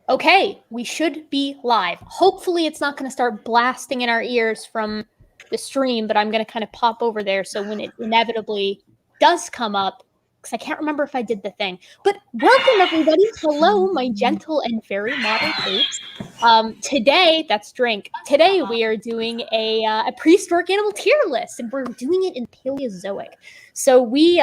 Okay, we should be live. Hopefully it's not going to start blasting in our ears from the stream, but I'm going to kind of pop over there so when it inevitably does come up, because I can't remember if I did the thing. But welcome, everybody. Hello, my gentle and very modern apes. Today, that's drink. Today we are doing a prehistoric animal tier list, and we're doing it in Paleozoic. So we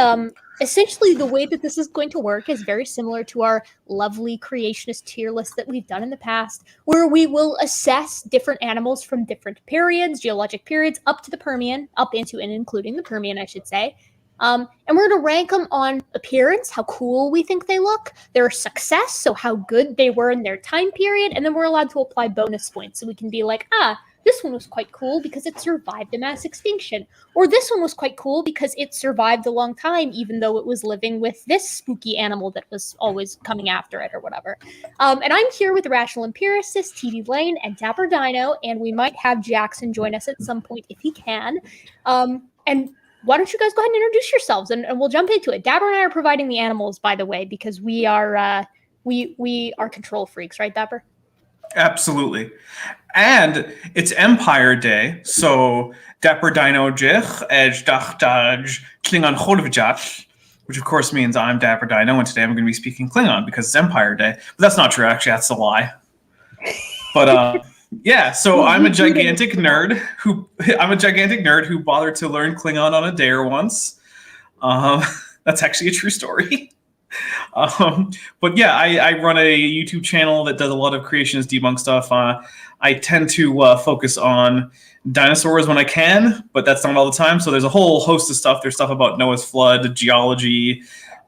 essentially, the way that this is going to work is very similar to our lovely creationist tier list that we've done in the past, where we will assess different animals from different periods, geologic periods, up to the Permian, up into and including the Permian, I should say. And we're going to rank them on appearance, how cool we think they look, their success, so how good they were in their time period, and then we're allowed to apply bonus points, so we can be like, this one was quite cool because it survived a mass extinction. Or this one was quite cool because it survived a long time, even though it was living with this spooky animal that was always coming after it or whatever. And I'm here with Rational Empiricist, TV Lane, and Dapper Dino, and we might have Jackson join us at some point if he can. And why don't you guys go ahead and introduce yourselves, and we'll jump into it. Dapper and I are providing the animals, by the way, because we are we are control freaks, right, Dapper? Absolutely. And it's Empire Day, so Dapper Dino Jich, Edge Dach Klingon Chodvjach, which of course means I'm Dapper Dino, and today I'm going to be speaking Klingon because it's Empire Day. But that's not true, actually, that's a lie. But yeah, so I'm a gigantic nerd who bothered to learn Klingon on a dare once. That's actually a true story. But yeah, I run a YouTube channel that does a lot of creationist debunk stuff. I tend to focus on dinosaurs when I can, but that's not all the time. So there's a whole host of stuff. There's stuff about Noah's flood, geology.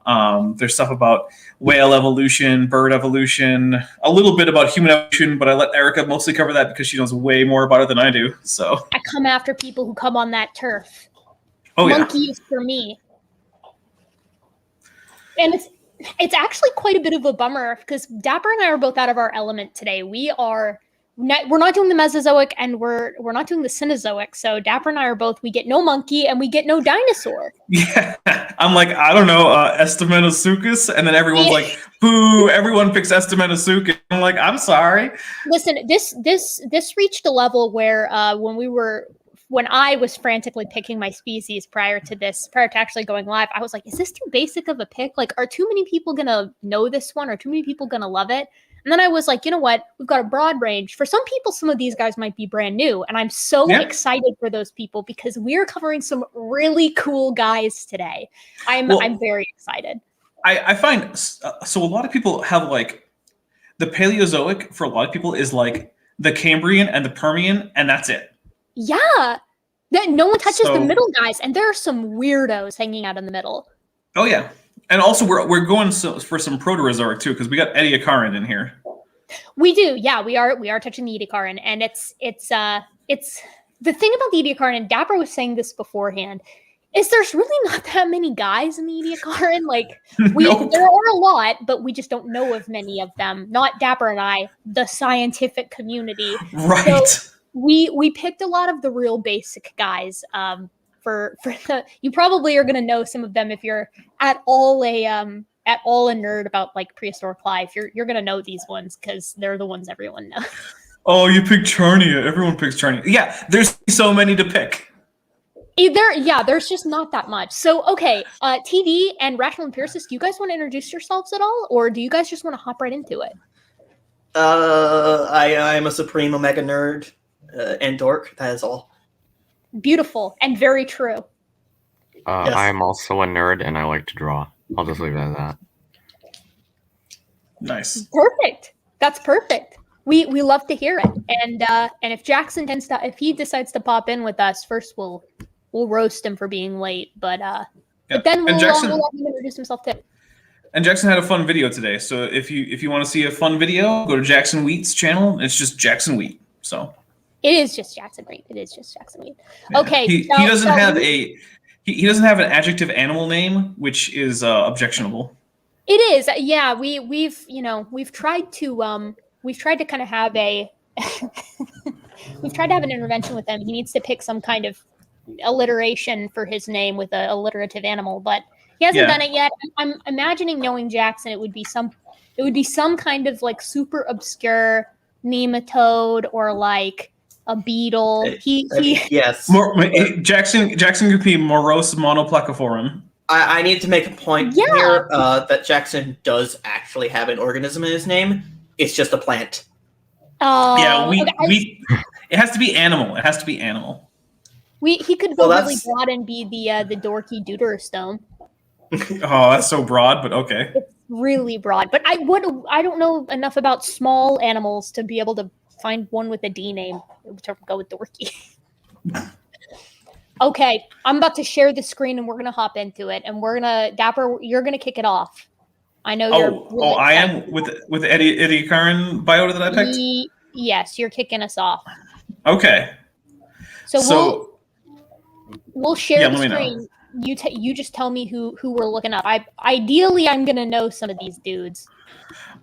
There's stuff about whale evolution, bird evolution, a little bit about human evolution, but I let Erica mostly cover that because she knows way more about it than I do. So I come after people who come on that turf. Oh, Monkeys for me. And it's actually quite a bit of a bummer because Dapper and I are both out of our element today. We're not doing the Mesozoic and we're not doing the Cenozoic. So Dapper and I are both, we get no monkey and we get no dinosaur. Yeah, I'm like, I don't know, Estimenosuchus, and then everyone's like, boo, everyone picks Estimenosuchus. I'm like, I'm sorry. Listen, this reached a level where when I was frantically picking my species prior to actually going live, I was like, is this too basic of a pick? Like, are too many people going to know this one? Or too many people going to love it? And then I was like, you know what? We've got a broad range. For some people, some of these guys might be brand new. And I'm so excited for those people because we're covering some really cool guys today. I'm very excited. I find, so a lot of people have like, the Paleozoic for a lot of people is like the Cambrian and the Permian, and that's it. Yeah, that no one touches the middle guys, and there are some weirdos hanging out in the middle. Oh yeah, and also we're going for some Proterozoic too because we got Ediacaran in here. We do, yeah. We are touching the Ediacaran, and it's the thing about the Ediacaran. And Dapper was saying this beforehand. Is there's really not that many guys in the Ediacaran? Like there are a lot, but we just don't know of many of them. Not Dapper and I, the scientific community. Right. So, we picked a lot of the real basic guys for the, you probably are going to know some of them if you're at all a nerd about like prehistoric life. You're going to know these ones because they're the ones everyone knows. Oh, you picked Charnia. Everyone picks Charnia. Yeah, there's so many to pick. There's just not that much. So, okay, TV and Rational Empiricist, do you guys want to introduce yourselves at all? Or do you guys just want to hop right into it? I'm a supreme omega nerd. And dork, that is all. Beautiful and very true. Yes. I'm also a nerd and I like to draw. I'll just leave it at that. Nice. Perfect. That's perfect. We love to hear it. And if Jackson if he decides to pop in with us, first we'll roast him for being late. But then we'll let him introduce himself too. And Jackson had a fun video today. So if you want to see a fun video, go to Jackson Wheat's channel. It's just Jackson Wheat. So it is just Jackson Wheat. It is just Jackson Wheat. Yeah. Okay. He doesn't have he doesn't have an adjective animal name, which is objectionable. It is. Yeah, we've tried to kind of have we've tried to have an intervention with him. He needs to pick some kind of alliteration for his name with an alliterative animal, but he hasn't done it yet. I'm imagining, knowing Jackson, it would be It would be some kind of like super obscure nematode or like a beetle. Yes. Jackson could be morose monoplacoforum. I need to make a point Yeah. here that Jackson does actually have an organism in his name. It's just a plant. It has to be animal. It has to be animal. He could go really broad and be the dorky deuterostome. Oh, that's so broad, but okay. It's really broad. But I don't know enough about small animals to be able to find one with a D name to go with dorky. Okay, I'm about to share the screen and we're gonna hop into it, and we're gonna Dapper. You're gonna kick it off. I know you're. Really I am with the Ediacaran biota that I picked. Yes, you're kicking us off. Okay. So we'll share the screen. You just tell me who we're looking up. Ideally I'm gonna know some of these dudes.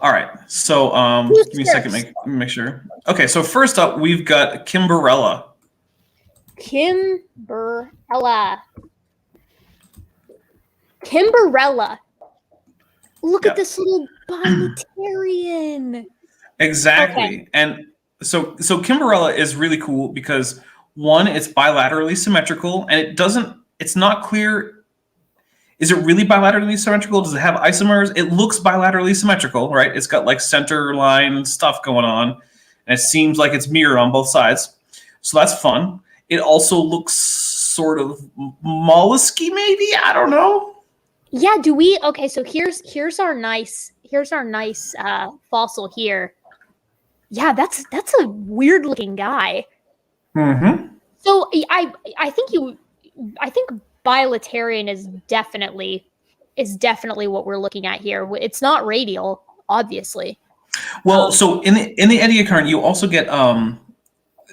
All right. So give me a second. Make sure. Okay. So first up, we've got Kimberella. Kimberella. Look at this little bilaterian. Exactly. Okay. And so Kimberella is really cool because one, it's bilaterally symmetrical, and it's not clear. Is it really bilaterally symmetrical? Does it have isomers? It looks bilaterally symmetrical, right? It's got like center line stuff going on, and it seems like it's mirrored on both sides. So that's fun. It also looks sort of mollusky, maybe. I don't know. Yeah. Okay. So here's our nice fossil here. Yeah, that's a weird looking guy. Mm-hmm. So I think bilaterian is definitely what we're looking at here. It's not radial, obviously. Well, so in the Ediacaran, you also get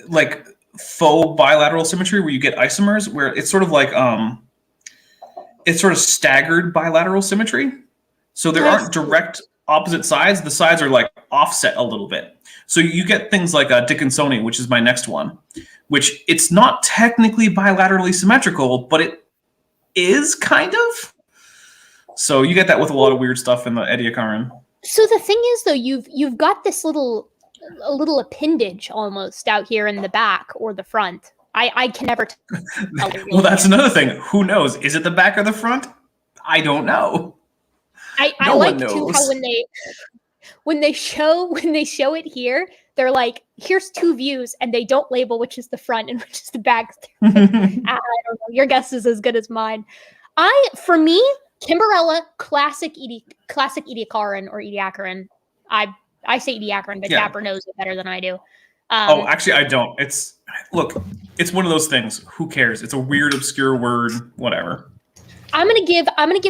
like faux bilateral symmetry where you get isomers, where it's sort of like it's sort of staggered bilateral symmetry. So there aren't direct opposite sides. The sides are like offset a little bit. So you get things like Dickinsonia, which is my next one, which it's not technically bilaterally symmetrical, but it is kind of. So you get that with a lot of weird stuff in the Ediacaran. So the thing is, though, you've got this little appendage almost out here in the back or the front. I can never tell. Well, that's another thing. Who knows? Is it the back or the front? I don't know. I like too how when they show it here, they're like, here's two views, and they don't label which is the front and which is the back. I don't know. Your guess is as good as mine. For me, Kimberella, classic Ediacaran or Ediacaran. I say Ediacaran, but Dapper knows it better than I do. Actually, I don't. It's one of those things. Who cares? It's a weird, obscure word. Whatever. I'm gonna give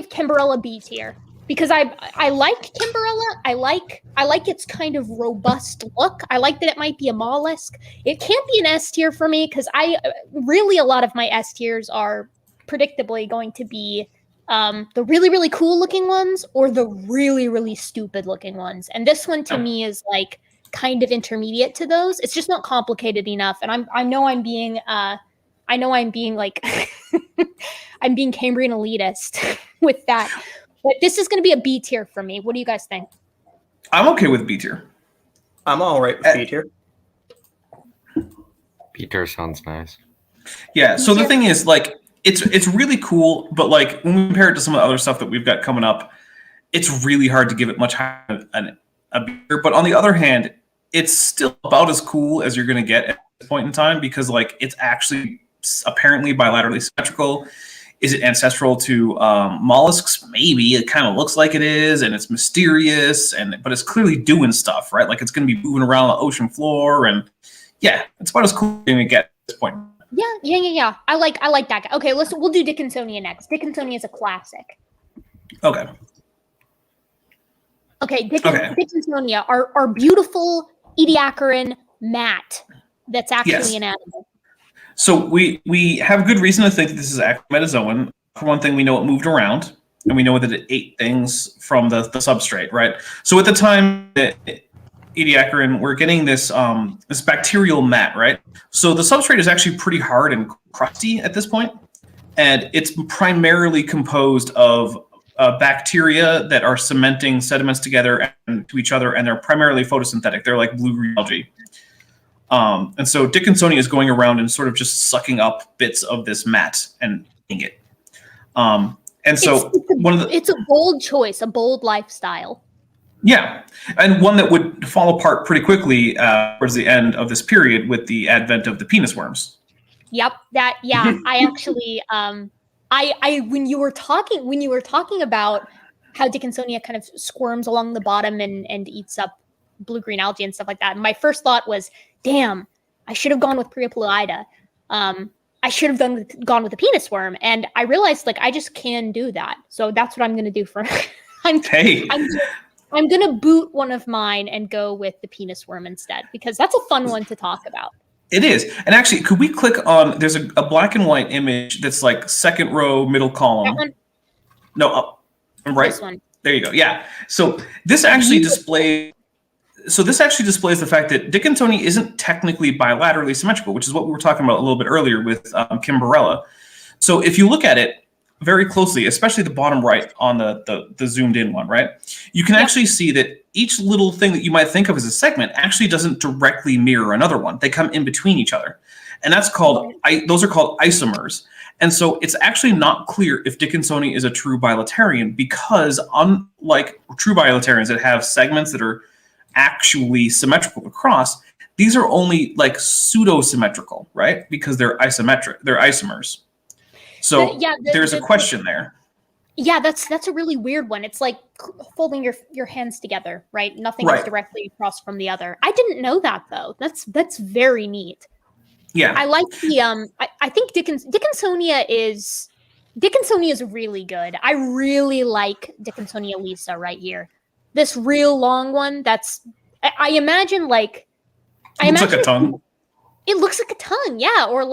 Kimberella B tier because I like Kimberella. I like its kind of robust look. I like that it might be a mollusk. It can't be an S tier for me because a lot of my S tiers are predictably going to be the really, really cool looking ones or the really, really stupid looking ones. And this one to me is like kind of intermediate to those. It's just not complicated enough. And I know I'm being like I'm being Cambrian elitist with that. But this is going to be a B tier for me. What do you guys think? I'm okay with B tier. I'm all right with B tier. B tier sounds nice. Yeah. So the thing is, like, it's really cool, but like when we compare it to some of the other stuff that we've got coming up, it's really hard to give it much higher than a B tier. But on the other hand, it's still about as cool as you're going to get at this point in time because, like, it's actually apparently bilaterally symmetrical. Is it ancestral to mollusks? Maybe. It kind of looks like it is, and it's mysterious, but it's clearly doing stuff, right? Like it's going to be moving around the ocean floor, and yeah, it's about as cool as you're going to get at this point. Yeah. I like that guy. Okay, we'll do Dickinsonia next. Dickinsonia is a classic. Okay. Dickinsonia, our beautiful Ediacaran mat that's actually an animal. So we have good reason to think that this is actually metazoan. For one thing, we know it moved around, and we know that it ate things from the substrate, right? So at the time that Ediacaran, we're getting this bacterial mat, right? So the substrate is actually pretty hard and crusty at this point, and it's primarily composed of bacteria that are cementing sediments together and to each other, and they're primarily photosynthetic. They're like blue-green algae. And so Dickinsonia is going around and sort of just sucking up bits of this mat and eating it. And so it's a bold choice, a bold lifestyle. Yeah, and one that would fall apart pretty quickly towards the end of this period with the advent of the penis worms. Yep. I actually, when you were talking about how Dickinsonia kind of squirms along the bottom and eats up blue-green algae and stuff like that, my first thought was, damn, I should have gone with Priapulida. I should have gone with the penis worm, and I realized I just can do that. So that's what I'm going to do for. I'm going to boot one of mine and go with the penis worm instead, because that's a fun one to talk about. It is. And actually, could we click on, there's a black and white image that's second row, middle column. That one? No, up. Right? This one. There you go. Yeah. So this actually displays the fact that Dickinsonia isn't technically bilaterally symmetrical, which is what we were talking about a little bit earlier with Kimberella. So if you look at it very closely, especially the bottom right on the zoomed in one, right? You can actually see that each little thing that you might think of as a segment actually doesn't directly mirror another one. They come in between each other. And those are called isomers. And so it's actually not clear if Dickinsonia is a true bilaterian, because unlike true bilaterians that have segments that are actually symmetrical across, these are only pseudo-symmetrical, right? Because they're isometric, they're isomers. So there's a question there. Yeah, that's a really weird one. It's like folding your hands together, right? Nothing is directly across from the other. I didn't know that though. That's very neat. Yeah, I like the I think Dickinsonia is really good. I really like Dickinsonia Lisa right here. This real long one. I imagine it looks like a tongue. It looks like a tongue, yeah, or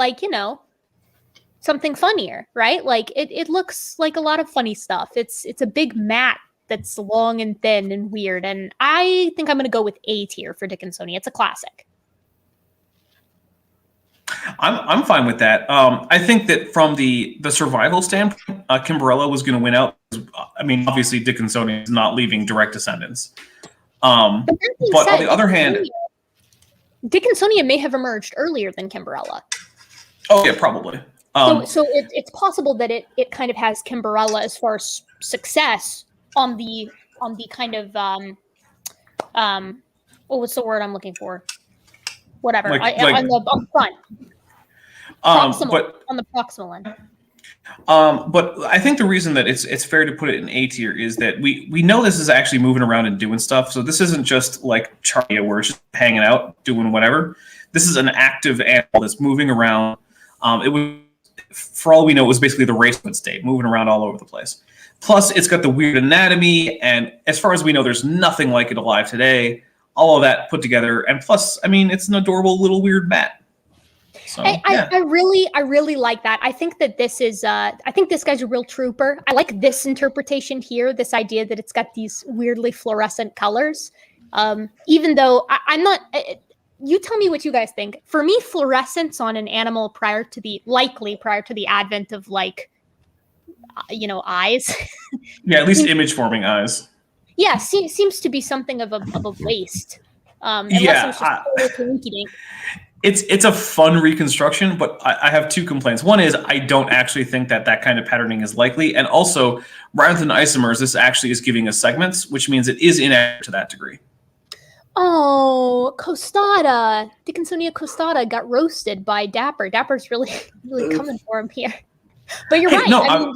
something funnier, right? It looks like a lot of funny stuff. It's a big mat that's long and thin and weird, and I think I'm going to go with A tier for Dickinsonia. It's a classic. I'm fine with that. I think that from the survival standpoint, Kimberella was going to win out. I mean, obviously Dickinsonia is not leaving direct descendants. But on the other hand, Dickinsonia may have emerged earlier than Kimberella. Oh yeah, probably. So it's possible that it kind of has Kimberella as far as success on the kind of what's the word I'm looking for? Whatever, on the front. On the proximal end. But I think the reason that it's fair to put it in A tier is that we know this is actually moving around and doing stuff. So this isn't just like Charnia where it's just hanging out doing whatever. This is an active animal that's moving around. It was, for all we know, it was basically the race of its day, moving around all over the place. Plus, it's got the weird anatomy, and as far as we know, there's nothing like it alive today. All of that put together, and plus, I mean, it's an adorable little weird bat. So, I really like that. I think that this is, I think this guy's a real trooper. I like this interpretation here, this idea that it's got these weirdly fluorescent colors. Even though I'm not, you tell me what you guys think. For me, fluorescence on an animal prior to the advent of eyes. Yeah, at least image forming eyes. Yeah, seems to be something of a waste. Unless it's just It's a fun reconstruction, but I have two complaints. One is I don't actually think that kind of patterning is likely. And also, rather than isomers, this actually is giving us segments, which means it is inaccurate to that degree. Oh, Costata. Dickinsonia Costata got roasted by Dapper. Dapper's really coming for him here. But you're right. No,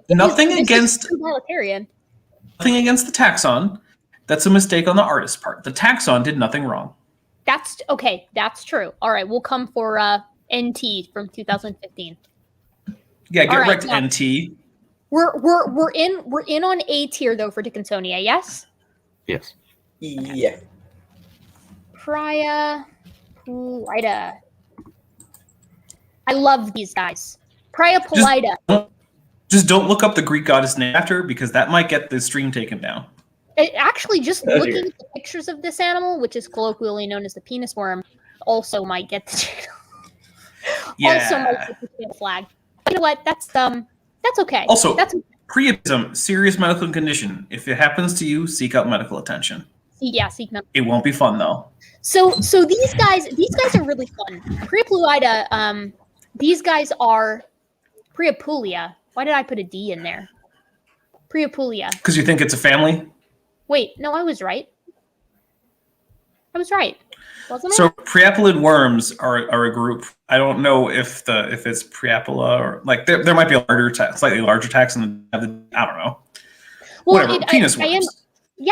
nothing against the taxon. That's a mistake on the artist's part. The taxon did nothing wrong. That's okay. That's true. All right, we'll come for NT from 2015. Yeah, get wrecked, NT. We're in on A tier though for Dickinsonia. Yes. Yes. Yeah. Priapulida. I love these guys. Priapulida. Just don't look up the Greek goddess name after, because that might get the stream taken down. Actually, just looking at the pictures of this animal, which is colloquially known as the penis worm, also might get the channel. Yeah. Also might get the channel flag. You know what? That's okay. Also, Priapism, serious medical condition. If it happens to you, seek out medical attention. Yeah, seek medical. It won't be fun though. So these guys are really fun. Priapulida, these guys are Priapulia. Why did I put a D in there? Priapulia. Because you think it's a family? Wait, no, I was right. Wasn't So I? priapulid worms are a group. I don't know if it's Priapula or like there might be a slightly larger taxon than I don't know. Well, Whatever. Penis worms.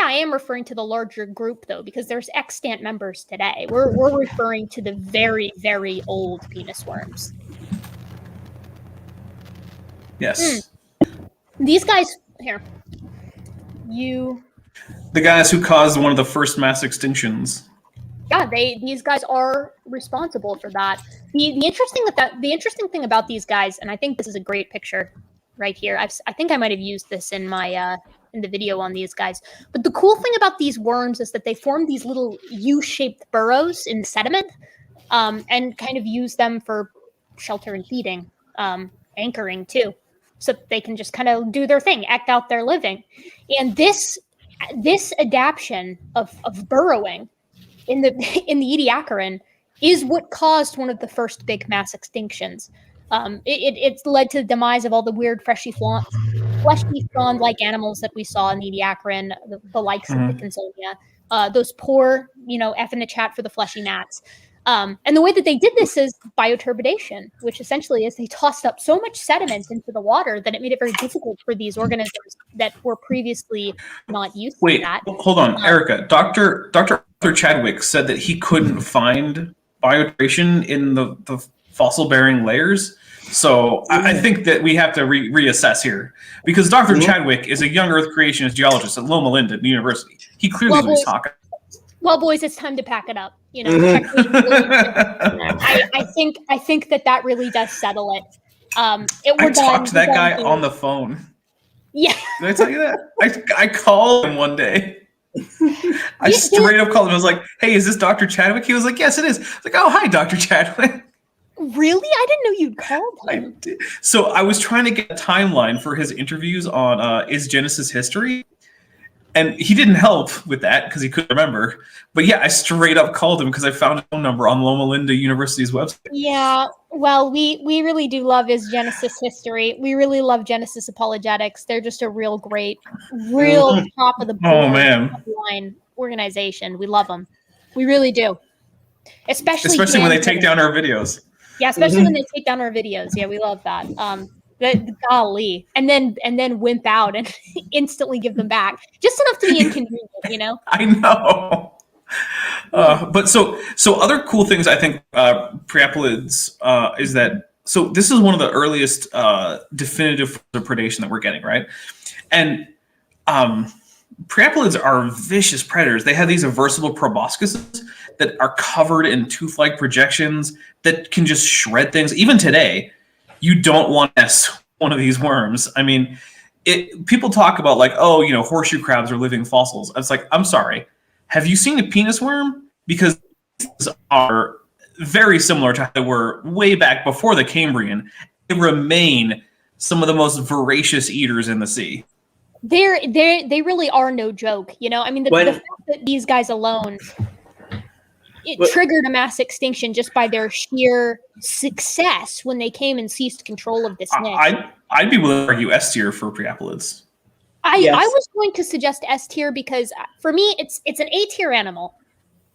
I am referring to the larger group though, because there's extant members today. We're referring to the very, very old penis worms. Yes. These guys here. The guys who caused one of the first mass extinctions. Yeah, these guys are responsible for that. The interesting thing about these guys, and I think this is a great picture right here. I think I might have used this in my in the video on these guys. But the cool thing about these worms is that they form these little U-shaped burrows in sediment, and kind of use them for shelter and feeding, anchoring too, so that they can just kind of do their thing, act out their living. And this adaptation of burrowing in the Ediacaran is what caused one of the first big mass extinctions. It's led to the demise of all the weird fleshy frond-like animals that we saw in the Ediacaran, the likes of Dickinsonia, those poor, F in the chat for the fleshy gnats. And the way that they did this is bioturbidation, which essentially is they tossed up so much sediment into the water that it made it very difficult for these organisms that were previously not used to that. Wait, hold on, Erica. Dr. Arthur Chadwick said that he couldn't find bioturbidation in the fossil-bearing layers. So I think that we have to reassess here, because Dr. Chadwick is a young Earth creationist geologist at Loma Linda University. He clearly knows what he's talking. Well, boys, it's time to pack it up. I think that really does settle it. I talked to that guy on the phone. Yeah. Did I tell you that? I called him one day. I straight up called him. I was like, "Hey, is this Dr. Chadwick?" He was like, "Yes, it is." I was like, "Oh, hi, Dr. Chadwick." Really? I didn't know you'd called him. I did. So I was trying to get a timeline for his interviews on Is Genesis History? And he didn't help with that because he couldn't remember. But yeah, I straight up called him because I found a phone number on Loma Linda University's website. Yeah, well, we really do love Is Genesis History. We really love Genesis Apologetics. They're just a real great, real top of the board line organization. We love them. We really do. Especially when they take down our videos. Yeah, especially when they take down our videos. Yeah, we love that. Golly, and then wimp out and instantly give them back, just enough to be inconvenient, I know. But so other cool things I think priapulids is that this is one of the earliest definitive forms of predation that we're getting, right? And priapulids are vicious predators. They have these aversible proboscises that are covered in tooth-like projections that can just shred things. Even today, you don't want to mess one of these worms. I mean, people talk about like, horseshoe crabs are living fossils. It's like, I'm sorry. Have you seen a penis worm? Because these are very similar to how they were way back before the Cambrian. They remain some of the most voracious eaters in the sea. They really are no joke. I mean, the fact that these guys alone triggered a mass extinction just by their sheer success when they came and seized control of this niche. I'd be willing to argue S tier for priapulids. I was going to suggest S tier because for me it's an A tier animal,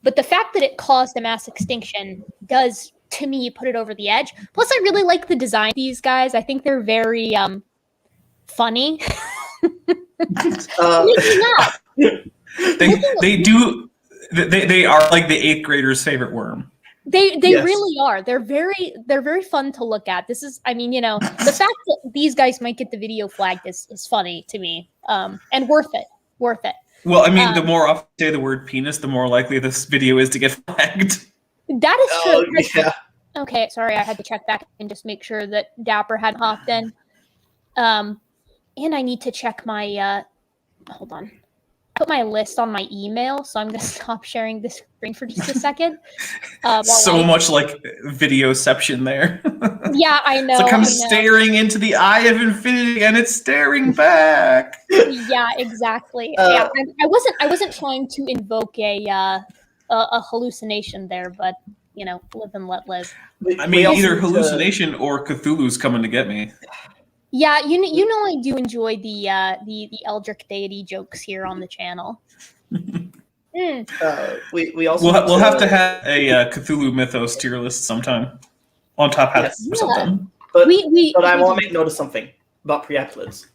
but the fact that it caused a mass extinction does to me put it over the edge. Plus, I really like the design of these guys. I think they're very funny. They do. They are like the 8th grader's favorite worm. They really are. They're very fun to look at. This is, the fact that these guys might get the video flagged is funny to me, and worth it. Well, I mean, the more often you say the word penis, the more likely this video is to get flagged. That is true. Yeah. Okay, sorry, I had to check back and just make sure that Dapper hadn't hopped in. And I need to check my. Hold on. put my list on my email, so I'm going to stop sharing this screen for just a second. So much like videoception there. Yeah, I know. It's like I'm I know. staring into the eye of infinity, and it's staring back. Yeah, exactly. Yeah, I wasn't trying to invoke a hallucination there, but live and let live. I mean, either hallucination or Cthulhu's coming to get me. Yeah, you know I do enjoy the Eldritch deity jokes here on the channel. We also we'll have to have a Cthulhu mythos tier list sometime on top hat or something. But I want to make note of something about Priapulids.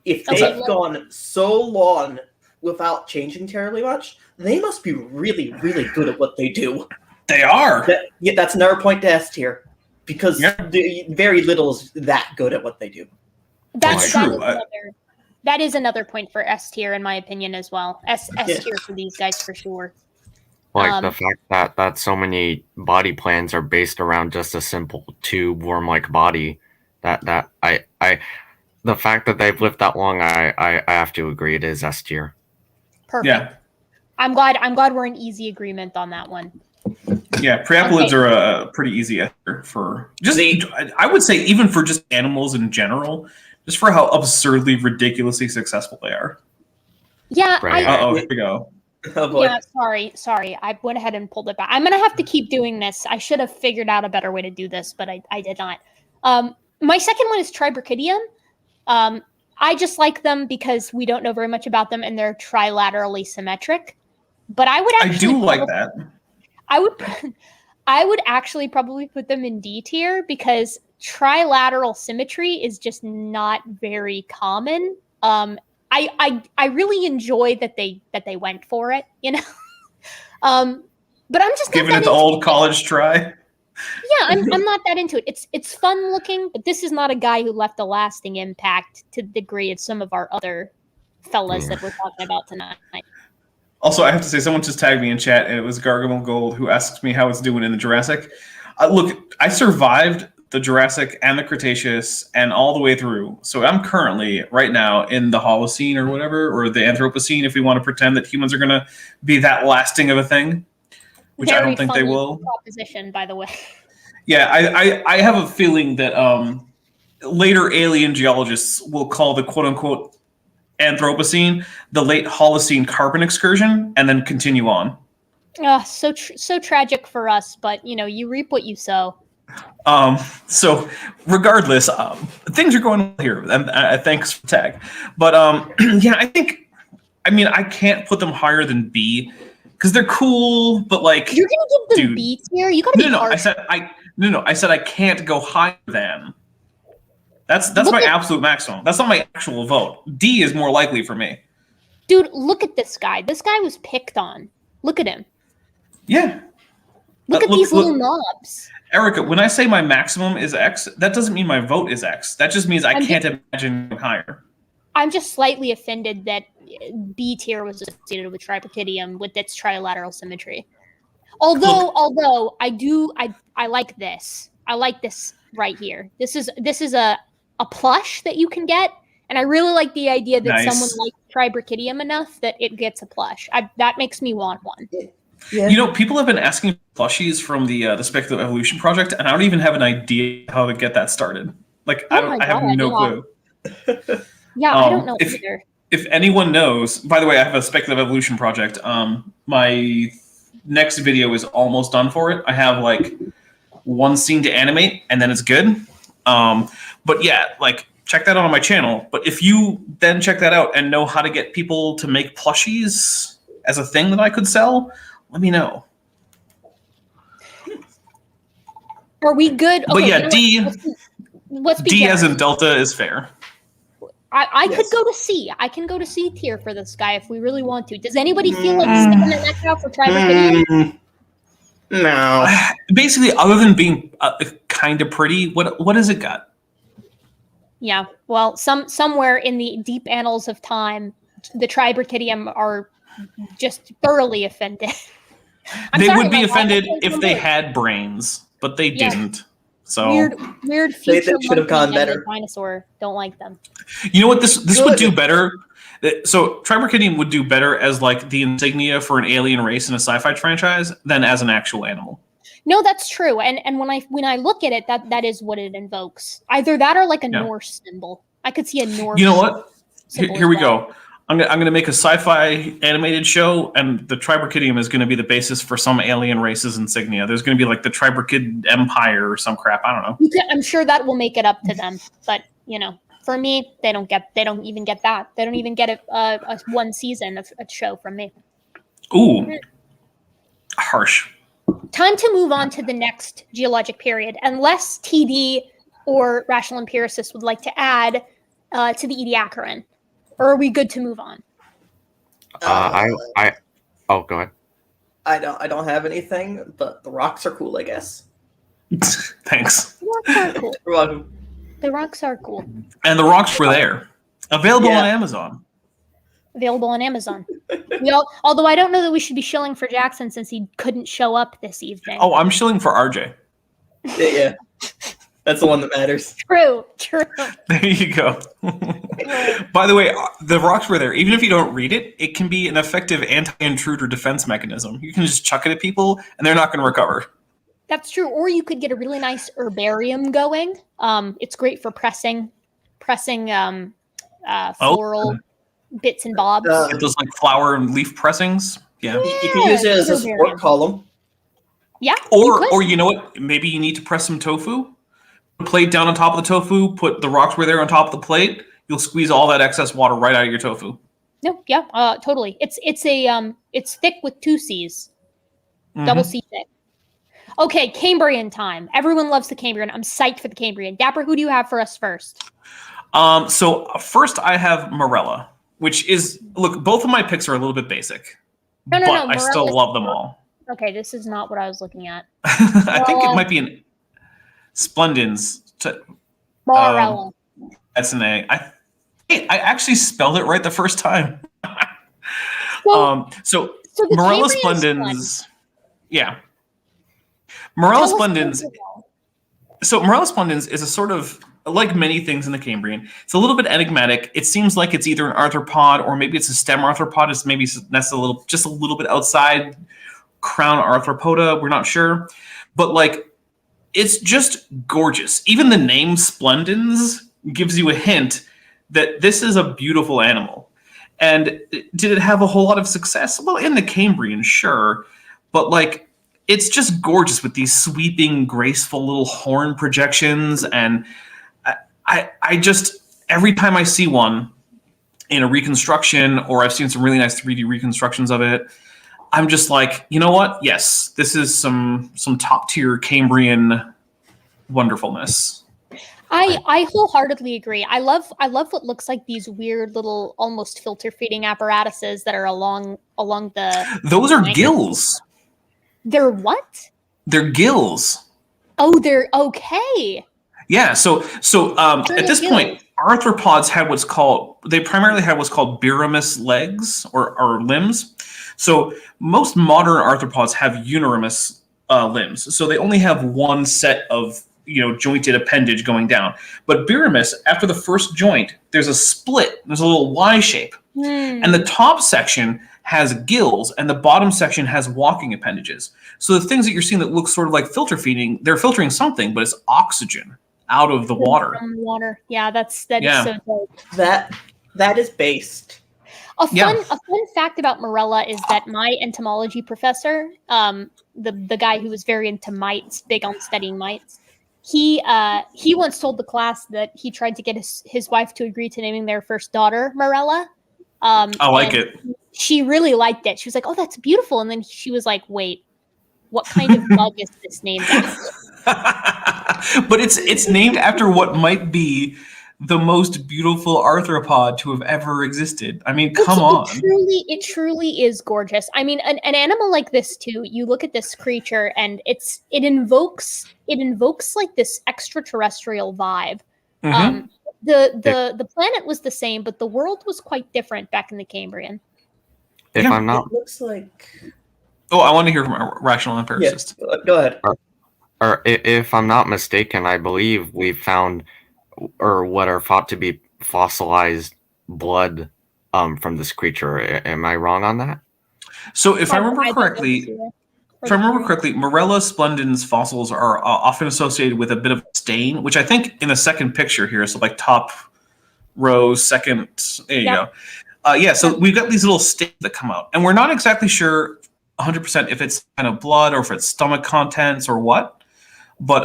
If they've gone so long without changing terribly much, they must be really, really good at what they do. They are. That's another point to S tier. Because very little is that good at what they do. That's true. That is another point for S tier, in my opinion, as well. S tier for these guys for sure. Like the fact that so many body plans are based around just a simple tube worm-like body. The fact that they've lived that long, I have to agree, it is S tier. Perfect. Yeah. I'm glad we're in easy agreement on that one. Yeah, Priapulids are a pretty easy answer for just. I would say even for just animals in general, just for how absurdly, ridiculously successful they are. Yeah. Right. Here we go. Oh boy. Yeah, sorry. I went ahead and pulled it back. I'm gonna have to keep doing this. I should have figured out a better way to do this, but I did not. My second one is Tribrachidium. I just like them because we don't know very much about them, and they're trilaterally symmetric. But I do like that. I would actually probably put them in D tier because trilateral symmetry is just not very common. I really enjoy that they went for it, but I'm just giving it the old college try. Yeah, I'm not that into it. It's fun looking, but this is not a guy who left a lasting impact to the degree of some of our other fellas that we're talking about tonight. Also, I have to say, someone just tagged me in chat, and it was Gargamel Gold who asked me how it's doing in the Jurassic. Look, I survived the Jurassic and the Cretaceous and all the way through. So I'm currently, right now, in the Holocene or whatever, or the Anthropocene, if we want to pretend that humans are going to be that lasting of a thing, which I don't think they will. Proposition, by the way. Yeah, I have a feeling that later alien geologists will call the quote-unquote Anthropocene the late Holocene carbon excursion, and then continue on. So tragic for us, but you reap what you sow. So regardless, things are going on here, and thanks for the tag. But yeah, I can't put them higher than B because they're cool, but like you're gonna give them B tier. You gotta be harsh. I said I can't go higher than. That's my absolute maximum. That's not my actual vote. D is more likely for me. Dude, look at this guy. This guy was picked on. Look at him. Yeah. Look at these little knobs. Erica, when I say my maximum is X, that doesn't mean my vote is X. That just means I can't imagine higher. I'm just slightly offended that B tier was associated with Tribrachidium with its trilateral symmetry. Although I like this. I like this right here. This is a plush that you can get, and I really like the idea that someone likes Tribrachidium enough that it gets a plush. That makes me want one. Yeah. People have been asking plushies from the Speculative Evolution Project, and I don't even have an idea how to get that started. Like, I have no clue. Yeah, I don't know either. If anyone knows, by the way, I have a Speculative Evolution Project. My next video is almost done for it. I have like one scene to animate, and then it's good. But yeah, like check that out on my channel. But if you then check that out and know how to get people to make plushies as a thing that I could sell, let me know. Are we good? Okay, but yeah, D. Let's be D generous. as in Delta is fair. I could go to C. I can go to C tier for this guy if we really want to. Does anybody feel like sticking their neck out for Tribrachidium? No. Basically, other than being kind of pretty, what has it got? Yeah. Well, somewhere in the deep annals of time, the Tribrachidium are just thoroughly offended. They would be offended if they had brains, but they didn't. So weird They future should have gone monkey and better. the dinosaur. Don't like them. you know what? This would do better. So Tribrachidium would do better as like the insignia for an alien race in a sci-fi franchise than as an actual animal. No, that's true. And when I look at it, that is what it invokes. Either that or like a Yeah. Norse symbol. I could see a Norse. You know what? symbol Here as we well. go. I'm gonna make a sci-fi animated show, and the Tribrachidium is gonna be the basis for some alien race's insignia. There's gonna be like the Tribrachid Empire or some crap. I don't know. I'm sure that will make it up to them. But for me, they don't even get that. They don't even get a one season of a show from me. Ooh, harsh. Time to move on to the next geologic period, unless TD or rational empiricists would like to add to the Ediacaran. Or are we good to move on? Oh, go ahead. I don't have anything, but the rocks are cool, I guess. Thanks. The rocks are cool. You're welcome. The rocks are cool. And the rocks were there, available Yeah. on Amazon. Available on Amazon. Although I don't know that we should be shilling for Jackson since he couldn't show up this evening. Oh, I'm shilling for RJ. Yeah. That's the one that matters. True. There you go. By the way, the rocks were there. Even if you don't read it, it can be an effective anti-intruder defense mechanism. You can just chuck it at people, and they're not going to recover. That's true. Or you could get a really nice herbarium going. It's great for pressing floral bits and bobs. Get those like flower and leaf pressings. Yeah. You can use it as a support column. Yeah. Or you know what? Maybe you need to press some tofu. Put a plate down on top of the tofu. Put the rocks were there on top of the plate. You'll squeeze all that excess water right out of your tofu. No, yeah, totally. It's thick with two C's, double C thick. Okay, Cambrian time. Everyone loves the Cambrian. I'm psyched for the Cambrian. Dapper, who do you have for us first? So first I have Marella, which is look. Both of my picks are a little bit basic, but I still love them all. Okay, this is not what I was looking at. I think it might be an Splendens. Marella. That's an A. I actually spelled it right the first time. So the Marella Cambrian Splendens. Yeah. Marella Splendens. So Marella Splendens is a sort of like many things in the Cambrian. It's a little bit enigmatic. It seems like it's either an arthropod or maybe it's a stem arthropod. It's maybe that's just a little bit outside crown arthropoda. We're not sure, but like it's just gorgeous. Even the name Splendens gives you a hint that this is a beautiful animal. And did it have a whole lot of success? Well, in the Cambrian, sure, but like it's just gorgeous with these sweeping, graceful little horn projections. And I just, every time I see one in a reconstruction, or I've seen some really nice 3D reconstructions of it, I'm just like, you know what? Yes, this is some top tier Cambrian wonderfulness. I wholeheartedly agree. I love what looks like these weird little almost filter feeding apparatuses that are along the. Those are gills. They're what? They're gills. Oh, they're okay. Yeah. So at this point, arthropods primarily had what's called biramous legs or limbs. So most modern arthropods have uniramous limbs. So they only have one set of jointed appendage going down. But biramous, after the first joint, there's a split. There's a little Y shape. And the top section has gills and the bottom section has walking appendages. So the things that you're seeing that look sort of like filter feeding, they're filtering something, but it's oxygen out of the water. From water. Yeah, that is so dope. That is based. A fun fact about Marella is that my entomology professor, the guy who was very into mites, big on studying mites, he once told the class that he tried to get his wife to agree to naming their first daughter Marella. I like it. She really liked it. She was like, "Oh, that's beautiful." And then she was like, "Wait, what kind of bug is this named after?" But it's named after what might be the most beautiful arthropod to have ever existed. I mean, come on. It truly is gorgeous. I mean, an animal like this too. You look at this creature, and it invokes like this extraterrestrial vibe. Mm-hmm. The planet was the same, but the world was quite different back in the Cambrian. If I'm not, It looks like. Oh, I want to hear from a rational empiricist. Yeah, go ahead. or if I'm not mistaken, I believe we found, or what are thought to be fossilized blood from this creature. Am I wrong on that? So if I remember correctly, Marella splendens fossils are often associated with a bit of stain, which I think in the second picture here, so like top row, second, there you go. Yeah, so we've got these little stains that come out, and we're not exactly sure 100% if it's kind of blood or if it's stomach contents or what. But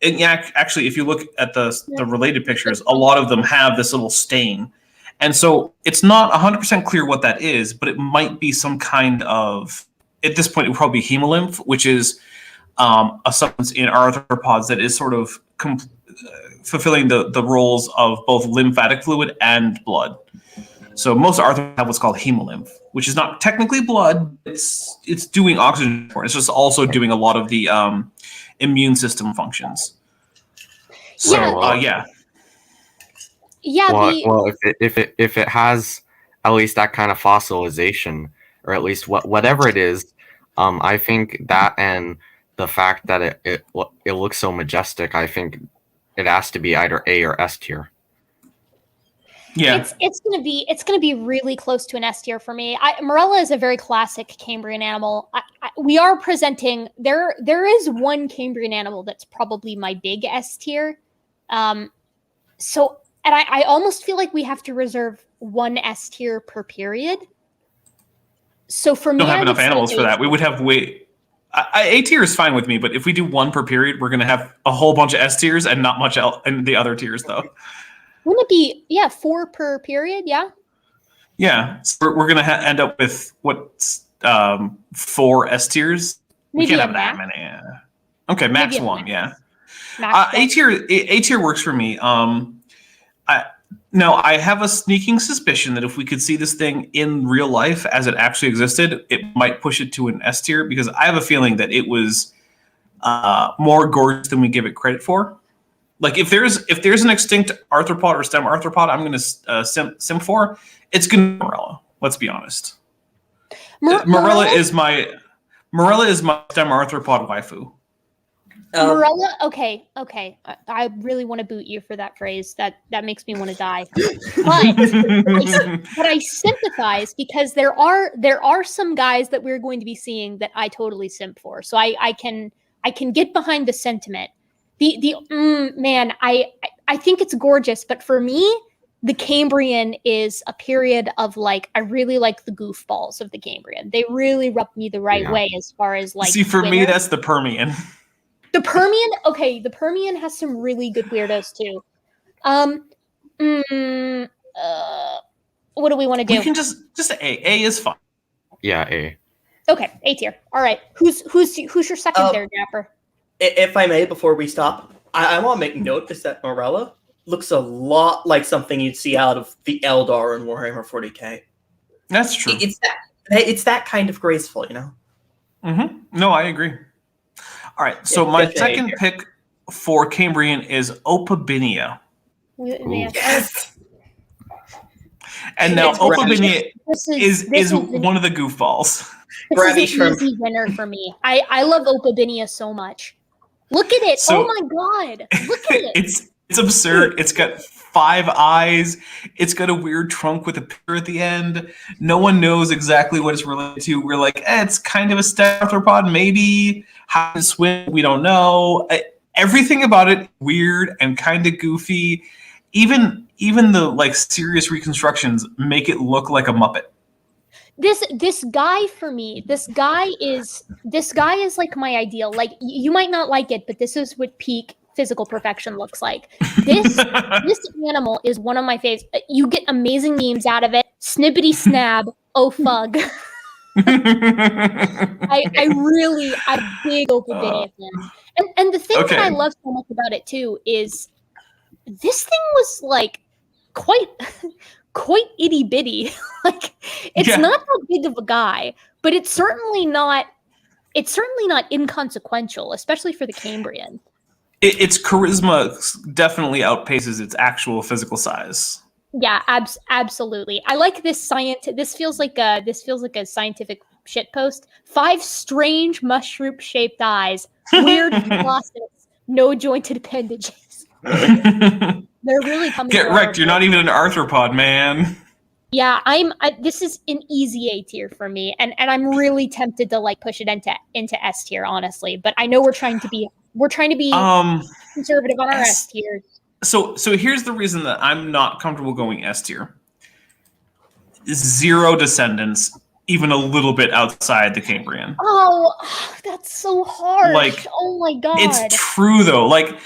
actually, if you look at the related pictures, a lot of them have this little stain. And so it's not 100% clear what that is, but it might be some kind of, at this point, it would probably be hemolymph, which is a substance in arthropods that is sort of fulfilling the roles of both lymphatic fluid and blood. So most arthropods have what's called hemolymph, which is not technically blood. It's doing oxygen for it. It's just also doing a lot of the immune system functions. So yeah. Yeah. Well, if it has at least that kind of fossilization, or at least whatever it is, I think that, and the fact that it looks so majestic, I think it has to be either A or S tier. Yeah, it's gonna be really close to an S tier for me. Marella is a very classic Cambrian animal. We are presenting there is one Cambrian animal that's probably my big S tier. So, and I almost feel like we have to reserve one S tier per period. So for me, don't have enough animals for that. We would have A tier is fine with me, but if we do one per period, we're gonna have a whole bunch of S tiers and not much else in the other tiers, though. Wouldn't it be 4 per period? Yeah. Yeah, so we're gonna end up with 4 S tiers. We can't have that many. Okay, max one. Yeah. A tier works for me. Now I have a sneaking suspicion that if we could see this thing in real life as it actually existed, it might push it to an S tier, because I have a feeling that it was more gorgeous than we give it credit for. Like if there's an extinct arthropod or stem arthropod, I'm going to sim for, it's going to be Marella. Let's be honest. Marella is my stem arthropod waifu. Marella, okay. I really want to boot you for that phrase. That makes me want to die. But I sympathize, because there are some guys that we're going to be seeing that I totally simp for. So I can get behind the sentiment. Man, I think it's gorgeous, but for me, the Cambrian is a period of like, I really like the goofballs of the Cambrian. They really rub me the right way as far as like. See, for me, that's the Permian. The Permian, okay, the Permian has some really good weirdos too. What do we want to do? We can just A. A is fine. Yeah, A. Okay, A tier. All right, who's your second there, Dapper? If I may, before we stop, I want to make note is that Marella looks a lot like something you'd see out of the Eldar in Warhammer 40k. That's true. It's that kind of graceful, you know? Mm-hmm. No, I agree. All right, so my second pick for Cambrian is Opabinia. Yes! And now Opabinia is one of the goofballs. This is an easy winner for me. I love Opabinia so much. Look at it. Oh my god. Look at it. It's absurd. It's got 5 eyes. It's got a weird trunk with a pier at the end. No one knows exactly what it's related to. We're like, it's kind of a arthropod, maybe. How to swim, we don't know. Everything about it weird and kind of goofy. Even the like serious reconstructions make it look like a Muppet. This guy for me, this guy is like my ideal. Like, you might not like it, but this is what peak physical perfection looks like. This animal is one of my favorites. You get amazing memes out of it. Snippety snab. Oh fug. I'm big Opabinia fan. And the thing that I love so much about it too is this thing was like quite itty bitty. Like, it's not that big of a guy, but it's certainly not inconsequential, especially for the Cambrian. Its charisma definitely outpaces its actual physical size. Yeah, absolutely. I like this This feels like a scientific shitpost. 5 strange mushroom-shaped eyes, weird process, no jointed appendages. They're really coming. Get wrecked. You're not even an arthropod, man. Yeah, this is an easy A tier for me, and I'm really tempted to like push it into S tier, honestly. But I know we're trying to be conservative on our S tiers. So here's the reason that I'm not comfortable going S tier. 0 descendants, even a little bit outside the Cambrian. Oh, that's so hard. Like, oh my god, it's true though. Like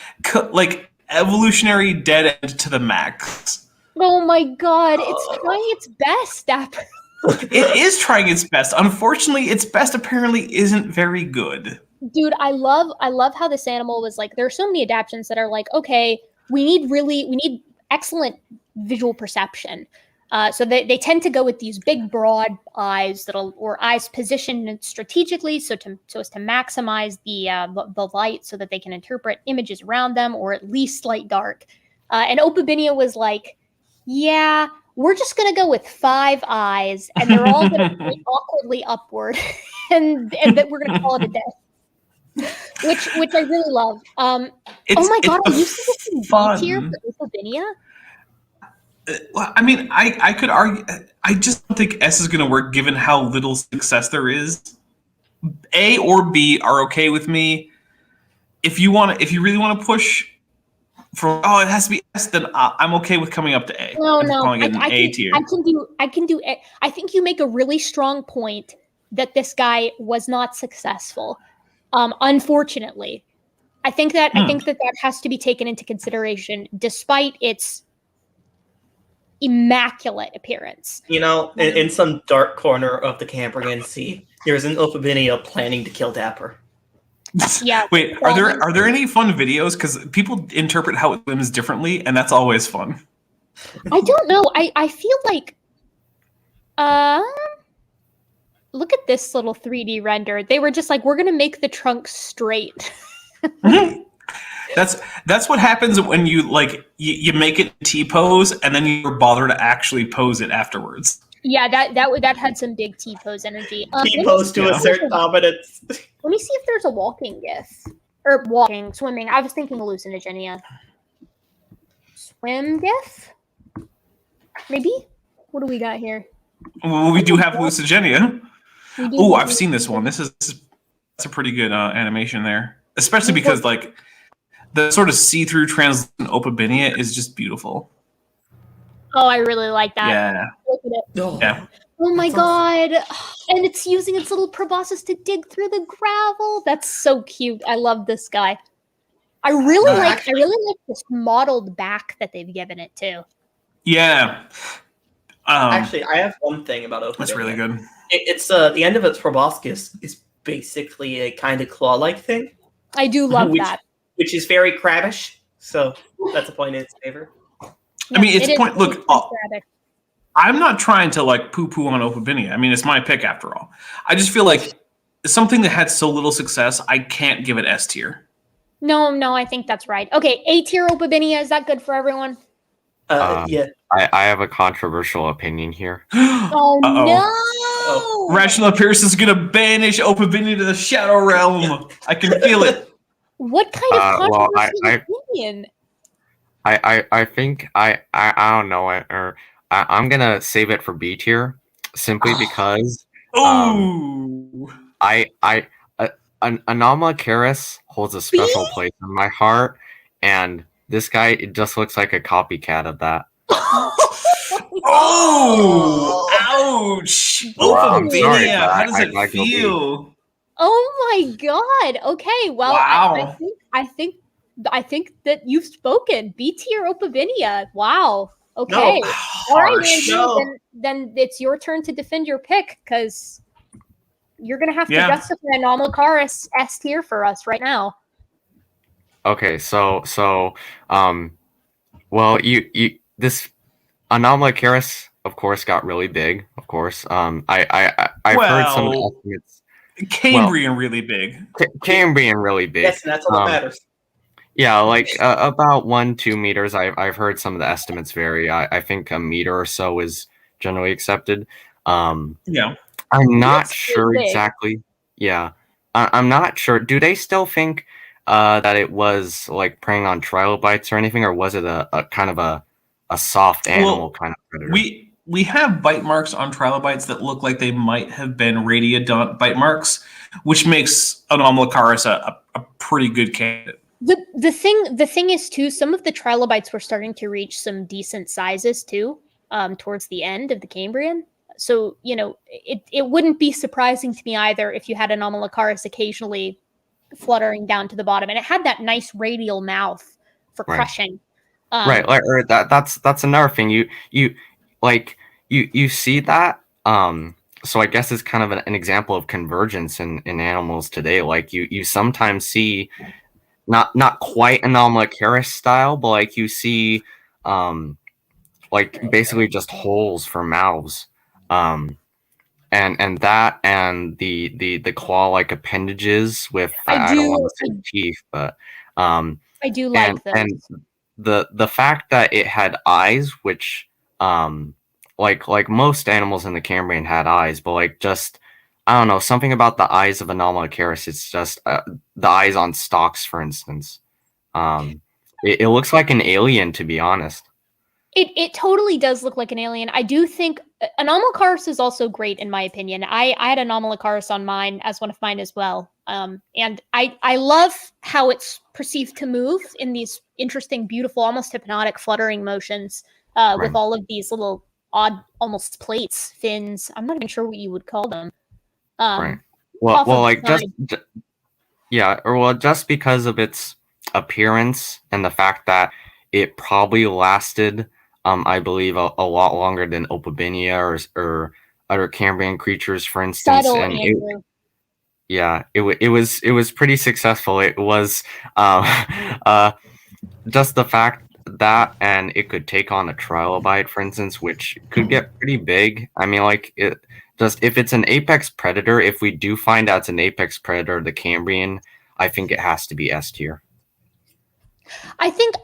evolutionary dead end to the max. Oh my god, it's trying its best, Dapper. It is trying its best. Unfortunately, its best apparently isn't very good. Dude, I love how this animal was like, there are so many adaptations that are like, okay, we need excellent visual perception. So they tend to go with these big, broad eyes or eyes positioned strategically, so as to maximize the light, so that they can interpret images around them, or at least light dark. And Opabinia was like, yeah, we're just gonna go with 5 eyes, and they're all gonna point awkwardly upward, and that we're gonna call it a day. Which I really love. Oh my god, are you seeing this in B tier for Opabinia? I mean, I could argue. I just don't think S is going to work given how little success there is. A or B are okay with me. If you really want to push for it has to be S, then I'm okay with coming up to A. No, calling it an A tier. I can do A. I think you make a really strong point that this guy was not successful. Unfortunately, I think that has to be taken into consideration, despite its immaculate appearance. You know, in some dark corner of the Cambrian Sea, there's an Opabinia planning to kill Dapper. Yeah. Wait, are there any fun videos? Because people interpret how it swims differently, and that's always fun. I don't know. I feel like, look at this little 3D render. They were just like, we're gonna make the trunk straight. That's what happens when you you make it T pose and then you bother to actually pose it afterwards. Yeah, that had some big T pose energy. T pose to assert dominance. Let me see if there's a walking gif or swimming. I was thinking hallucinogenia. Swim gif, maybe. What do we got here? Well, we do have hallucigenia. Oh, I've seen this one. That's a pretty good animation there, especially because the sort of see-through translucent Opabinia is just beautiful. Oh, I really like that. Yeah. Look at it. Oh, yeah. Oh my god. And it's using its little proboscis to dig through the gravel. That's so cute. I love this guy. I really like this modeled back that they've given it too. Yeah. Actually, I have one thing about Opabinia. That's really good. It's the end of its proboscis is basically a kind of claw-like thing. I do love that. Which is very crabbish, so that's a point in its favor. I mean, it's point. Look, I'm not trying to poo-poo on Opabinia. I mean, it's my pick after all. I just feel like something that had so little success, I can't give it S tier. No, I think that's right. Okay, A tier Opabinia, is that good for everyone? Yeah. I have a controversial opinion here. Oh no! Rational Pierce is gonna banish Opabinia to the Shadow Realm. I can feel it. What kind of controversial opinion? I think I don't know it, or I'm gonna save it for B tier simply because Anomalocaris holds a special place in my heart, and this guy, it just looks like a copycat of that. Oh! Ouch! Opabinia, how does it feel? Oh my god! Okay, well, wow. I think that you've spoken. B tier Opabinia. Wow. Okay. No. All right, Andrew. Then it's your turn to defend your pick, because you're gonna have to justify Anomalocaris S tier for us right now. Okay, so well, you this Anomalocaris, of course, got really big. Of course, I've heard some estimates. Cambrian really big. Cambrian really big. Yes, and that's all that matters. Yeah, about 1-2 meters. I've heard some of the estimates vary. I think a meter or so is generally accepted. Yeah. I'm not That's sure big. exactly. Yeah, I'm not sure. Do they still think that it was like preying on trilobites or anything, or was it a kind of a soft animal kind of predator? We have bite marks on trilobites that look like they might have been radiodont bite marks, which makes Anomalocaris a pretty good candidate. The thing is too, some of the trilobites were starting to reach some decent sizes too, towards the end of the Cambrian. So, you know, it wouldn't be surprising to me either if you had Anomalocaris occasionally fluttering down to the bottom, and it had that nice radial mouth for crushing. Right, like, or that's another thing. You see that. So I guess it's kind of an example of convergence in animals today. Like you sometimes see not quite Anomalocaris style, but like you see like basically just holes for mouths. And that and the claw-like appendages with I don't want to say teeth, but I do like those. And the fact that it had eyes, which like most animals in the Cambrian had eyes, but like just I don't know, something about the eyes of Anomalocaris. It's just the eyes on stalks, for instance. It looks like an alien, to be honest. It totally does look like an alien. I do think Anomalocaris is also great, in my opinion. I had Anomalocaris on mine as one of mine as well. And I love how it's perceived to move in these interesting, beautiful, almost hypnotic fluttering motions with all of these little odd, almost plates, fins. I'm not even sure what you would call them. Right. Well, like just because of its appearance and the fact that it probably lasted, I believe, a lot longer than Opabinia or other Cambrian creatures, for instance. Subtle, and Andrew. it was pretty successful. It was just the fact that, and it could take on a trilobite, for instance, which could get pretty big. I mean, like it just if it's an apex predator, if we do find out it's an apex predator, the Cambrian, I think it has to be S tier. I think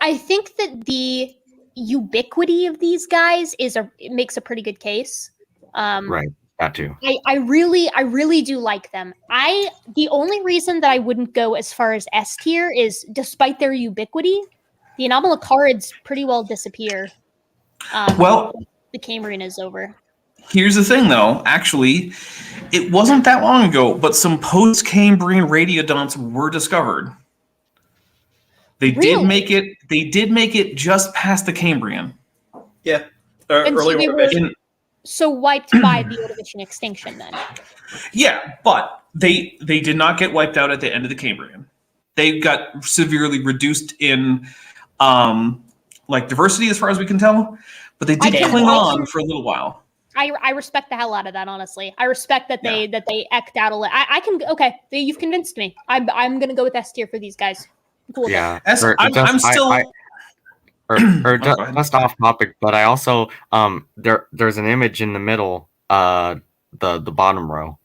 that the ubiquity of these guys it makes a pretty good case. Right, that too. I really do like them. The only reason that I wouldn't go as far as S tier is, despite their ubiquity, the Anomalocarids pretty well disappear. Well, the Cambrian is over. Here's the thing, though. Actually, it wasn't that long ago, but some post-Cambrian radiodonts were discovered. They did make it. They did make it just past the Cambrian. Yeah, And so early they were so wiped by the Ordovician extinction, then. Yeah, but they did not get wiped out at the end of the Cambrian. They got severely reduced in like diversity, as far as we can tell. But they did cling on for a little while. I respect the hell out of that, honestly. I respect that they eked out a little. I can you've convinced me. I'm gonna go with S tier for these guys. Cool. Yeah, I'm still. Just off topic, but I also there's an image in the middle, the bottom row,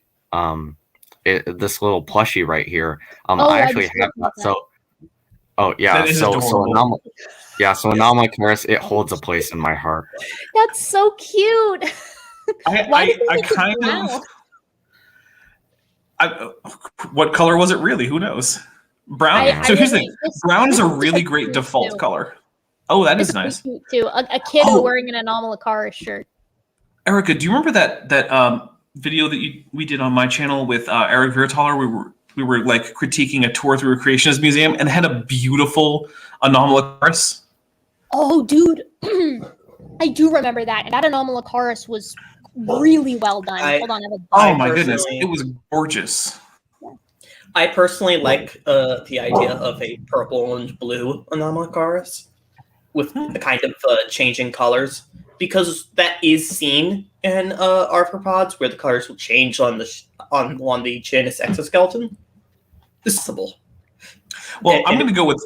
this little plushie right here. I actually have that. So, Anomalocaris, it holds a place in my heart. That's so cute. I kind of. What color was it really? Who knows? Brown. So here's the thing. Brown is a really great default color. Oh, that is nice. Cute too. A kiddo wearing an Anomalocaris shirt. Erica, do you remember that video that we did on my channel with Eric Virtaler? We were like critiquing a tour through a creationist museum and had a beautiful Anomalocaris. Oh, dude, I do remember that. And that Anomalocaris was really well done. Hold on, oh my goodness, it was gorgeous. I personally like the idea of a purple and blue Anomalocaris with the kind of changing colors, because that is seen in arthropods where the colors will change on the genus exoskeleton. Visible. Well, I'm going to go with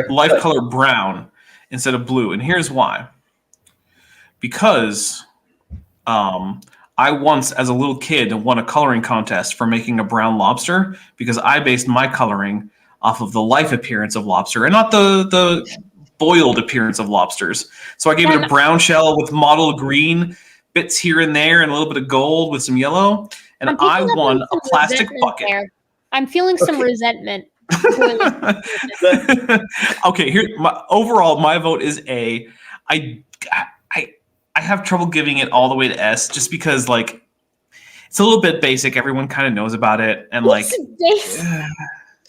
life color brown instead of blue, and here's why. Because I once, as a little kid, won a coloring contest for making a brown lobster because I based my coloring off of the life appearance of lobster and not the boiled appearance of lobsters. So I gave it a brown shell with mottled green bits here and there and a little bit of gold with some yellow. And I'm picking I up won on a some plastic resentment bucket. there. I'm feeling some resentment. Okay, here my vote is A. I have trouble giving it all the way to S just because like it's a little bit basic. Everyone kind of knows about it, and like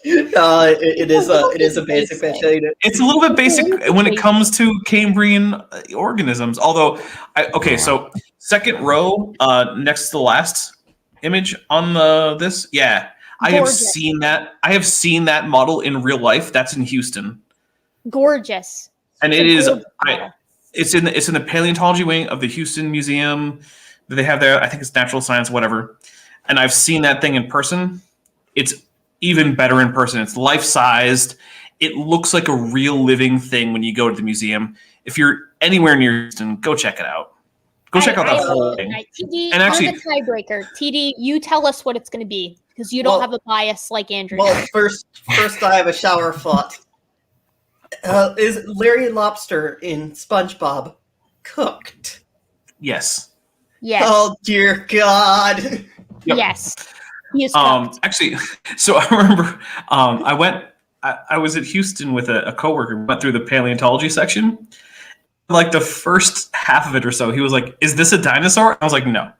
it is a basic bacteria. it's a little bit basic when it comes to Cambrian organisms. Although, so second row, next to the last image on this, yeah, I have seen that. I have seen that model in real life. That's in Houston. Gorgeous. And it is. It's in the paleontology wing of the Houston Museum that they have there. I think it's natural science, whatever. And I've seen that thing in person. It's even better in person. It's life-sized. It looks like a real living thing when you go to the museum. If you're anywhere near Houston, go check it out. Go check out that whole thing. TD, and actually, the tiebreaker. TD, you tell us what it's going to be because you don't have a bias like Andrew. Well, first I have a shower thought. Is Larry Lobster in SpongeBob cooked? Yes. Yes. Oh dear God. Yep. Yes. He is cooked. Actually, so I remember I was at Houston with a coworker, went through the paleontology section. Like the first half of it or so, he was like, "Is this a dinosaur?" I was like, "No." He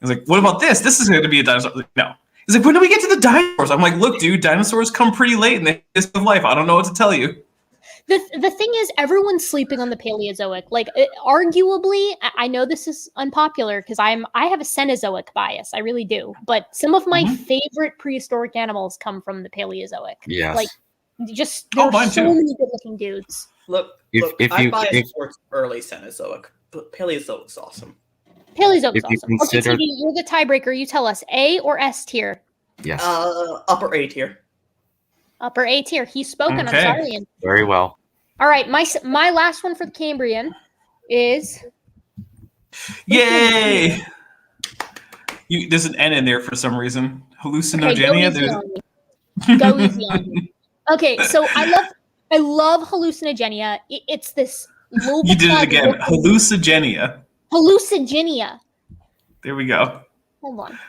was like, "What about this? This is going to be a dinosaur." I was like, "No." He's like, "When do we get to the dinosaurs?" I'm like, "Look, dude, dinosaurs come pretty late in the history of life. I don't know what to tell you." The thing is, everyone's sleeping on the Paleozoic. Like, arguably, I know this is unpopular because I have a Cenozoic bias. I really do. But some of my favorite prehistoric animals come from the Paleozoic. Yes. Like, just there's so many good-looking dudes. Look, I bias towards early Cenozoic, but Paleozoic's awesome. Paleozoic's awesome. Consider... Okay, TD, you're the tiebreaker. You tell us A or S tier. Yes. Upper A tier. Upper A tier. He's spoken. Okay. I'm sorry. Very well. All right, my last one for the Cambrian is. Yay! There's an N in there for some reason. Hallucinogenia. Okay, go easy on me. Okay, so I love hallucinogenia. It's this. You did it again. Hallucigenia. Hallucigenia. There we go. Hold on.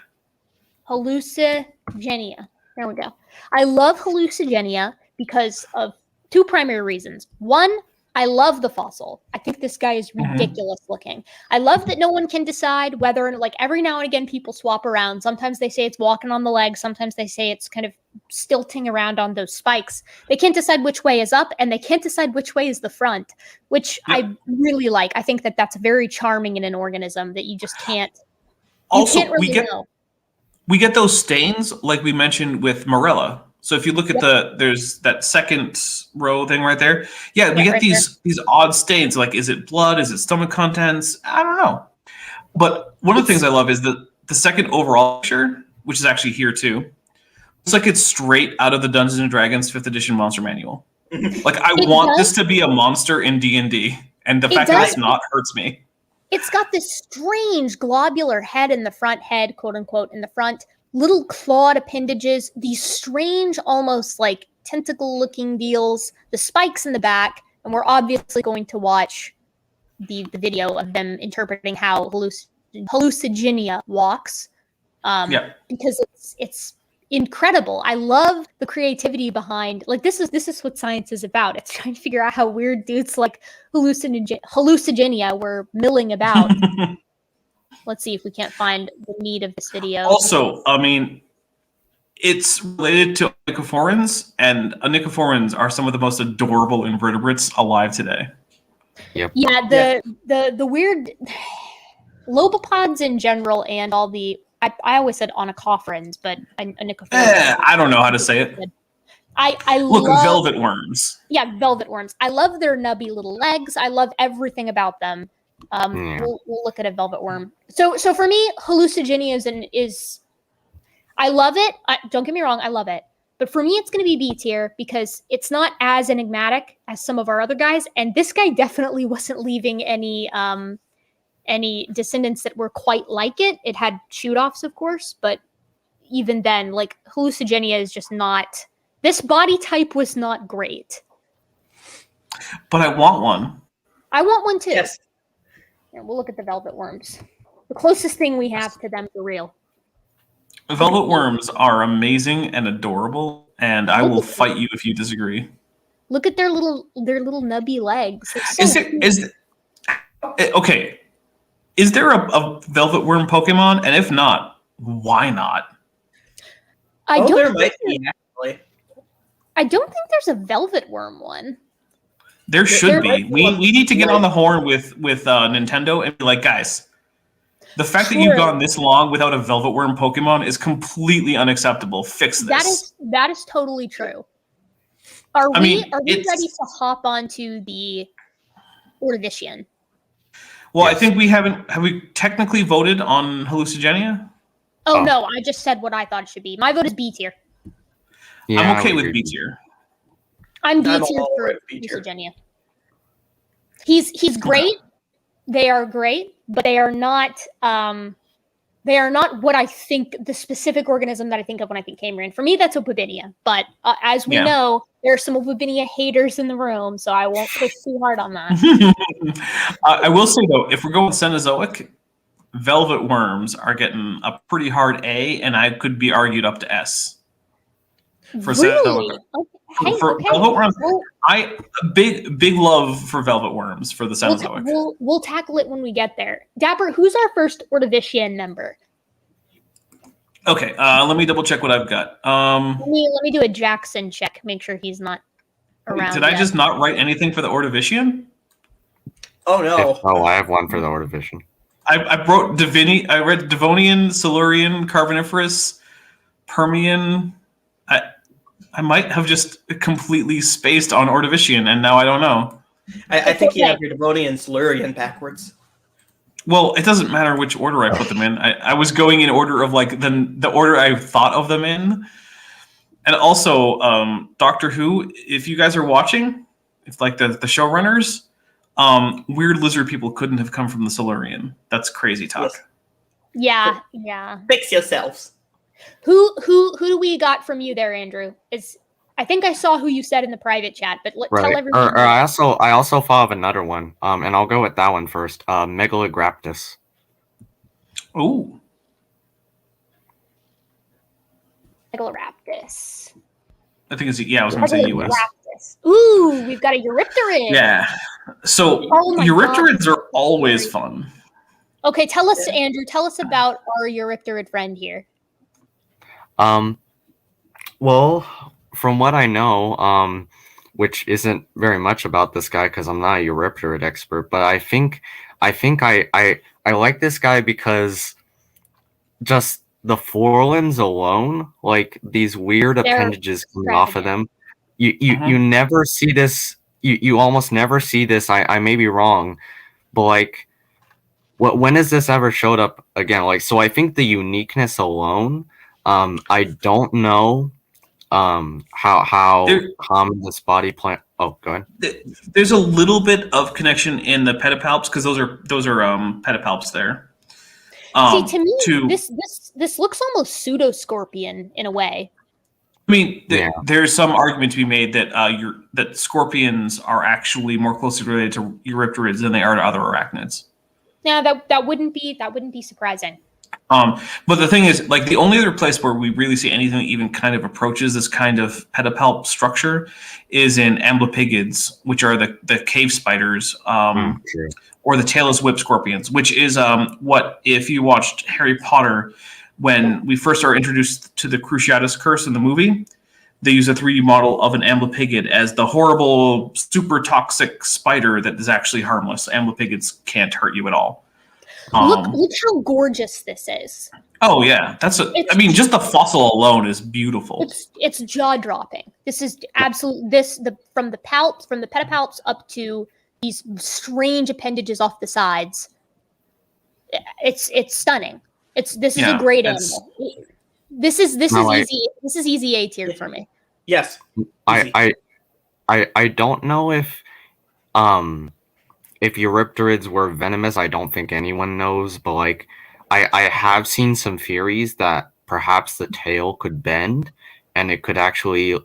Hallucigenia. There we go. I love hallucigenia because of two primary reasons. One, I love the fossil. I think this guy is ridiculous looking. I love that no one can decide whether, like, every now and again people swap around. Sometimes they say it's walking on the legs. Sometimes they say it's kind of stilting around on those spikes. They can't decide which way is up, and they can't decide which way is the front, which I really like. I think that that's very charming in an organism that you just can't. Also, you can't really know. We get those stains, like we mentioned with Marella. So if you look at there's that second row thing right there. Yeah, we get these odd stains. Like, is it blood? Is it stomach contents? I don't know. But one of the things I love is the second overall picture, which is actually here too. It's like it's straight out of the Dungeons and Dragons 5th edition monster manual. Like, I want this to be a monster in D&D, and the fact that it's not hurts me. It's got this strange globular head in the front, head, quote unquote, in the front, little clawed appendages, these strange, almost like tentacle looking deals, the spikes in the back. And we're obviously going to watch the video of them interpreting how hallucigenia walks. Because it's incredible. I love the creativity behind, like, this is what science is about. It's trying to figure out how weird dudes like hallucigenia were milling about. Let's see if we can't find the meat of this video. Also, I mean, it's related to onychophorans, and onychophorans are some of the most adorable invertebrates alive today. Yep. Yeah, the weird lobopods in general, and all the I always said onychophorans, but onychophorans. I don't know how to say it. I love velvet worms. Yeah, velvet worms. I love their nubby little legs. I love everything about them. We'll look at a velvet worm. So for me, hallucigenia is I love it. Don't get me wrong, I love it. But for me, it's going to be B tier because it's not as enigmatic as some of our other guys, and this guy definitely wasn't leaving any descendants that were quite like it. It had shoot-offs, of course, but even then, like, hallucigenia is just not. This body type was not great. But I want one. I want one too. Yes. Here, we'll look at the velvet worms. The closest thing we have to them for real. Velvet worms are amazing and adorable, and I will fight you if you disagree. Look at their little nubby legs. So Okay? Is there a velvet worm Pokemon? And if not, why not? There might be actually. I don't think there's a velvet worm one. There should be. We need to get on the horn with Nintendo and be like, guys, the fact that you've gone this long without a velvet worm Pokemon is completely unacceptable. Fix this. That is totally true. Are we ready to hop onto the Ordovician? Well, yes. I think we haven't. Have we technically voted on Hallucigenia? Oh no, I just said what I thought it should be. My vote is B tier. Yeah, I'm okay with B tier. I'm D tier for Hallucigenia. He's great. They are great, but they are not what I think, the specific organism that I think of when I think Cambrian. For me, that's Opabinia. But as we know, there are some Opabinia haters in the room, so I won't push too hard on that. I will say, though, if we're going Cenozoic, velvet worms are getting a pretty hard A, and I could be argued up to S. For really? For velvet worms, big love for velvet worms for the Cenozoic. We'll tackle it when we get there. Dapper, who's our first Ordovician member? Okay, let me double check what I've got. Let me do a Jackson check. Make sure he's not around. Did I just not write anything for the Ordovician? Oh no! I have one for the Ordovician. I wrote I read Devonian, Silurian, Carboniferous, Permian. I might have just completely spaced on Ordovician, and now I don't know. I think you have your Devonian, Silurian backwards. Well, it doesn't matter which order I put them in. I was going in order of like the order I thought of them in. And also, Doctor Who, if you guys are watching, it's like the showrunners, weird lizard people couldn't have come from the Silurian. That's crazy talk. Yes. Yeah. Fix yourselves. Who do we got from you there, Andrew? I think I saw who you said in the private chat, but tell everyone. I also thought of another one, and I'll go with that one first. Megalograptus. Ooh. Megalograptus. I think I was going to say US. Ooh, we've got a eurypterid. Yeah. So eurypterids are always fun. Okay, tell us, Andrew. Tell us about our eurypterid friend here. Well, from what I know, which isn't very much about this guy because I'm not a eurypterid expert, but I think I like this guy because just the forelimbs alone, like these weird appendages coming off of them. You never see this. You almost never see this. I may be wrong, but like, when has this ever showed up again? Like, so I think the uniqueness alone. I don't know how common this body plan. Oh, go ahead. There's a little bit of connection in the pedipalps because those are pedipalps there. See, to me, this looks almost pseudo-scorpion in a way. I mean, there's some argument to be made that that scorpions are actually more closely related to eurypterids than they are to other arachnids. Yeah, that wouldn't be surprising. But the thing is, like, the only other place where we really see anything that even kind of approaches this kind of pedipalp structure is in amblypygids, which are the cave spiders, or the tailless whip scorpions, which is what, if you watched Harry Potter, when we first are introduced to the Cruciatus curse in the movie, they use a 3D model of an amblypygid as the horrible, super toxic spider that is actually harmless. Amblypygids can't hurt you at all. Look how gorgeous this is. Oh yeah, I mean, just the fossil alone is beautiful. It's jaw dropping. This is absolute. From the pedipalps up to these strange appendages off the sides. It's stunning. This is a great animal. This is easy. This is easy A tier for me. Yes. I don't know if eurypterids were venomous. I don't think anyone knows, but like I have seen some theories that perhaps the tail could bend and it could actually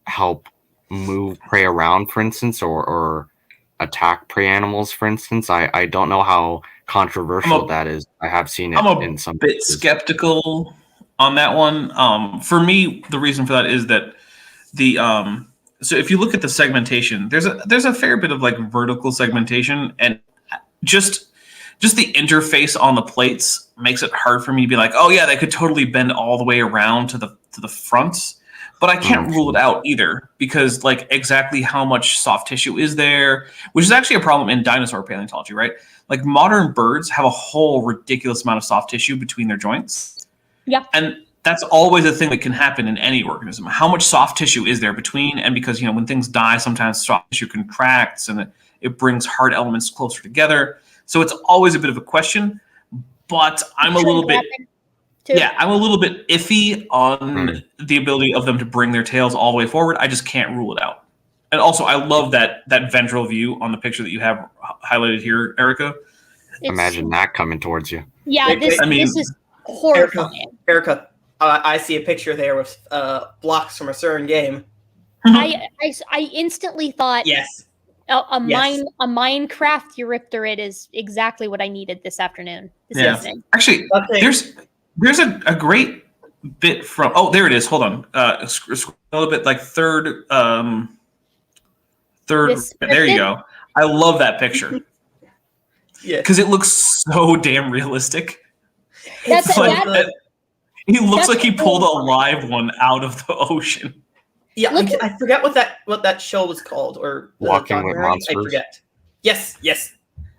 help move prey around, for instance, or attack prey animals, for instance. I don't know how controversial that is. I have seen it in some bit places. skeptical on that one. For me, the reason for that is that the so if you look at the segmentation, there's a fair bit of like vertical segmentation, and just the interface on the plates makes it hard for me to be like, oh yeah, they could totally bend all the way around to the fronts. But I can't rule it out either, because like exactly how much soft tissue is there, which is actually a problem in dinosaur paleontology, right? Like modern birds have a whole ridiculous amount of soft tissue between their joints. Yeah. And that's always a thing that can happen in any organism. How much soft tissue is there between? And because, when things die, sometimes soft tissue contracts and it brings hard elements closer together. So it's always a bit of a question, but I'm a little bit iffy on the ability of them to bring their tails all the way forward. I just can't rule it out. And also, I love that ventral view on the picture that you have highlighted here, Erica. Imagine that coming towards you. Yeah, this is horrifying. Erica, I see a picture there with blocks from a certain game. I instantly thought, yes, a Minecraft eurypterid is exactly what I needed this afternoon. This evening. Actually, there's a great bit from. Oh, there it is. Hold on. Scroll a little bit, like third. There you go. I love that picture. Yeah, because it looks so damn realistic. He looks like he pulled a live one out of the ocean. Yeah, I forget what that show was called, or Walking with Monsters. I forget. Yes.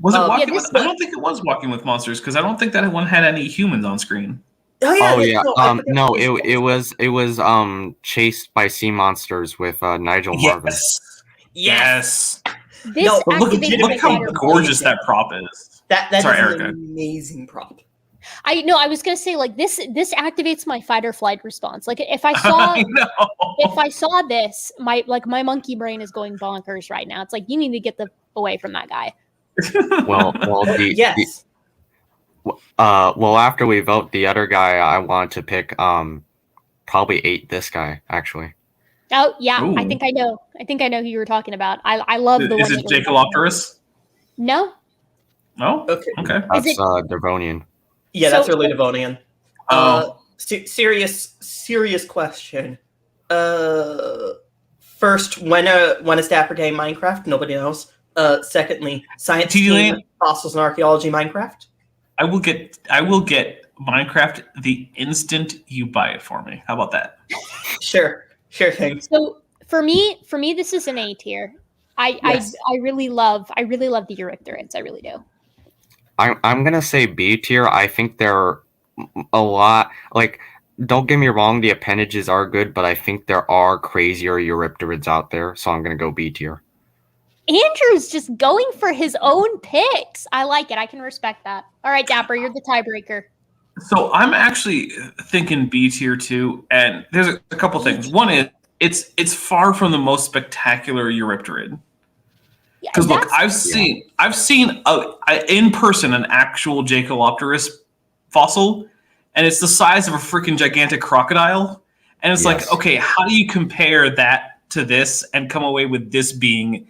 Was it Walking with? I don't think it was Walking with Monsters, because I don't think that one had any humans on screen. Oh yeah. No, it was Chased by Sea Monsters with Nigel Marven. Yes. Look how gorgeous that prop is. That Sorry, is Erica. an amazing prop. I was gonna say, like, this activates my fight or flight response. Like, if I saw this, my monkey brain is going bonkers right now. It's like, you need to get away from that guy. Well, yes. After we vote, the other guy I wanted to pick probably ate this guy, actually. Oh yeah, Ooh. I think I know who you were talking about. I love the one. Is it Jacalopterus? No. No. Okay. That's Devonian. Yeah, that's early Devonian. Oh. Serious question. First, when is Dapper Day Minecraft? Nobody knows. Secondly, science team, fossils and archaeology Minecraft. I will get Minecraft the instant you buy it for me. How about that? Sure thing. So for me, this is an A tier. I really love the eurypterids. I really do. I'm gonna say B tier. I think they're a lot like. Don't get me wrong, the appendages are good, but I think there are crazier eurypterids out there, so I'm gonna go B tier. Andrew's just going for his own picks. I like it. I can respect that. All right, Dapper, you're the tiebreaker. So I'm actually thinking B tier too, and there's a couple things. One is it's far from the most spectacular eurypterid. Because look, I've seen in person an actual Jacalopterus fossil, and it's the size of a freaking gigantic crocodile. And it's like, okay, how do you compare that to this and come away with this being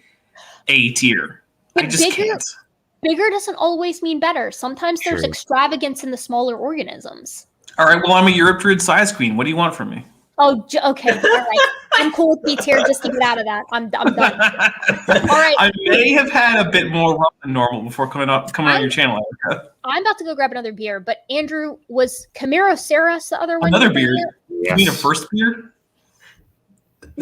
A tier? I just can't. Bigger doesn't always mean better. Sometimes there's extravagance in the smaller organisms. All right, well, I'm a eurypterid size queen. What do you want from me? Oh, okay. All right. I'm cool with B tier just to get out of that. I'm done. All right. I may have had a bit more rum than normal before coming on your channel, Erica. I'm about to go grab another beer, but Andrew, was Cameroceras the other one? Another beer? You mean a first beer?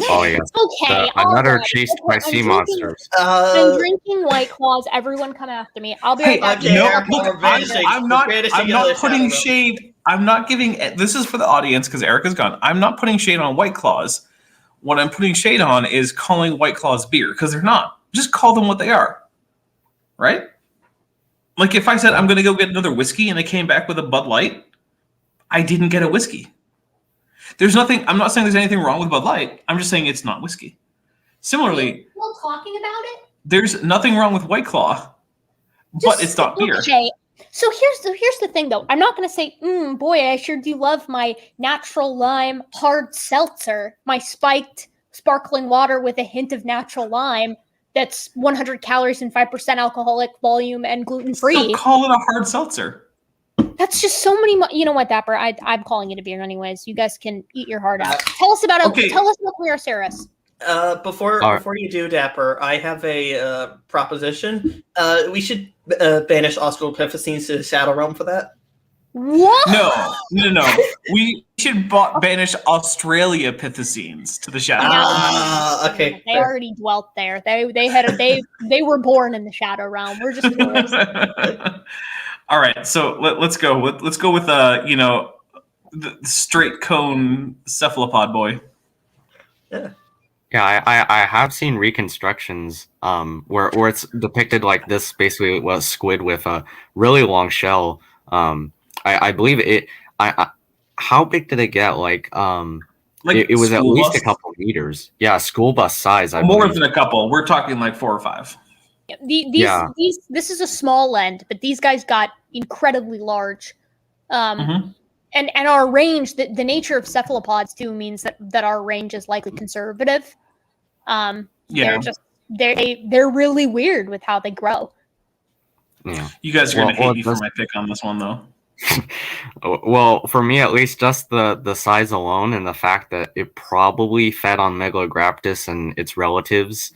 Oh yeah. Okay. Another Chased by Sea Monsters. I'm drinking White Claws. Everyone come after me. I'll be right back. I'm not putting shade. I'm not giving. This is for the audience because Erica's gone. I'm not putting shade on White Claws. What I'm putting shade on is calling White Claws beer because they're not. Just call them what they are. Right? Like if I said I'm going to go get another whiskey and I came back with a Bud Light, I didn't get a whiskey. There's nothing. I'm not saying there's anything wrong with Bud Light. I'm just saying it's not whiskey. Similarly, still talking about it. There's nothing wrong with White Claw, but it's not beer. Okay. So here's the thing, though. I'm not going to say, boy, I sure do love my natural lime hard seltzer, my spiked sparkling water with a hint of natural lime. that's 100 calories and 5% alcoholic volume and gluten-free. Still call it a hard seltzer. That's just so many. You know what, Dapper? I'm calling it a beer anyways. You guys can eat your heart out. Tell us about Cameroceras. Before you do, Dapper, I have a proposition. We should banish Australopithecines to the Shadow Realm for that. What? No. We should banish Australopithecines to the Shadow Realm. Okay. They already dwelt there. They were born in the Shadow Realm. We're just tourists. All right, so let's go. Let's go with the straight cone cephalopod boy. Yeah. Yeah, I have seen reconstructions where it's depicted like this. Basically, was squid with a really long shell. I believe it. How big did it get? Like it was at least a couple meters. Yeah, school bus size. More than a couple. We're talking like 4 or 5. This is a small end, but these guys got incredibly large. And our range, the nature of cephalopods too means that our range is likely conservative. They're really weird with how they grow. Yeah. You guys are gonna hate me for my pick on this one though. Well, for me at least, just the size alone and the fact that it probably fed on Megalograptus and its relatives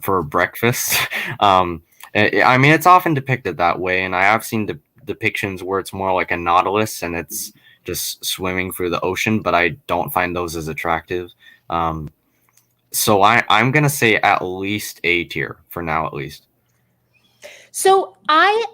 for breakfast. I mean, it's often depicted that way, and I have seen depictions where it's more like a nautilus and it's just swimming through the ocean, but I don't find those as attractive. So I'm gonna say at least A tier for now, at least. So I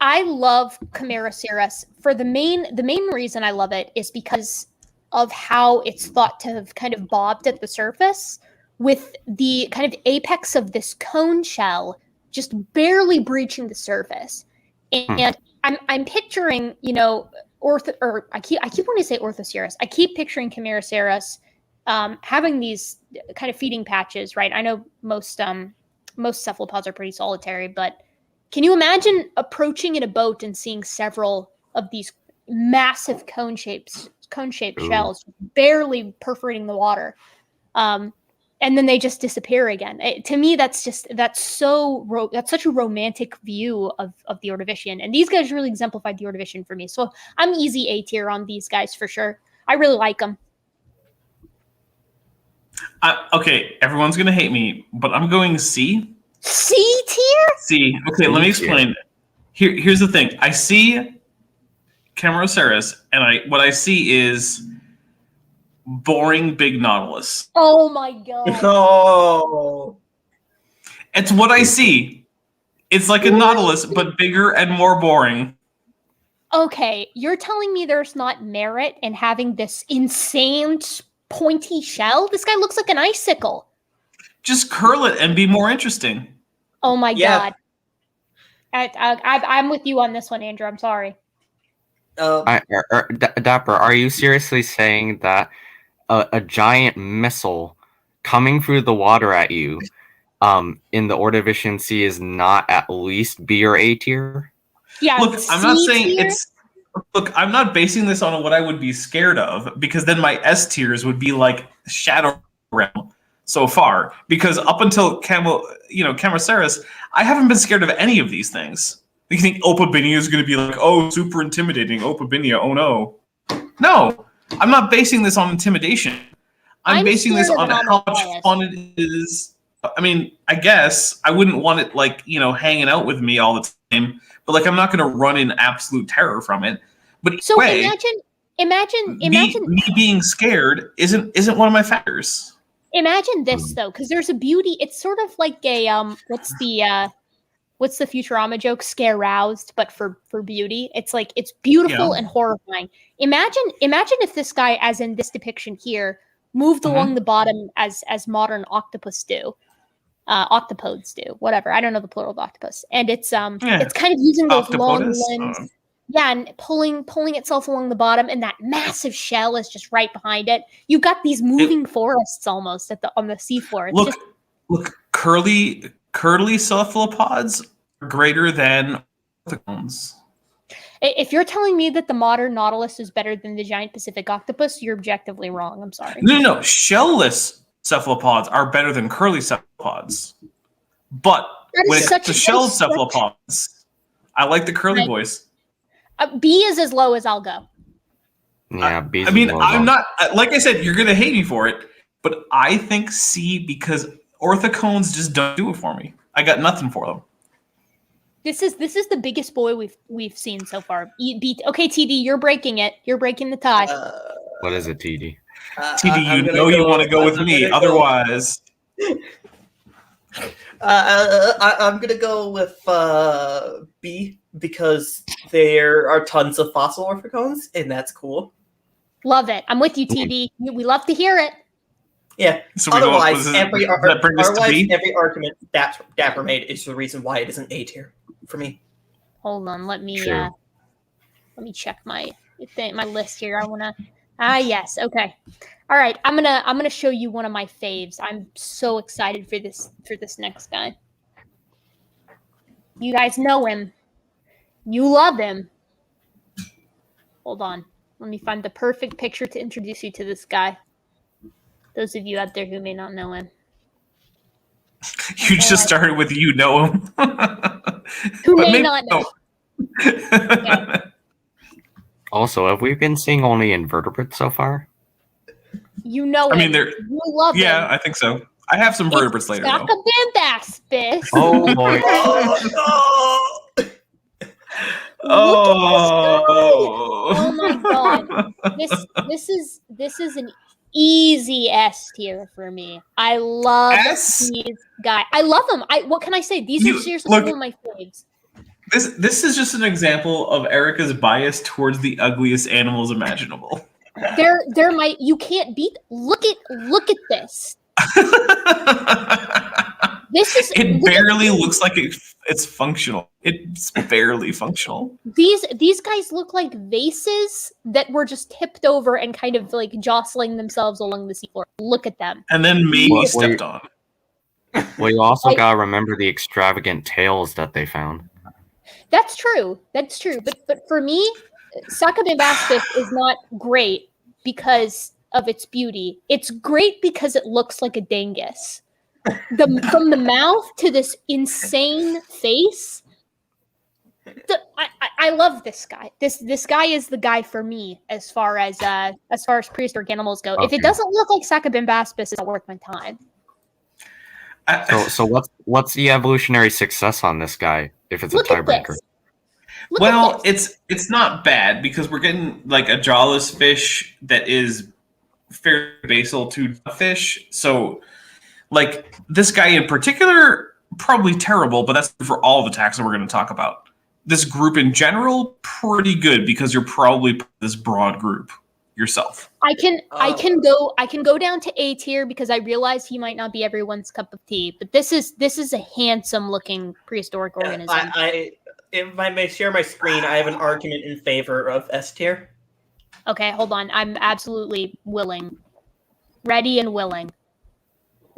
love Cameroceras. For the main reason I love it is because of how it's thought to have kind of bobbed at the surface, with the kind of apex of this cone shell just barely breaching the surface. And I'm picturing, I keep wanting to say Orthoceras. I keep picturing Cameroceras having these kind of feeding patches, right? I know most cephalopods are pretty solitary, but can you imagine approaching in a boat and seeing several of these massive cone-shaped shells barely perforating the water? And then they just disappear again. To me, that's such a romantic view of the Ordovician. And these guys really exemplified the Ordovician for me. So I'm easy A tier on these guys for sure. I really like them. Okay, everyone's going to hate me, but I'm going C. C tier? C. Okay, let me explain. Here's the thing. I see Cameroceras, and what I see is boring big nautilus. Oh my god. Oh. It's what I see. It's like a nautilus, but bigger and more boring. Okay, you're telling me there's not merit in having this insane pointy shell? This guy looks like an icicle. Just curl it and be more interesting. Oh my god. I'm with you on this one, Andrew. I'm sorry. Dapper, are you seriously saying that a giant missile coming through the water at you in the Ordovician Sea is not at least B or A tier? Yeah. Look, I'm not saying it's. Look, I'm not basing this on what I would be scared of, because then my S tiers would be like Shadow Realm so far. Because up until Cameroceras, I haven't been scared of any of these things. You think Opabinia is going to be like, oh, super intimidating, Opabinia, oh no. No, I'm not basing this on intimidation. I'm basing this on how much fun it is. I mean, I guess I wouldn't want it hanging out with me all the time, but I'm not going to run in absolute terror from it. But so imagine me being scared isn't one of my factors. Imagine this though, because there's a beauty. It's sort of like a what's the Futurama joke? Scare roused, but for beauty. It's like it's beautiful and horrifying. Imagine if this guy, as in this depiction here, moved along the bottom as modern octopods do, whatever. I don't know the plural of octopus, and it's kind of using those long limbs. Yeah, and pulling itself along the bottom, and that massive shell is just right behind it. You've got these moving forests almost on the seafloor. Look, curly cephalopods are greater than orthocones. If you're telling me that the modern nautilus is better than the giant Pacific octopus, you're objectively wrong. I'm sorry. No. Shellless cephalopods are better than curly cephalopods. But That is when it such- comes to that shelled is such- cephalopods, I like the curly Right. boys. B is as low as I'll go. Yeah, B's I mean, as low I'm as not, like I said, you're going to hate me for it, but I think C because orthocones just don't do it for me. I got nothing for them. This is the biggest boy we've seen so far. Okay, TD, you're breaking it. You're breaking the tie. What is it, TD? TD, you want to go with me. Otherwise, I'm gonna go with B because there are tons of fossil orthocones, and that's cool. Love it. I'm with you, TD. We love to hear it. Yeah. so we Otherwise, does every that bring us to otherwise, B? every argument that Dapper made is the reason why it isn't A tier for me. Hold on, let me True. check my list here. I wanna yes, okay. All right, I'm gonna show you one of my faves. I'm so excited for this next guy. You guys know him. You love him. Hold on. Let me find the perfect picture to introduce you to this guy. Those of you out there who may not know him. You just started with you know him. Who But may maybe- not know. Okay. Also, have we been seeing only invertebrates so far? You know I him. mean, they're You love yeah, him. I think so. I have some vertebrates later though. Sacabaspis. Oh boy. Oh my god. This is an easy S tier for me. I love S? these guys. I love them. What can I say? These are seriously look- one of my faves. This is just an example of Erica's bias towards the ugliest animals imaginable. They're my you can't beat. Look at this. This is It barely looks like it's functional. It's barely functional. these guys look like vases that were just tipped over and kind of like jostling themselves along the seafloor. Look at them. And then maybe Well, stepped on. Well, you also Like- gotta remember the extravagant tails that they found. That's true. That's true. But for me, Sacabaspis is not great because of its beauty. It's great because it looks like a dangus. From the mouth to this insane face. I love this guy. This guy is the guy for me as far as prehistoric animals go. If Okay. it doesn't look like Sacabaspis, it's not worth my time. So what's the evolutionary success on this guy if it's Look a at tiebreaker? this. Look Well, at this. it's not bad because we're getting like a jawless fish that is fairly basal to fish. So, like this guy in particular, probably terrible, but that's for all the taxa we're going to talk about. This group in general, pretty good because you're probably this broad group yourself. I can go down to A tier because I realize he might not be everyone's cup of tea, but this is a handsome looking prehistoric organism. If I may share my screen, I have an argument in favor of S tier. Okay, hold on. I'm absolutely willing. Ready and willing.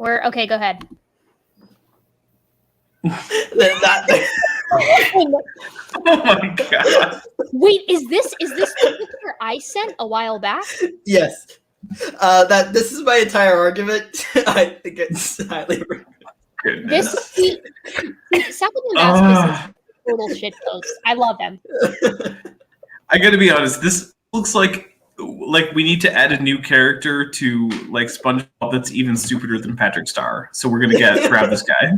Okay, go ahead. Oh my god! Wait, is this the picture I sent a while back? Yes. This is my entire argument. I think it's highly Goodness. Sacabaspis is a total shit post. I love him. I got to be honest. This looks like we need to add a new character to like SpongeBob that's even stupider than Patrick Star. So we're gonna grab this guy.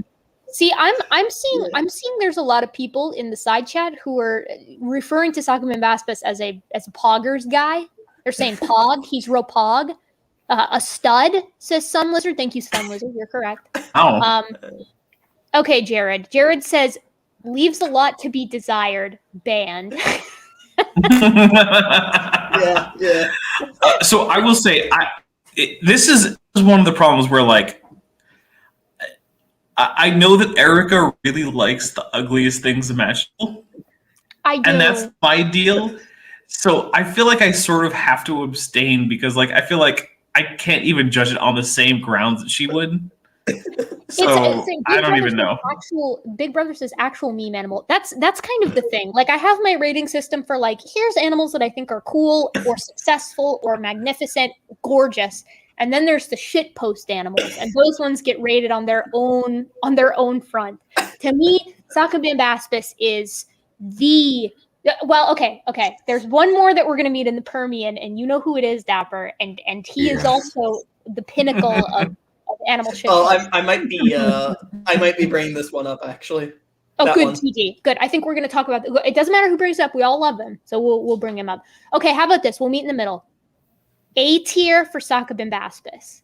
See, I'm seeing there's a lot of people in the side chat who are referring to Sacabaspis as a poggers guy. They're saying pog. He's real pog. A stud, says Sun Lizard. Thank you, Sun Lizard. You're correct. Oh, Okay, Jared. Jared says leaves a lot to be desired. Banned. yeah. So I will say, this is one of the problems where like I know that Erica really likes the ugliest things imaginable, I do. and that's my deal. So I feel like I sort of have to abstain because like I feel like I can't even judge it on the same grounds that she would. So I don't even know. Big Brother says actual meme animal. That's kind of the thing. Like I have my rating system for like here's animals that I think are cool or successful or magnificent, gorgeous, And then there's the shit post animals, and those ones get rated on their own front. To me, Sacabaspis is okay. There's one more that we're gonna meet in the Permian, and you know who it is, Dapper, and he is also the pinnacle of animal shit. Oh, I might be bringing this one up actually. Oh, That good, one. TG. Good. I think we're going to talk about it. Doesn't matter who brings it up. We all love them. So we'll bring him up. Okay, how about this? We'll meet in the middle. A tier for Sacabaspis.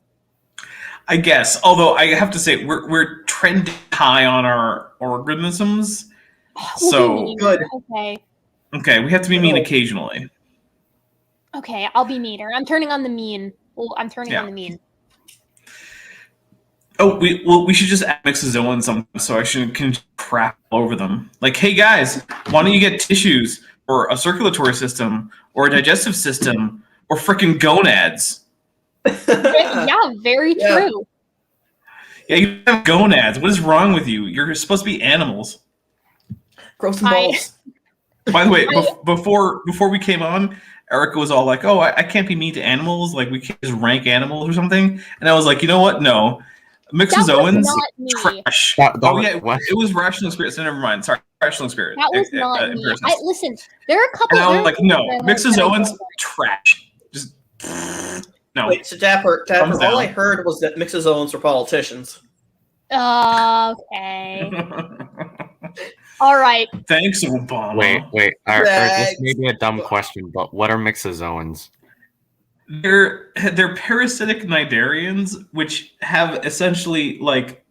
I guess. Although I have to say, we're trending high on our organisms. We'll be mean. Good. Okay, we have to be mean occasionally. Okay, I'll be meaner. I'm turning on the mean. Well, I'm turning on the mean. Oh, we should just add Mixozoans sometimes so I can crap all over them. Like, hey guys, why don't you get tissues or a circulatory system or a digestive system or freaking gonads? Yeah, very true. Yeah, you have gonads. What is wrong with you? You're supposed to be animals. Grow some balls. By the way, before we came on, Erica was all like, "Oh, I can't be mean to animals. Like, we can't just rank animals or something." And I was like, you know what? No. Mixozoans, trash. It was rational spirit. So never mind. Sorry, rational spirit. That was not me. Listen, there are a couple. And I was like, no, Mixozoans, trash. Just no. Wait, so Dapper, all I heard was that Mixozoans were politicians. Okay. All right. Thanks, Obama. Wait. This may be a dumb question, but what are Mixozoans? They're parasitic cnidarians, which have essentially like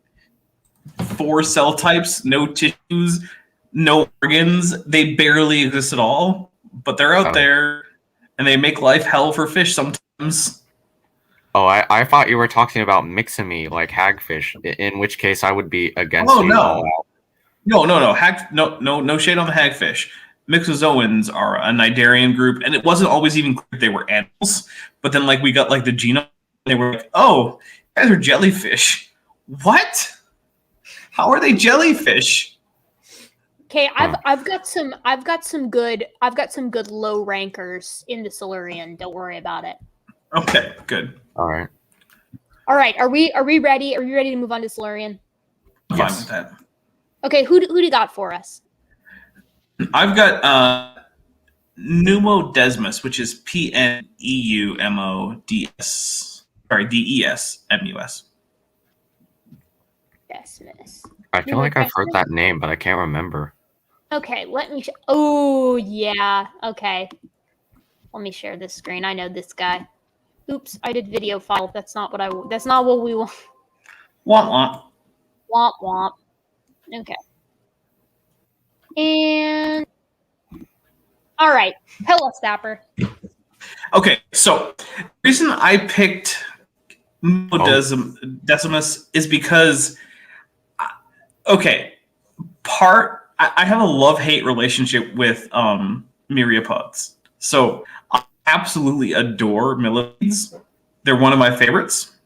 4 cell types, no tissues, no organs. They barely exist at all, but they're out there, and they make life hell for fish sometimes. Oh, I thought you were talking about mixamy, like hagfish. In which case, I would be against. Oh no, no shade on the hagfish. Mixozoans are a cnidarian group, and it wasn't always even clear they were animals. But then, like, we got like the genome, and they were like, "Oh, you guys are jellyfish." What? How are they jellyfish? Okay, I've got some good low rankers in the Silurian. Don't worry about it. Okay, good. All right. Are we ready? Are we ready to move on to Silurian? Fine with that. Okay, who do you got for us? I've got Pneumodesmus, which is Pneumods. Sorry, Desmus. Desmus. I feel like I've heard that name, but I can't remember. Okay, let me. Oh yeah. Okay. Let me share this screen. I know this guy. Oops, I did video file. That's not what we want. Womp womp. Womp womp. Okay. And all right, tell us, Dapper. Okay, so the reason I picked Pneumodesmus is because, I have a love-hate relationship with myriapods. So I absolutely adore millipedes. They're one of my favorites.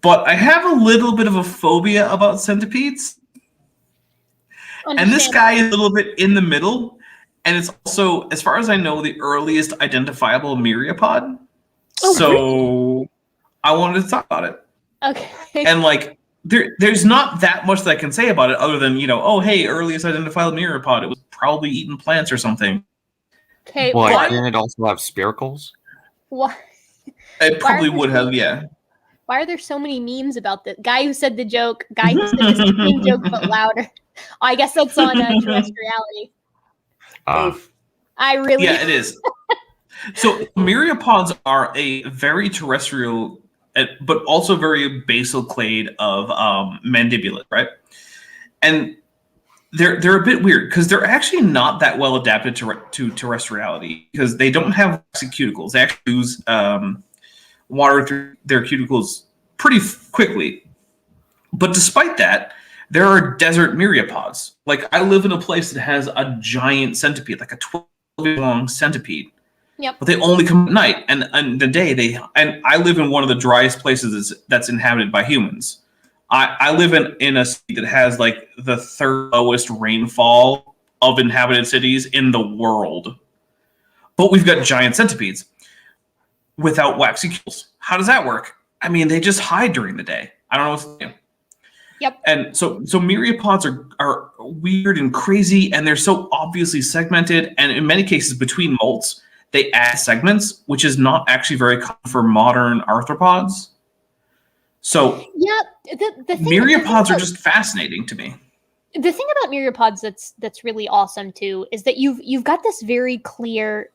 But I have a little bit of a phobia about centipedes. And this guy is a little bit in the middle. And it's also, as far as I know, the earliest identifiable myriapod. Really? I wanted to talk about it. Okay. And like, there's not that much that I can say about it other than, earliest identifiable myriapod. It was probably eating plants or something. Okay. Well, didn't it also have spiracles? What? It probably would have, yeah. Why are there so many memes about the guy who said the joke, guy who said the same joke but louder? I guess that's on terrestriality. Yeah, it is. So myriapods are a very terrestrial, but also very basal clade of mandibulate, right? And they're a bit weird because they're actually not that well adapted to terrestriality because they don't have cuticles. They actually lose water through their cuticles pretty quickly. But despite that, there are desert myriapods. Like, I live in a place that has a giant centipede, like a 12-long centipede. Yep. But they only come at night, and the day and I live in one of the driest places that's inhabited by humans. I live in a city that has like the 3rd lowest rainfall of inhabited cities in the world. But we've got giant centipedes without waxy cuticles. how does that work? I mean, they just hide during the day. I don't know what to do. Yep. And so myriapods are weird and crazy, and they're so obviously segmented. And in many cases, between molts, they add segments, which is not actually very common for modern arthropods. So yeah, the thing, myriapods are just fascinating to me. The thing about myriapods that's really awesome too is that you've got this very clear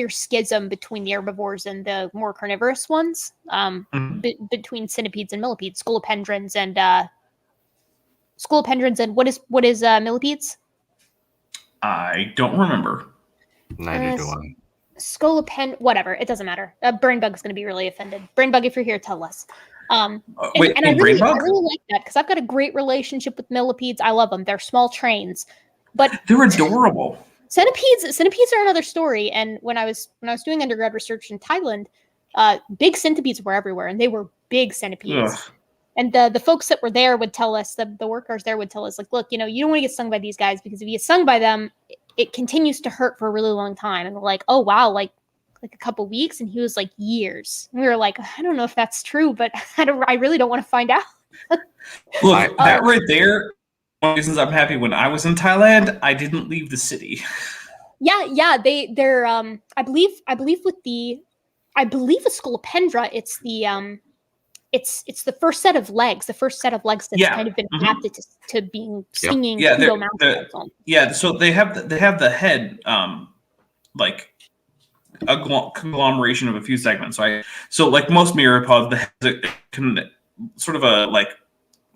schism between the herbivores and the more carnivorous ones, between centipedes and millipedes, scolopendrons and what is millipedes? I don't remember. Neither do I. Whatever, it doesn't matter. Brain Bug's going to be really offended. Brain Bug, if you're here, tell us. I really like that because I've got a great relationship with millipedes. I love them. They're small trains, but they're adorable. Centipedes are another story. And when I was doing undergrad research in Thailand, big centipedes were everywhere, and they were big centipedes. Ugh. And the folks that were there would tell us, the workers there would tell us, like, look, you don't want to get stung by these guys because if you get stung by them, it continues to hurt for a really long time. And we're like, oh wow, like a couple weeks, and he was like years. And we were like, I don't know if that's true, but I really don't want to find out. Look, that right there. One of the reasons I'm happy when I was in Thailand, I didn't leave the city. Yeah, they're I believe with the Scolopendra, it's the first set of legs, that's kind of been adapted to being stinging. Yeah, so they have the head like a conglomeration of a few segments, right? So like most myriapods, the head can sort of a like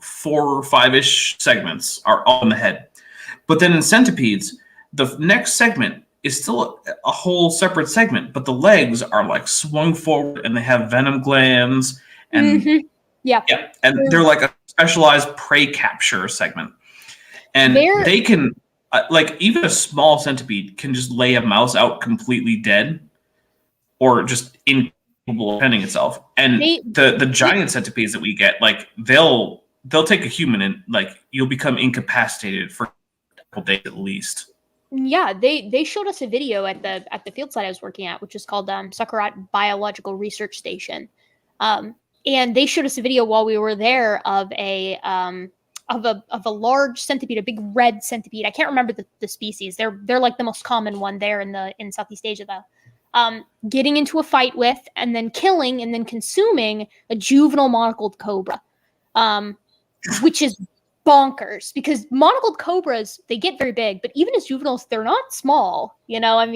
4 or 5-ish segments are all in the head. But then in centipedes, the next segment is still a whole separate segment, but the legs are like swung forward and they have venom glands and and they're like a specialized prey capture segment. And they can like even a small centipede can just lay a mouse out completely dead or just incapable of defending itself. And the giant centipedes that we get, like they'll take a human and like you'll become incapacitated for a couple days at least. Yeah, they showed us a video at the field site I was working at, which is called Sacabaspis Biological Research Station, and they showed us a video while we were there of a large centipede, a big red centipede. I can't remember the species. They're like the most common one there in Southeast Asia though. Getting into a fight with and then killing and then consuming a juvenile monocled cobra. Which is bonkers because monocled cobras, they get very big, but even as juveniles, they're not small. They're not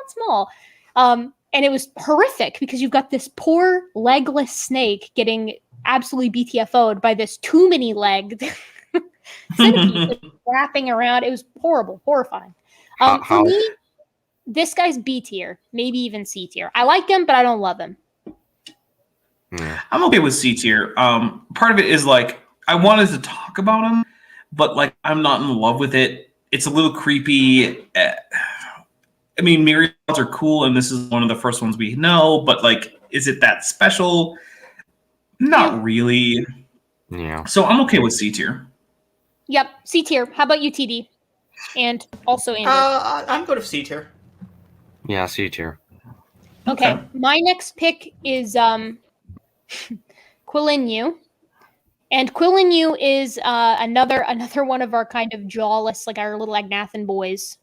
small. And it was horrific because you've got this poor legless snake getting absolutely BTFO'd by this too many legged centipede wrapping around. It was horrible, horrifying. For me, this guy's B tier, maybe even C tier. I like him, but I don't love him. I'm okay with C tier. Part of it is like I wanted to talk about him, but like I'm not in love with it. It's a little creepy. I mean, myriapods are cool, and this is one of the first ones we know. But like, is it that special? Not really. Yeah. So I'm okay with C tier. Yep, C tier. How about you, TD? And also Andrew. I'm good with C tier. Yeah, C tier. Okay, my next pick is Quilinu. And Quilinu is another one of our kind of jawless, like our little Agnathan boys.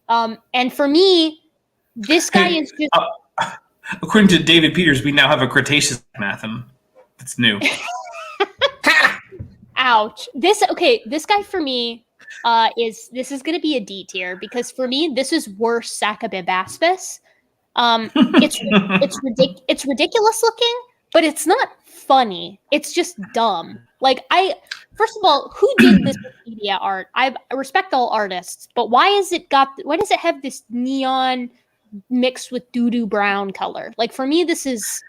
And for me, this guy is just... according to David Peters, we now have a Cretaceous Agnathan. That's new. Ouch. This guy for me is going to be a D tier because for me, this is worse Sacabaspis. It's ridiculous looking, but it's not funny. It's just dumb. Like first of all, who did this Wikipedia art? I respect all artists, but why does it have this neon mixed with doo-doo brown color? Like for me, this is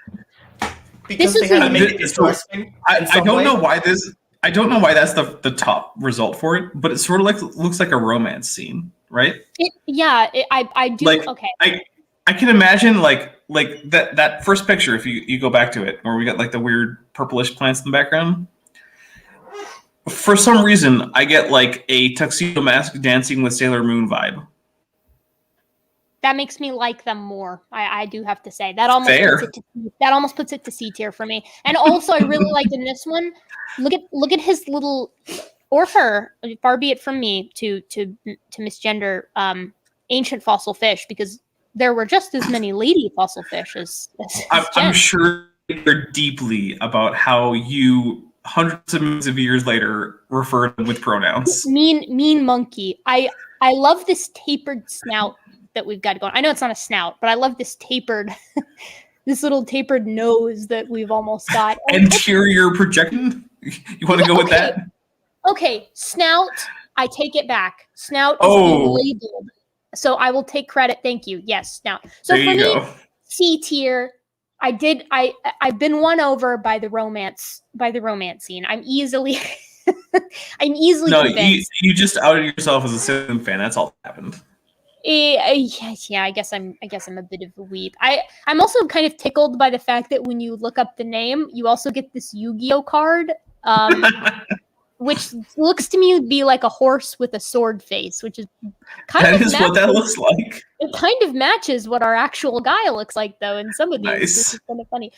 because they had to make it interesting. I don't know why this. I don't know why that's the top result for it, but it sort of looks like a romance scene, right? I do. Like, okay. I can imagine like that first picture, if you go back to it, where we got like the weird purplish plants in the background. For some reason, I get like a Tuxedo Mask dancing with Sailor Moon vibe. that makes me like them more. I do have to say that almost Fair. puts it to C tier for me. And also, I really like in this one. Look at his little, or her. Far be it from me to misgender ancient fossil fish, because there were just as many lady fossil fish as I'm sure they're deeply about how you hundreds of millions of years later refer to them with pronouns. Mean monkey. I love this tapered snout that we've got going. I know it's not a snout, but I love this tapered, this little tapered nose that we've almost got. Anterior projection? You want to go with that? Okay, snout. I take it back. Snout is labeled, so I will take credit. Thank you. Yes, snout. So there for me, go. C tier. I've been won over by the romance scene. I'm easily convinced. You just outed yourself as a Sim fan. That's all that happened. Yeah, I guess I'm a bit of a weeb. I'm also kind of tickled by the fact that when you look up the name, you also get this Yu-Gi-Oh card, which looks to me to be like a horse with a sword face, which is that is what that looks like. It kind of matches what our actual guy looks like, though, in some of these. Nice. This is kind of funny.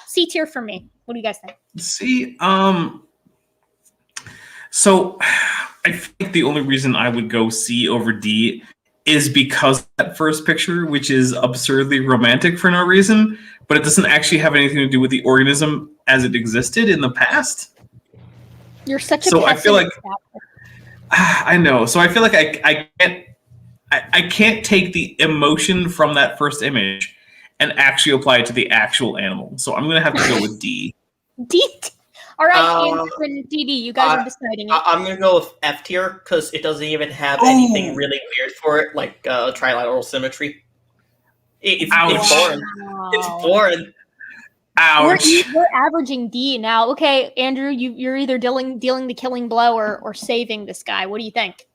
C tier for me. What do you guys think? See, so I think the only reason I would go C over D is because of that first picture, which is absurdly romantic for no reason, but it doesn't actually have anything to do with the organism as it existed in the past. You're such a so I feel like pessimist. I know. So I feel like I can't take the emotion from that first image and actually apply it to the actual animal. So I'm gonna have to go with D. D. All right, Andrew and DD, you guys are deciding it. I'm gonna go with F tier because it doesn't even have anything really weird for it, like trilateral symmetry. It's boring. Wow. It's boring. Ouch. We're averaging D now. Okay, Andrew, you're either dealing the killing blow or saving this guy. What do you think?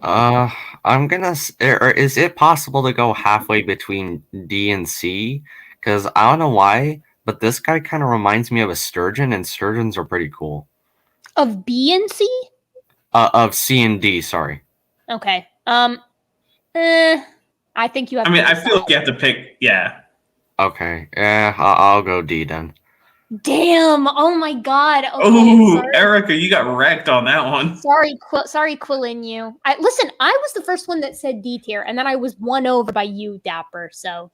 I'm gonna. Or is it possible to go halfway between D and C? Because I don't know why, but this guy kind of reminds me of a sturgeon, and sturgeons are pretty cool. Of B and C? Of C and D. Sorry. Okay. I think you have. I feel like you have to pick. Yeah. Okay. Yeah, I'll go D then. Damn! Oh my god! Okay, Oh, Erica, you got wrecked on that one. Sorry, Quillin, you. Listen, I was the first one that said D tier, and then I was won over by you, Dapper. So.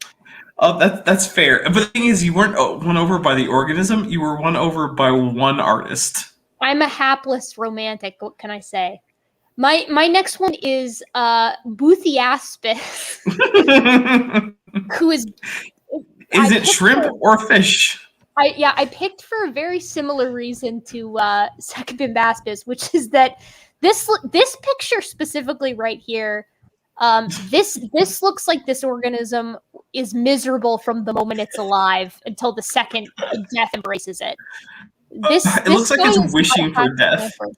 Oh, that's fair. But the thing is, you weren't won over by the organism. You were won over by one artist. I'm a hapless romantic. What can I say? My next one is Buthiaspis, who is. Is it shrimp or fish? I picked for a very similar reason to Sacabaspis, which is that this picture specifically right here, this looks like this organism is miserable from the moment it's alive until the second death embraces it. It looks like it's wishing for death. Camper.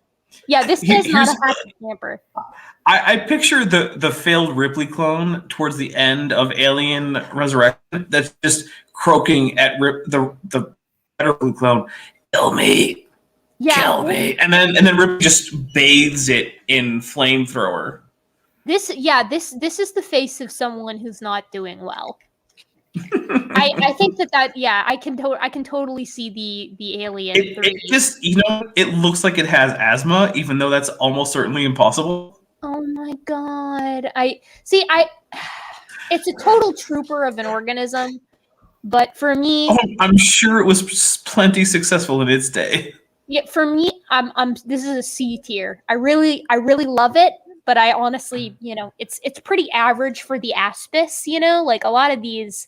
Yeah, this guy's not a happy camper. I picture the failed Ripley clone towards the end of Alien Resurrection that's just croaking at the Ripley clone, kill me, kill me, and then Ripley just bathes it in flamethrower. This is the face of someone who's not doing well. I think that I can totally see the alien. It just it looks like it has asthma, even though that's almost certainly impossible. Oh my god! It's a total trooper of an organism, but for me, I'm sure it was plenty successful in its day. Yeah, for me, this is a C tier. I really love it, but I honestly, it's pretty average for the aspis. Like a lot of these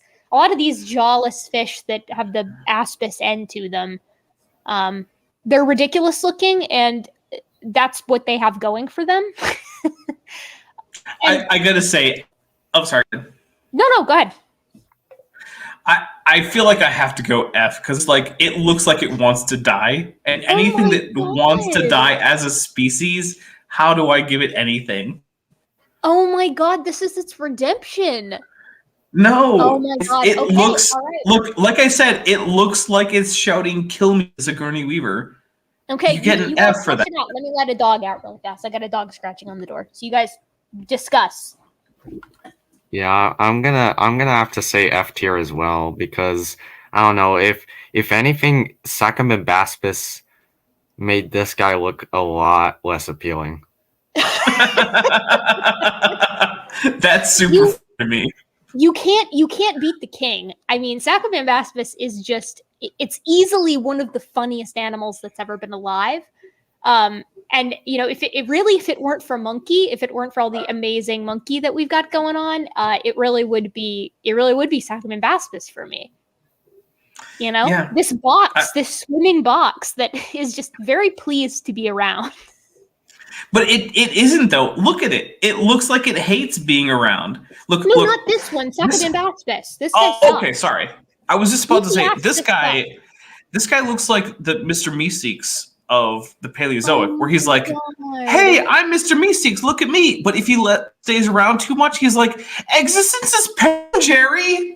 jawless fish that have the aspis end to them, they're ridiculous looking, and that's what they have going for them. I gotta say, I'm sorry. No, go ahead. I feel like I have to go F because it looks like it wants to die, and anything that wants to die as a species, how do I give it anything? Oh my god, this is its redemption. No. Oh my god. It looks right. Look, like I said, it looks like it's shouting "Kill me" as a Sigourney Weaver. Okay, you get an F for that. Let me let a dog out really fast. I got a dog scratching on the door. So you guys discuss. Yeah, I'm gonna have to say F tier as well because I don't know if anything, Sacabaspis made this guy look a lot less appealing. That's super You- funny to me. You can't beat the king. I mean, Sacabaspis is just it's easily one of the funniest animals that's ever been alive. And you know, if it weren't for monkey, if it weren't for all the amazing monkey that we've got going on, it really would be Sacabaspis for me. You know, Yeah. this box, this swimming box that is just very pleased to be around. But it isn't though. Look at it. It looks like it hates being around. Look, No, look. not this one, Sacabaspis. This guy Oh, sucks. okay. Sorry, I was just about to say Who's this this guy. guy? This guy looks like the Mr. Meeseeks of the Paleozoic, where he's like, God. "Hey, I'm Mr. Meeseeks. Look at me." But if he stays around too much, he's like, "Existence is pain, Jerry."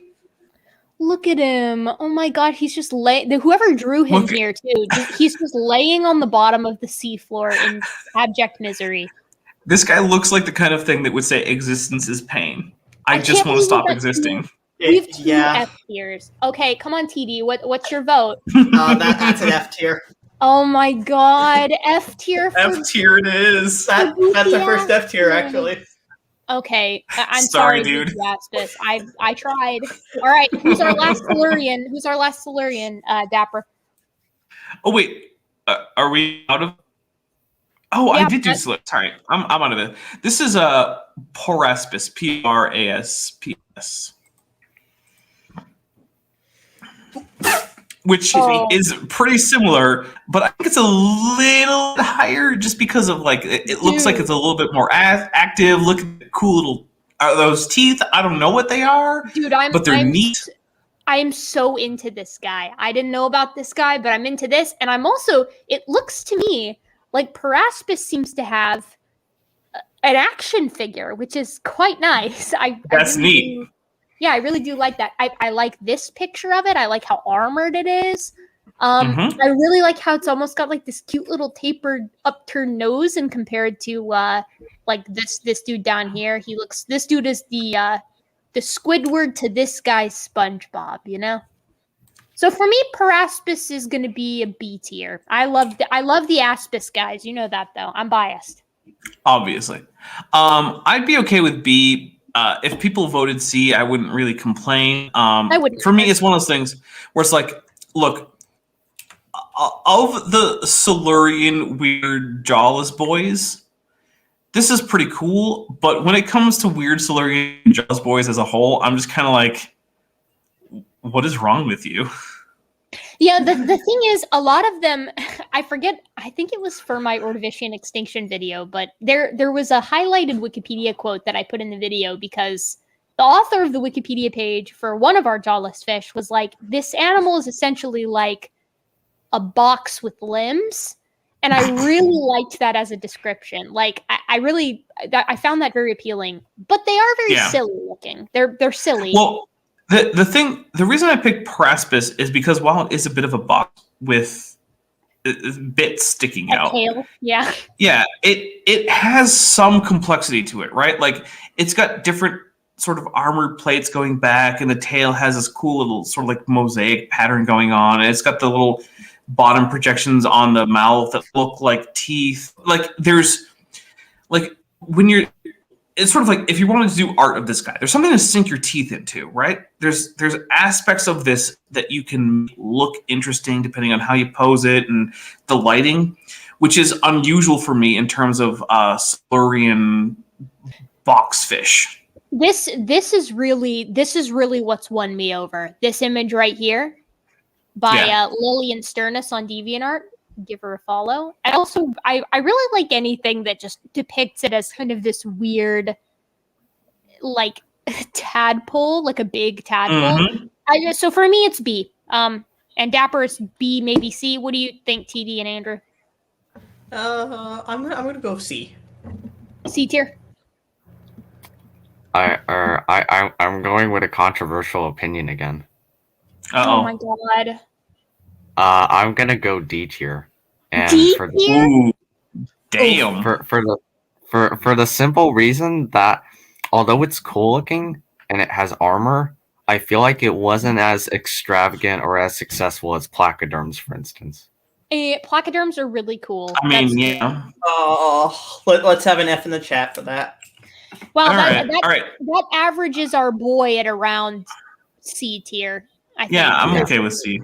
Look at him. Oh my god, he's just whoever drew him Look at- here too. He's just laying on the bottom of the seafloor in abject misery. This guy looks like the kind of thing that would say existence is pain. I I just can't want to believe stop that existing. We have two Yeah, F tiers. Okay, come on, TD. What's your vote? that's an F tier. Oh my god, F tier for F tier it is. That's the first F tier, actually. Okay, I'm Sorry, sorry, dude. Aspis. I tried. All right, who's our last Silurian? Dapper? Oh wait, are we out of? Oh, Yeah, I did do but- slip. Sorry, I'm out of it. This is a Praspis, Praspis, which Oh. is pretty similar, but I think it's a little bit higher just because of like it looks like Dude. it's a little bit more active. Look at the cool little. Are those teeth? I don't know what they are, Dude, but they're neat. I'm so into this guy. I didn't know about this guy, but I'm into this. And I'm also, it looks to me like Pteraspididae seems to have an action figure, which is quite nice. That's really neat. do- yeah, I really do like that. I like this picture of it. I like how armored it is. Mhm. I really like how it's almost got like this cute little tapered upturned nose and compared to like this dude down here. This dude is the Squidward to this guy's SpongeBob, you know? So for me, Pteraspididae is going to be a B tier. I love the Aspis guys. You know that though. I'm biased. Obviously, I'd be okay with B. If people voted C, I wouldn't really complain. I wouldn't. For me, it's one of those things where it's like, look, of the Silurian weird jawless boys, this is pretty cool. But when it comes to weird Silurian jawless boys as a whole, I'm just kind of like, what is wrong with you? Yeah, the thing is, a lot of them, I forget, I think it was for my Ordovician extinction video, but there was a highlighted Wikipedia quote that I put in the video because the author of the Wikipedia page for one of our jawless fish was like, this animal is essentially like a box with limbs. And I really liked that as a description. Like, I found that very appealing, but they are very silly looking. They're silly. Well, the reason I picked Praspis is because while it is a bit of a box with bits sticking A out, tail, yeah. yeah, it has some complexity to it, right? Like it's got different sort of armored plates going back, and the tail has this cool little sort of like mosaic pattern going on, and it's got the little bottom projections on the mouth that look like teeth. Like there's like when you're. It's sort of like if you wanted to do art of this guy, there's something to sink your teeth into, right? There's aspects of this that you can look interesting depending on how you pose it and the lighting, which is unusual for me in terms of Silurian boxfish. This is really what's won me over. This image right here by Lillian Sternus on DeviantArt. Give her a follow. And also, I really like anything that just depicts it as kind of this weird, like tadpole, like a big tadpole. Mm-hmm. So for me, it's B. And Dapper is B, maybe C. What do you think, TD and Andrew? I'm gonna go C. C tier. I'm going with a controversial opinion again. Oh my god. I'm gonna go D tier. And D for tier? Ooh, damn. for the simple reason that although it's cool looking and it has armor, I feel like it wasn't as extravagant or as successful as placoderms, for instance. Placoderms are really cool. I mean, yeah. Oh, let's have an F in the chat for that. Well, All right. that averages our boy at around C tier. I think. Yeah, I'm okay with C.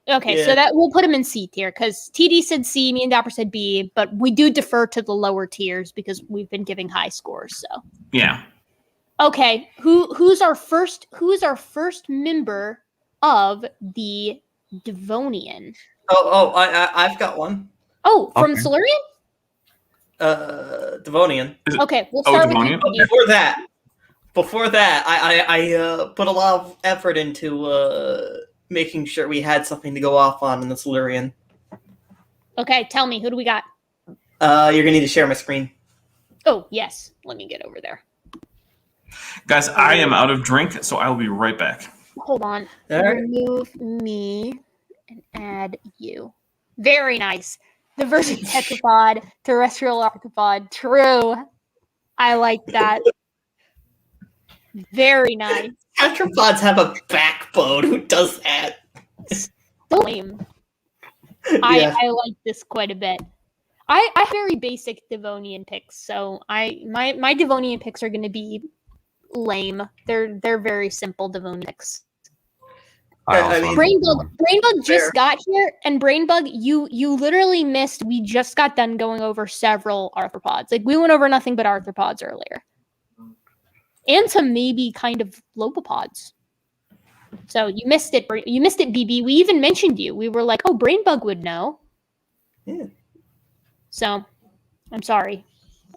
Okay, so that we'll put him in C tier because TD said C, me and Dapper said B, but we do defer to the lower tiers because we've been giving high scores. So yeah. Okay, who's our first member of the Devonian? I've got one. Oh, from Silurian? Devonian. Okay, we'll start with Devonian? you. Before that, I put a lot of effort into making sure we had something to go off on in the Silurian. Okay, tell me, who do we got? You're gonna need to share my screen. Oh, yes. Let me get over there. Guys, I am out of drink, so I will be right back. Hold on. All right. Remove me and add you. Very nice. Divergent tetrapod, terrestrial arthropod. True. I like that. Very nice. Tetrapods have a backbone. Who does that? So lame. I like this quite a bit. I have very basic Devonian picks, so my Devonian picks are going to be lame. They're very simple Devonian picks. Brainbug just got here, and Brainbug, you literally missed. We just got done going over several arthropods. Like we went over nothing but arthropods earlier, and some maybe kind of lobopods. So you missed it. You missed it, BB. We even mentioned you. We were like, oh, Brainbug would know. Yeah. So, I'm sorry.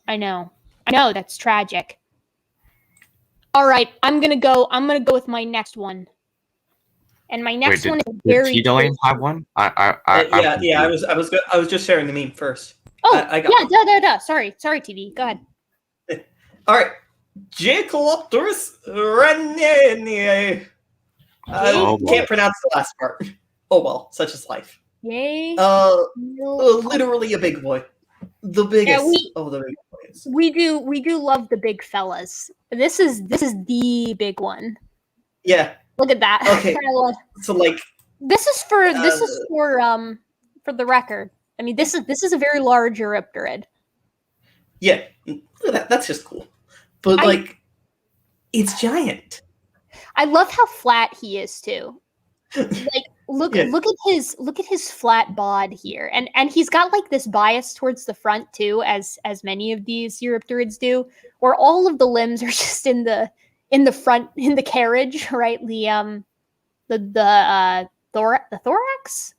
I know that's tragic. All right, I'm gonna go with my next one. And my next one is very. Did T-Delane have one? I was just sharing the meme first. Oh, I got Duh. Sorry, TV. Go ahead. All right, Jacalopterus rennier. Can't pronounce the last part. Oh well, such is life. Yay. Literally a big boy. The biggest. Yeah, the big boys. We do love the big fellas. This is the big one. Yeah. Look at that. Okay. So like this is for the record. I mean, this is a very large eurypterid. Yeah. Look at that. That's just cool. But it's giant. I love how flat he is too. Like look at his flat bod here, and he's got like this bias towards the front too, as many of these eurypterids do, where all of the limbs are just in the front in the carriage, right? The thorax,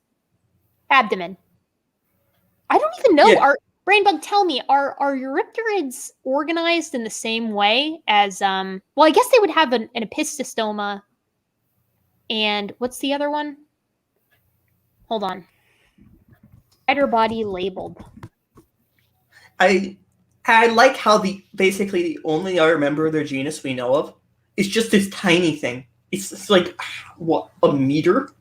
abdomen. I don't even know. Yeah. Brainbug, tell me, are eurypterids organized in the same way as well, I guess they would have an epistostoma. And what's the other one? Hold on. Spider body labeled. I like how basically the only other member of their genus we know of is just this tiny thing. It's like what, a meter?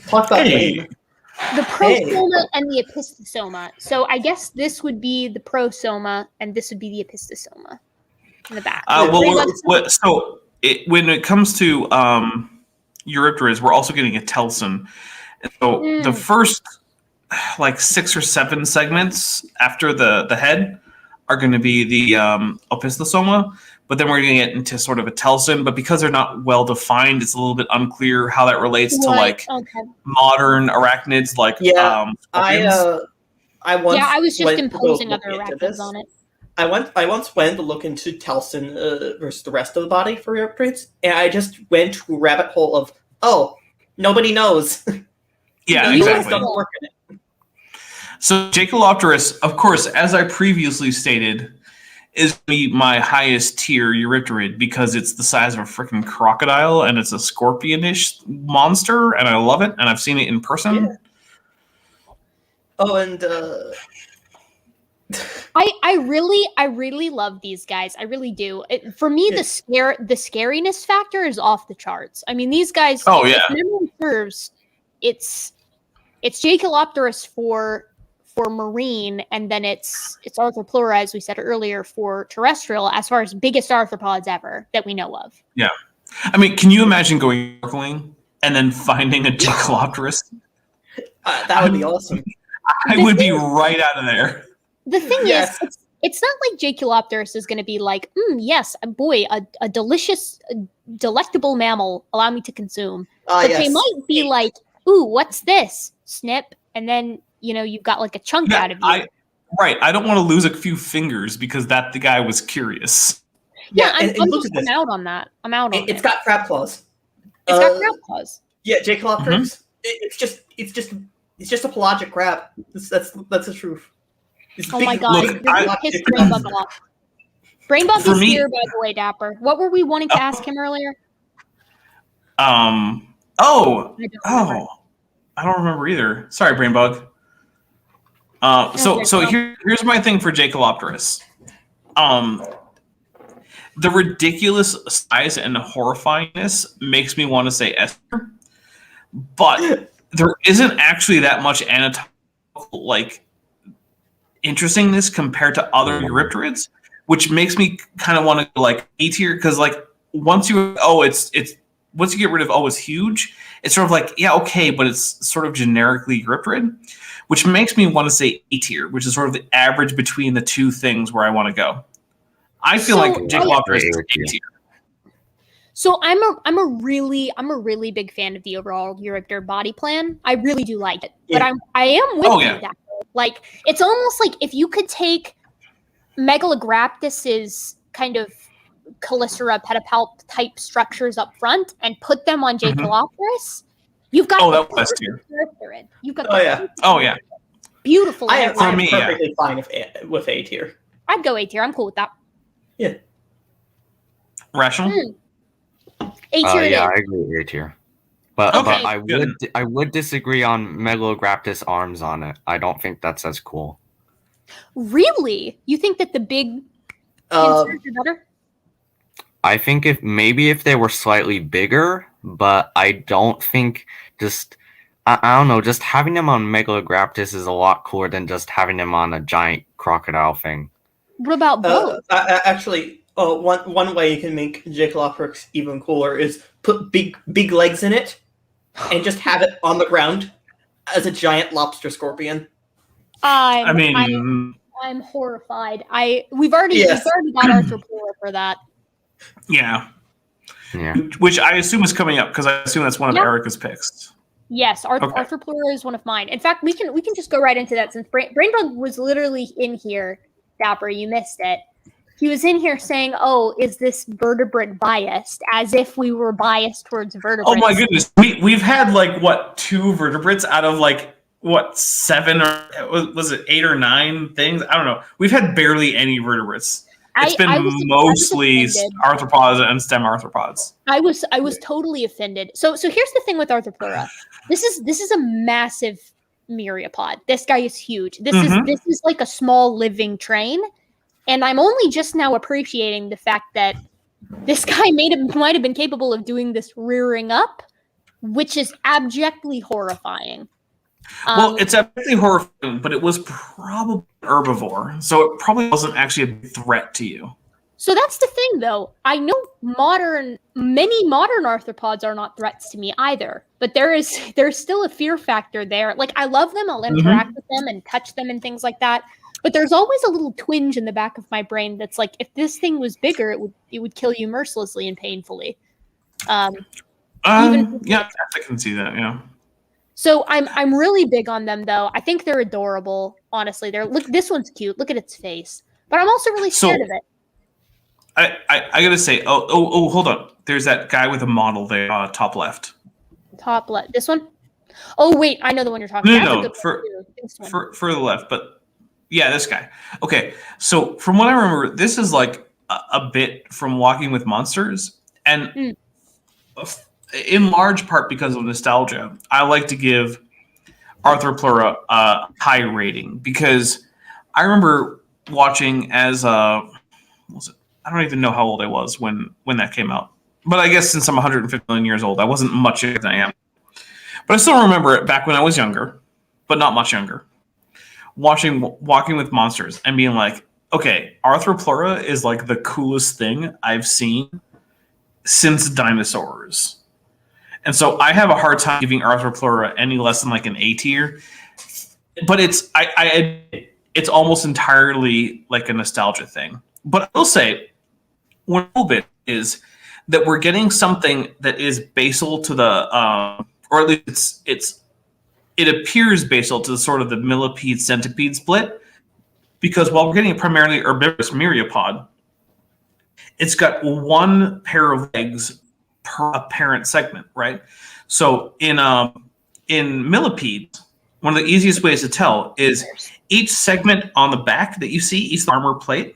Talk about lame. The prosoma and the epistosoma. So I guess this would be the prosoma, and this would be the epistosoma in the back. When it comes to eurypterids, we're also getting a telson. So the first 6 or 7 segments after the head are going to be the opistosoma, but then we're going to get into sort of a telson. But because they're not well defined, it's a little bit unclear how that relates to modern arachnids like scorpions. I was just imposing other arachnids on it. I once went to look into telson versus the rest of the body for eurypterids, and I just went to a rabbit hole of nobody knows. Yeah, exactly. So Jacalopterus, of course, as I previously stated, is my highest tier eurypterid because it's the size of a freaking crocodile and it's a scorpionish monster, and I love it, and I've seen it in person. Yeah. Oh, and I really love these guys. I really do. For me, the scariness factor is off the charts. I mean, these guys. If memory serves, it's Jacalopterus for for marine, and then it's Arthropleura, as we said earlier, for terrestrial, as far as biggest arthropods ever that we know of. Yeah. I mean, can you imagine going snorkeling and then finding a Dickinsonia? That would be awesome. I would be right out of there. The thing Yes. is, it's not like Dickinsonia is going to be like, yes, boy, a delicious, delectable mammal, allow me to consume. But they might be like, ooh, what's this? Snip, and then, you've got like a chunk out of you. I don't want to lose a few fingers because the guy was curious. Yeah, and I'm look at this. out on that. I'm out on it. It's got crab claws. It's got crab claws. Yeah, Dickinsonia. It's just a pelagic crab. That's the truth. It's Oh big- my god, Look, you're gonna piss Brainbug off. Brainbug For is me- here, by the way, Dapper. What were we wanting to ask him earlier? Oh, I don't remember either. Sorry, Brainbug. Here's my thing for Dickinsonia. The ridiculous size and horrifyingness makes me want to say Esther, but there isn't actually that much anatomical interestingness compared to other eurypterids, which makes me kind of want to go like A tier, because once you once you get rid of it's huge, it's sort of like, yeah, okay, but it's sort of generically eurypterid, which makes me want to say A tier, which is sort of the average between the two things where I want to go. I feel like Dickinsonia is A tier. So I'm a really big fan of the overall eurypter body plan. I really do like it. Yeah. But I am with you that like it's almost like if you could take Megalograptus's kind of Calicera pedipalp type structures up front and put them on Dickinsonia, you've got that was tier. eurypterid. You've got beautiful. I'm eurypterid. perfectly fine with A tier. I'd go A tier. I'm cool with that. Yeah. Rational? A tier. Yeah, I agree with A tier. But Okay, I would disagree on Megalograptus arms on it. I don't think that's as cool. Really? You think that the big inserts are better? I think if they were slightly bigger, but I don't think I don't know, just having them on Megalograptus is a lot cooler than just having them on a giant crocodile thing. What about both? Actually, one way you can make Dickinsonia even cooler is put big legs in it and just have it on the ground as a giant lobster scorpion. I'm horrified. We've already got Arthropleura for that. Yeah. Yeah. Which I assume is coming up because I assume that's one of Erica's picks. Yes, Arthropleura is one of mine. In fact, we can just go right into that since Brainbug was literally in here. Dapper, you missed it. He was in here saying, "Oh, is this vertebrate biased?" As if we were biased towards vertebrates. Oh my goodness, we've had 2 vertebrates out of 7 or was it 8 or 9 things? I don't know. We've had barely any vertebrates. It's been mostly arthropods and stem arthropods. I was totally offended. So here's the thing with Arthropleura. This is a massive myriapod. This guy is huge. This is like a small living train, and I'm only just now appreciating the fact that this guy might have been capable of doing this rearing up, which is abjectly horrifying. Well, it's absolutely horrifying, but it was probably herbivore, so it probably wasn't actually a threat to you. So that's the thing, though. I know many modern arthropods are not threats to me either, but there's still a fear factor there. I love them, I'll interact with them and touch them and things like that, but there's always a little twinge in the back of my brain that's like, if this thing was bigger, it would kill you mercilessly and painfully. Yeah, I can see that. Yeah. So I'm really big on them, though. I think they're adorable. Honestly, this one's cute. Look at its face. But I'm also really scared of it. I gotta say, hold on. There's that guy with a model there, top left. Top left. This one? Oh wait, I know the one you're talking about. No, for the left, but yeah, this guy. Okay, so from what I remember, this is a bit from Walking with Monsters, and in large part because of nostalgia, I like to give Arthropleura a high rating because I remember watching as I don't even know how old I was when that came out, but I guess since I'm 150 million years old, I wasn't much younger than I am. But I still remember it back when I was younger, but not much younger. Walking with monsters and being like, okay, Arthropleura is like the coolest thing I've seen since dinosaurs. And so I have a hard time giving Arthropleura any less than like an A tier. But it's almost entirely like a nostalgia thing. But I will say, one little bit is that we're getting something that is basal to the, or at least it appears basal to the sort of the millipede centipede split, because while we're getting a primarily herbivorous myriapod, it's got one pair of legs per apparent segment, right? So in millipedes, one of the easiest ways to tell is each segment on the back that you see, each armor plate,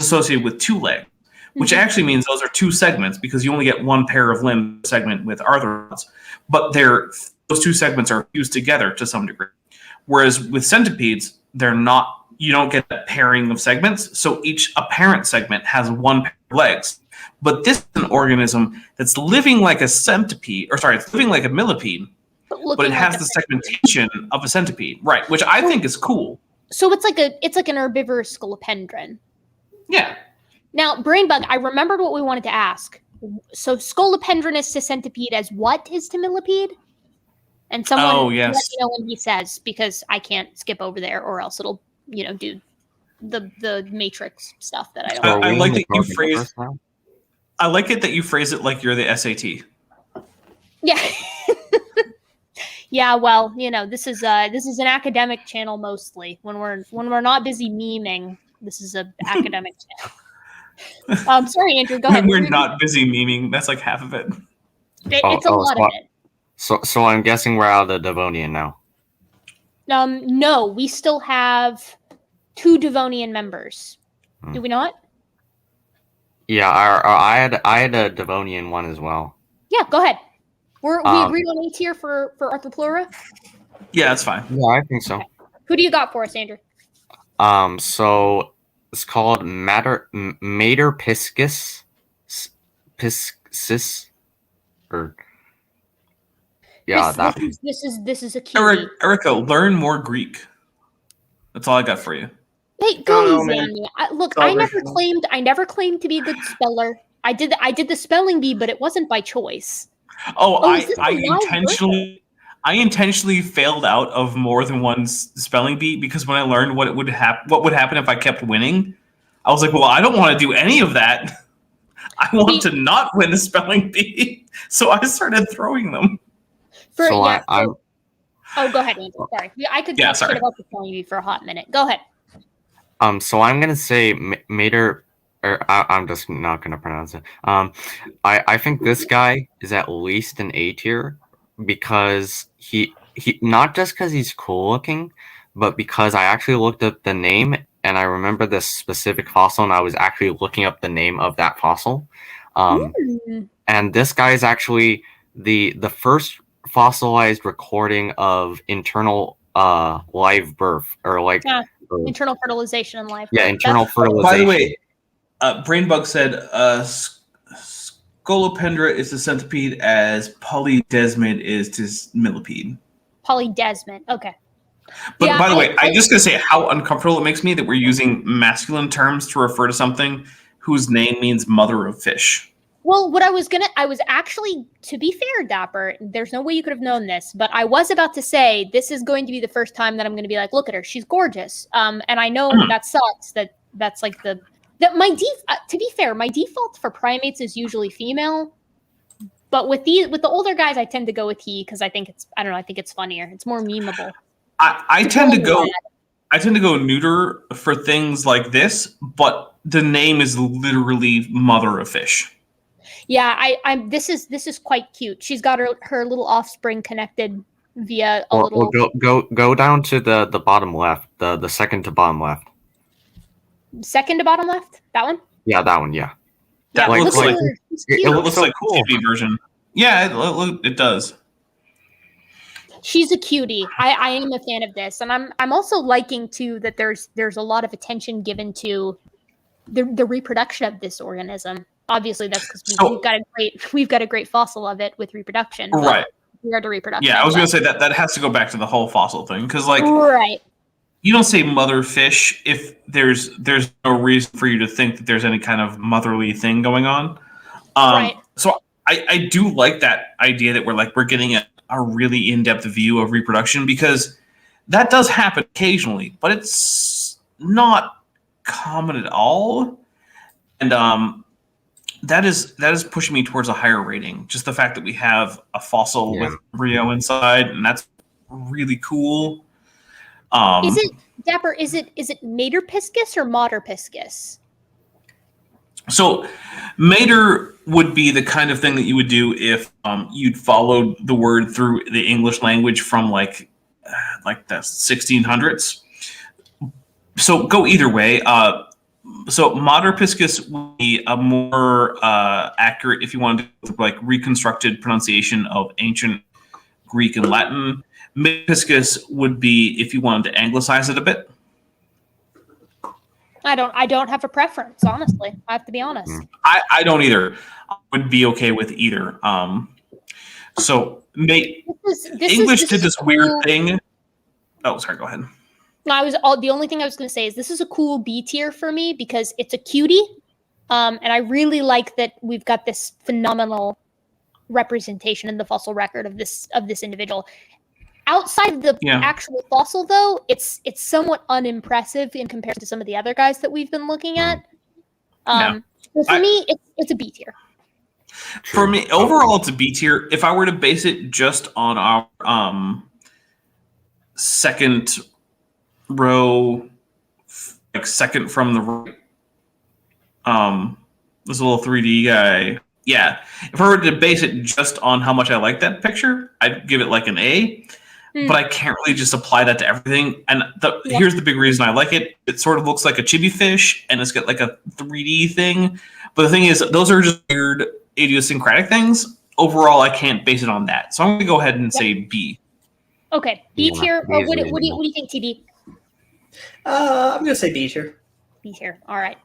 is associated with two legs, which actually means those are two segments because you only get one pair of limb segment with arthropods, but those two segments are fused together to some degree. Whereas with centipedes, they're not. You don't get that pairing of segments, so each apparent segment has one pair of legs. But this is an organism that's living like a centipede, it's living like a millipede, but it has the segmentation of a centipede, right? Which I think is cool. So it's like an herbivorous scolopendron. Yeah. Now, Brainbug, I remembered what we wanted to ask. So scolopendron is to centipede as what is to millipede? And someone let me know when he says, because I can't skip over there, or else it'll do the matrix stuff that I don't. I like that you phrase. I like it that you phrase it like you're the SAT. Yeah. Yeah, well, this is an academic channel mostly. When we're not busy memeing, this is an academic channel. Sorry, Andrew, go ahead. When we're not busy memeing, that's like half of it. It's a lot of it. So I'm guessing we're out of the Devonian now. No, we still have 2 Devonian members. Do we not? Yeah, I had a Devonian one as well. Yeah, go ahead. We agreed on A tier for Arthropleura? Yeah, that's fine. Yeah, I think so. Okay. Who do you got for us, Andrew? So it's called Materpiscus, or this is a cutie. Erica, learn more Greek. That's all I got for you. Hey, go easy on me. Look, I never claimed to be a good speller. I did the spelling bee, but it wasn't by choice. I intentionally failed out of more than one spelling bee because when I learned what would happen if I kept winning, I was like, well, I don't want to do any of that. I want to not win the spelling bee, so I started throwing them. Go ahead, Andrew. Sorry, I could talk shit about the spelling bee for a hot minute. Go ahead. So I'm gonna say Mater. I'm just not going to pronounce it. I think this guy is at least an A tier because he not just because he's cool looking, but because I actually looked up the name and I remember this specific fossil and I was actually looking up the name of that fossil. And this guy is actually the first fossilized recording of internal live birth or internal fertilization and live birth. Yeah, internal fertilization. By the way, Brainbug said Scolopendra is to centipede as polydesmid is to millipede. Polydesmid, okay. But by the way, I'm just going to say how uncomfortable it makes me that we're using masculine terms to refer to something whose name means mother of fish. Well, I was actually, to be fair, Dapper, there's no way you could have known this, but I was about to say this is going to be the first time that I'm going to be like, look at her, she's gorgeous. And I know that sucks, that's like to be fair, my default for primates is usually female, but with the older guys, I tend to go with he because I think it's funnier. It's more memeable. I tend to go neuter for things like this, but the name is literally mother of fish. Yeah, this is quite cute. She's got her little offspring connected via a little. Go down to the bottom left, the second to bottom left. Second to bottom left? That one? Yeah, that one. Yeah. That looks like it looks so like cool. TV version. Yeah, it does. She's a cutie. I am a fan of this, and I'm also liking too that there's a lot of attention given to the reproduction of this organism. Obviously, that's because we've got a great fossil of it with reproduction. Right. We are to reproduction. Yeah, I was going to say that has to go back to the whole fossil thing because right. you don't say mother fish if there's no reason for you to think that there's any kind of motherly thing going on. Right. So I do like that idea that we're getting a really in-depth view of reproduction, because that does happen occasionally, but it's not common at all. And that is pushing me towards a higher rating. Just the fact that we have a fossil with embryo inside, and that's really cool. Is it Dapper? Is it Materpiscus or Materpiscus? So, Mater would be the kind of thing that you would do if you'd followed the word through the English language from like the 1600s. So go either way. So Materpiscus would be a more accurate, if you wanted to like reconstructed pronunciation of ancient Greek and Latin. Materpiscus would be if you wanted to anglicize it a bit. I don't have a preference, honestly. I have to be honest. I don't either. I would be okay with either. So English did this weird thing. Oh, sorry. Go ahead. No, the only thing I was going to say is this is a cool B tier for me because it's a cutie, and I really like that we've got this phenomenal representation in the fossil record of this individual. Outside of the actual fossil, though, it's somewhat unimpressive in comparison to some of the other guys that we've been looking at. So for me, it's a B tier. For me, overall, it's a B tier. If I were to base it just on our second row, like second from the right, this little 3D guy. Yeah, if I were to base it just on how much I like that picture, I'd give it like an A. But I can't really just apply that to everything. And here's the big reason I like it. It sort of looks like a chibi fish, and it's got like a 3D thing. But the thing is, those are just weird, idiosyncratic things. Overall, I can't base it on that. So I'm going to go ahead and say B. Okay, B tier. What do you think, TD? I'm going to say B tier. B tier. All right.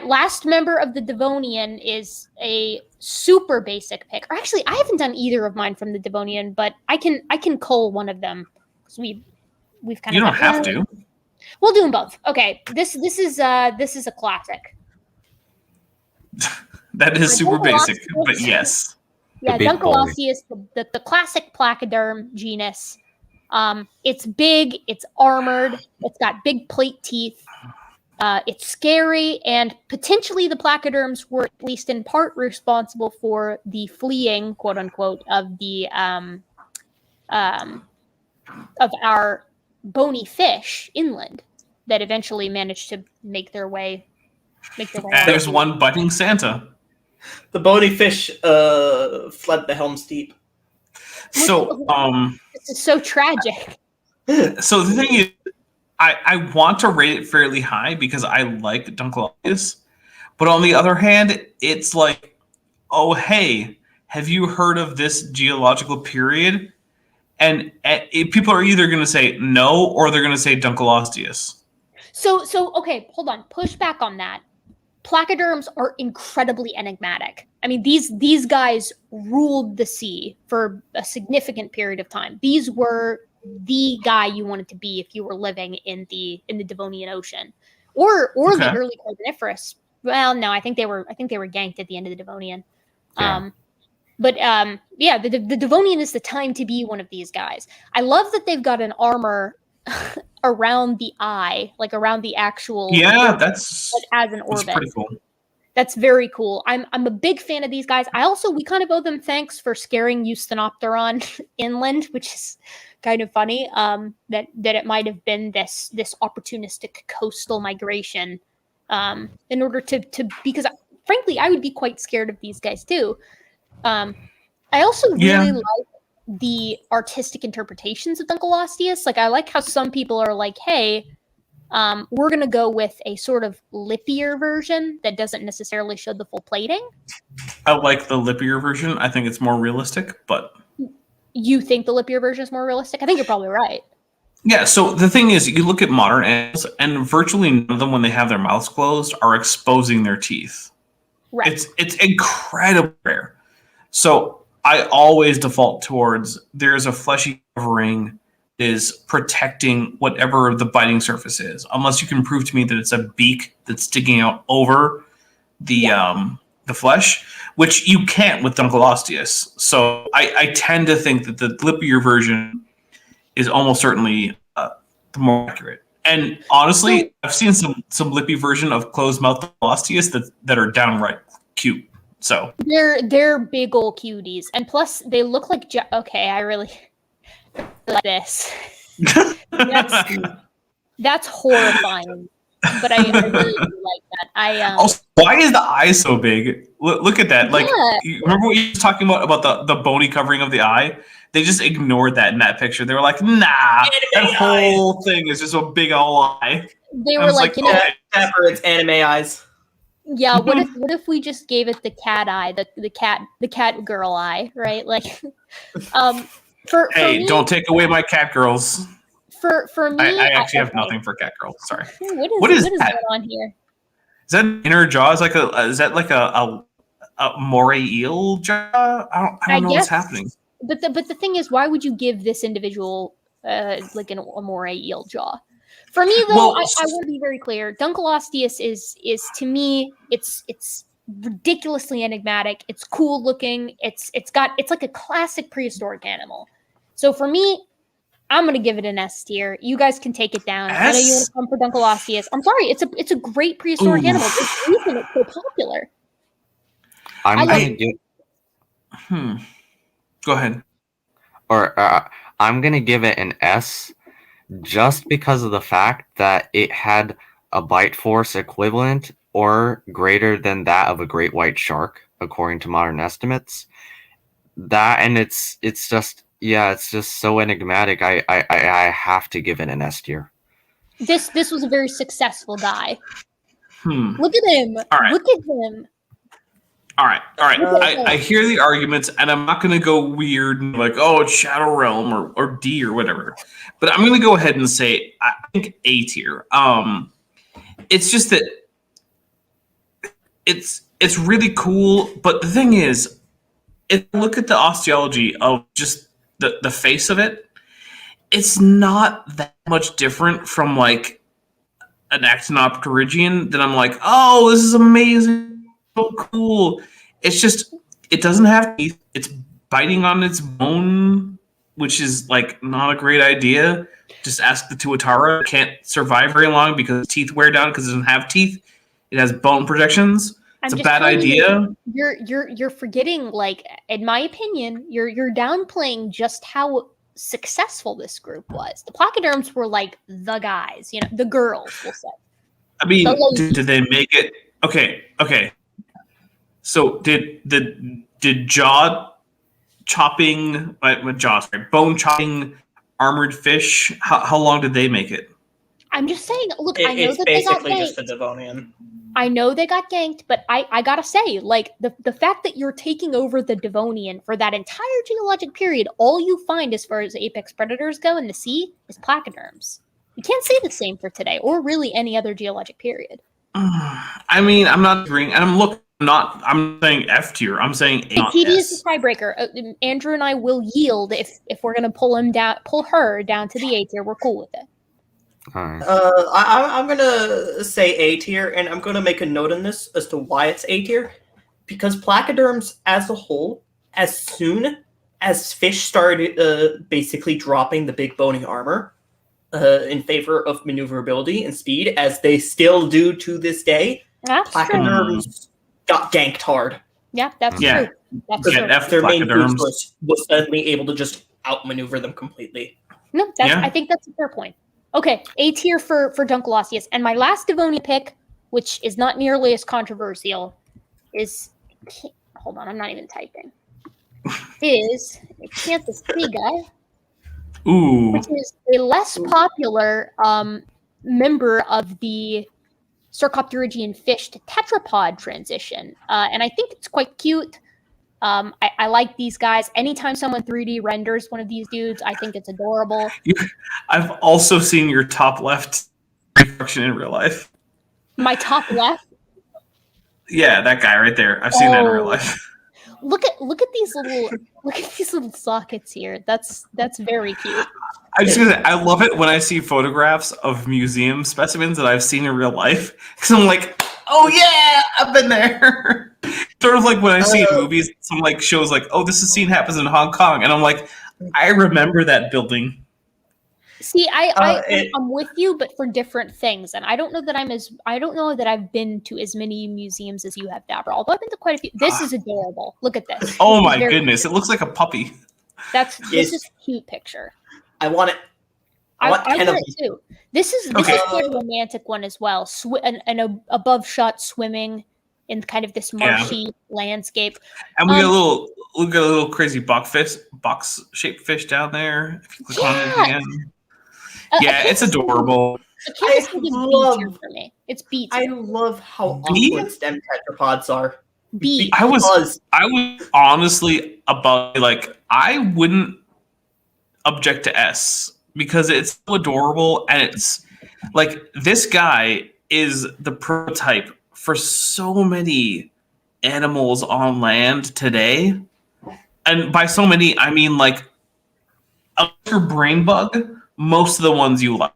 Last member of the Devonian is a super basic pick. Or actually, I haven't done either of mine from the Devonian, but I can cull one of them because we've kind of. You don't have to. We'll do them both. Okay. This is a classic. That is super basic, but yes. Yeah, Dunkleosteus, the classic placoderm genus. It's big, it's armored, it's got big plate teeth. It's scary, and potentially the placoderms were at least in part responsible for the fleeing, quote unquote, of the of our bony fish inland that eventually managed to make their way. There's one biting Santa. The bony fish fled the Helm's Deep. So this is so tragic. So the thing is, I want to rate it fairly high because I like Dunkleosteus, but on the other hand, it's like, oh hey, have you heard of this geological period? And people are either going to say no or they're going to say Dunkleosteus. So okay, hold on, push back on that. Placoderms are incredibly enigmatic. I mean, these guys ruled the sea for a significant period of time. These were the guy you wanted to be if you were living in the Devonian Ocean, or the early Carboniferous. Well, no, I think they were ganked at the end of the Devonian. Yeah. The Devonian is the time to be one of these guys. I love that they've got an armor around the eye, like around the actual. Yeah, orbit, that's as an orbit. That's pretty cool. That's very cool. I'm a big fan of these guys. We kind of owe them thanks for scaring Eusthenopteron inland, which is kind of funny. That it might have been this opportunistic coastal migration, in order to because frankly I would be quite scared of these guys too. I also really like the artistic interpretations of Dunkleosteus. Like I like how some people are like, hey, we're going to go with a sort of lippier version that doesn't necessarily show the full plating. I like the lippier version. I think it's more realistic, but... You think the lippier version is more realistic? I think you're probably right. Yeah, so the thing is, you look at modern animals, and virtually none of them, when they have their mouths closed, are exposing their teeth. Right. It's incredibly rare. So I always default towards there's a fleshy covering is protecting whatever the biting surface is, unless you can prove to me that it's a beak that's sticking out over the flesh, which you can't with Dunkleosteus. So I tend to think that the lippier version is almost certainly the more accurate. And honestly, I've seen some lippy version of closed mouth Dunkleosteus that are downright cute. So they're big old cuties, and plus they look like okay. I really like this. That's horrifying, but I really do like that. Also, why is the eye so big? Look at that! Like, you remember what you were talking about the bony covering of the eye? They just ignored that in that picture. They were like, "Nah, that whole thing is just a big old eye." They were like, Dapper, it's anime eyes. Yeah, what if we just gave it the cat eye, the cat girl eye, right? Like, for hey, me, don't take away my cat girls. For me, I actually have nothing for cat girls. Sorry. What is that? Going on here? Is that an inner jaw? Is that like a moray eel jaw? I don't know what's happening. But the thing is, why would you give this individual like a moray eel jaw? For me, though, I want to be very clear. Dunkleosteus is to me, it's ridiculously enigmatic. It's cool looking. It's like a classic prehistoric animal. So for me, I'm gonna give it an S tier. You guys can take it down. I know you want to come for Dunkleosteus. I'm sorry. It's a great prehistoric animal. There's a reason it's so popular. Go ahead. Or I'm gonna give it an S. Just because of the fact that it had a bite force equivalent or greater than that of a great white shark, according to modern estimates. That and it's just so enigmatic. I have to give it an S tier. This was a very successful guy. Look at him. All right. Look at him. All right. I hear the arguments, and I'm not going to go weird and like, oh, it's Shadow Realm or D or whatever. But I'm going to go ahead and say I think A tier. It's just that it's really cool. But the thing is, if you look at the osteology of just the face of it, it's not that much different from like an Actinopterygian that I'm like, oh, this is amazing. So cool. It's just it doesn't have teeth. It's biting on its bone, which is like not a great idea. Just ask the Tuatara. It can't survive very long because its teeth wear down because it doesn't have teeth. It has bone projections. It's a bad idea. You're forgetting, like, in my opinion, you're downplaying just how successful this group was. The placoderms were like the guys, the girls, we'll say. I mean, did they make it? Okay. So did jaw chopping, bone chopping armored fish? How long did they make it? I'm just saying. Look, I know it's that they got basically ganked. just a Devonian. I know they got ganked, but I gotta say, like the fact that you're taking over the Devonian for that entire geologic period, all you find as far as apex predators go in the sea is placoderms. You can't say the same for today, or really any other geologic period. I mean, I'm not agreeing, and I'm saying F tier. I'm saying A. TD is the tiebreaker. Andrew and I will yield if we're gonna pull her down to the A tier. We're cool with it. I'm gonna say A tier, and I'm gonna make a note on this as to why it's A tier, because placoderms as a whole, as soon as fish started basically dropping the big bony armor in favor of maneuverability and speed, as they still do to this day, placoderms got ganked hard. Yeah, that's true. That's true. Their main boost was suddenly able to just outmaneuver them completely. No, I think that's a fair point. Okay, A tier for Dunkleosteus. And my last Devonian pick, which is not nearly as controversial, is... Hold on, I'm not even typing. Is Acanthostega, which is a less popular member of the Sarcopterygian fish to tetrapod transition. And I think it's quite cute. I like these guys. Anytime someone 3D renders one of these dudes, I think it's adorable. I've also seen your top left reproduction in real life. My top left? Yeah, that guy right there. I've seen that in real life. Look at these little sockets here. That's very cute. I just gonna say, I love it when I see photographs of museum specimens that I've seen in real life, because I'm like, oh yeah, I've been there. Sort of like when I see in movies, some like shows like, oh, this scene happens in Hong Kong, and I'm like, I remember that building. See, I'm with you, but for different things, and I don't know that I've been to as many museums as you have, Dabra. Although I've been to quite a few. This is adorable. Look at this. Oh my goodness, it looks like a puppy. This is a cute picture. I want it. I want it too. This is quite a romantic one as well. An above shot swimming in kind of this marshy landscape. And we got a little crazy box shaped fish down there. If you click on it again. It's adorable. It's B tier. I love how awkward stem tetrapods are. B. I was honestly about like I wouldn't object to S because it's so adorable and it's like this guy is the prototype for so many animals on land today, and by so many I mean like your brain bug. Most of the ones you like.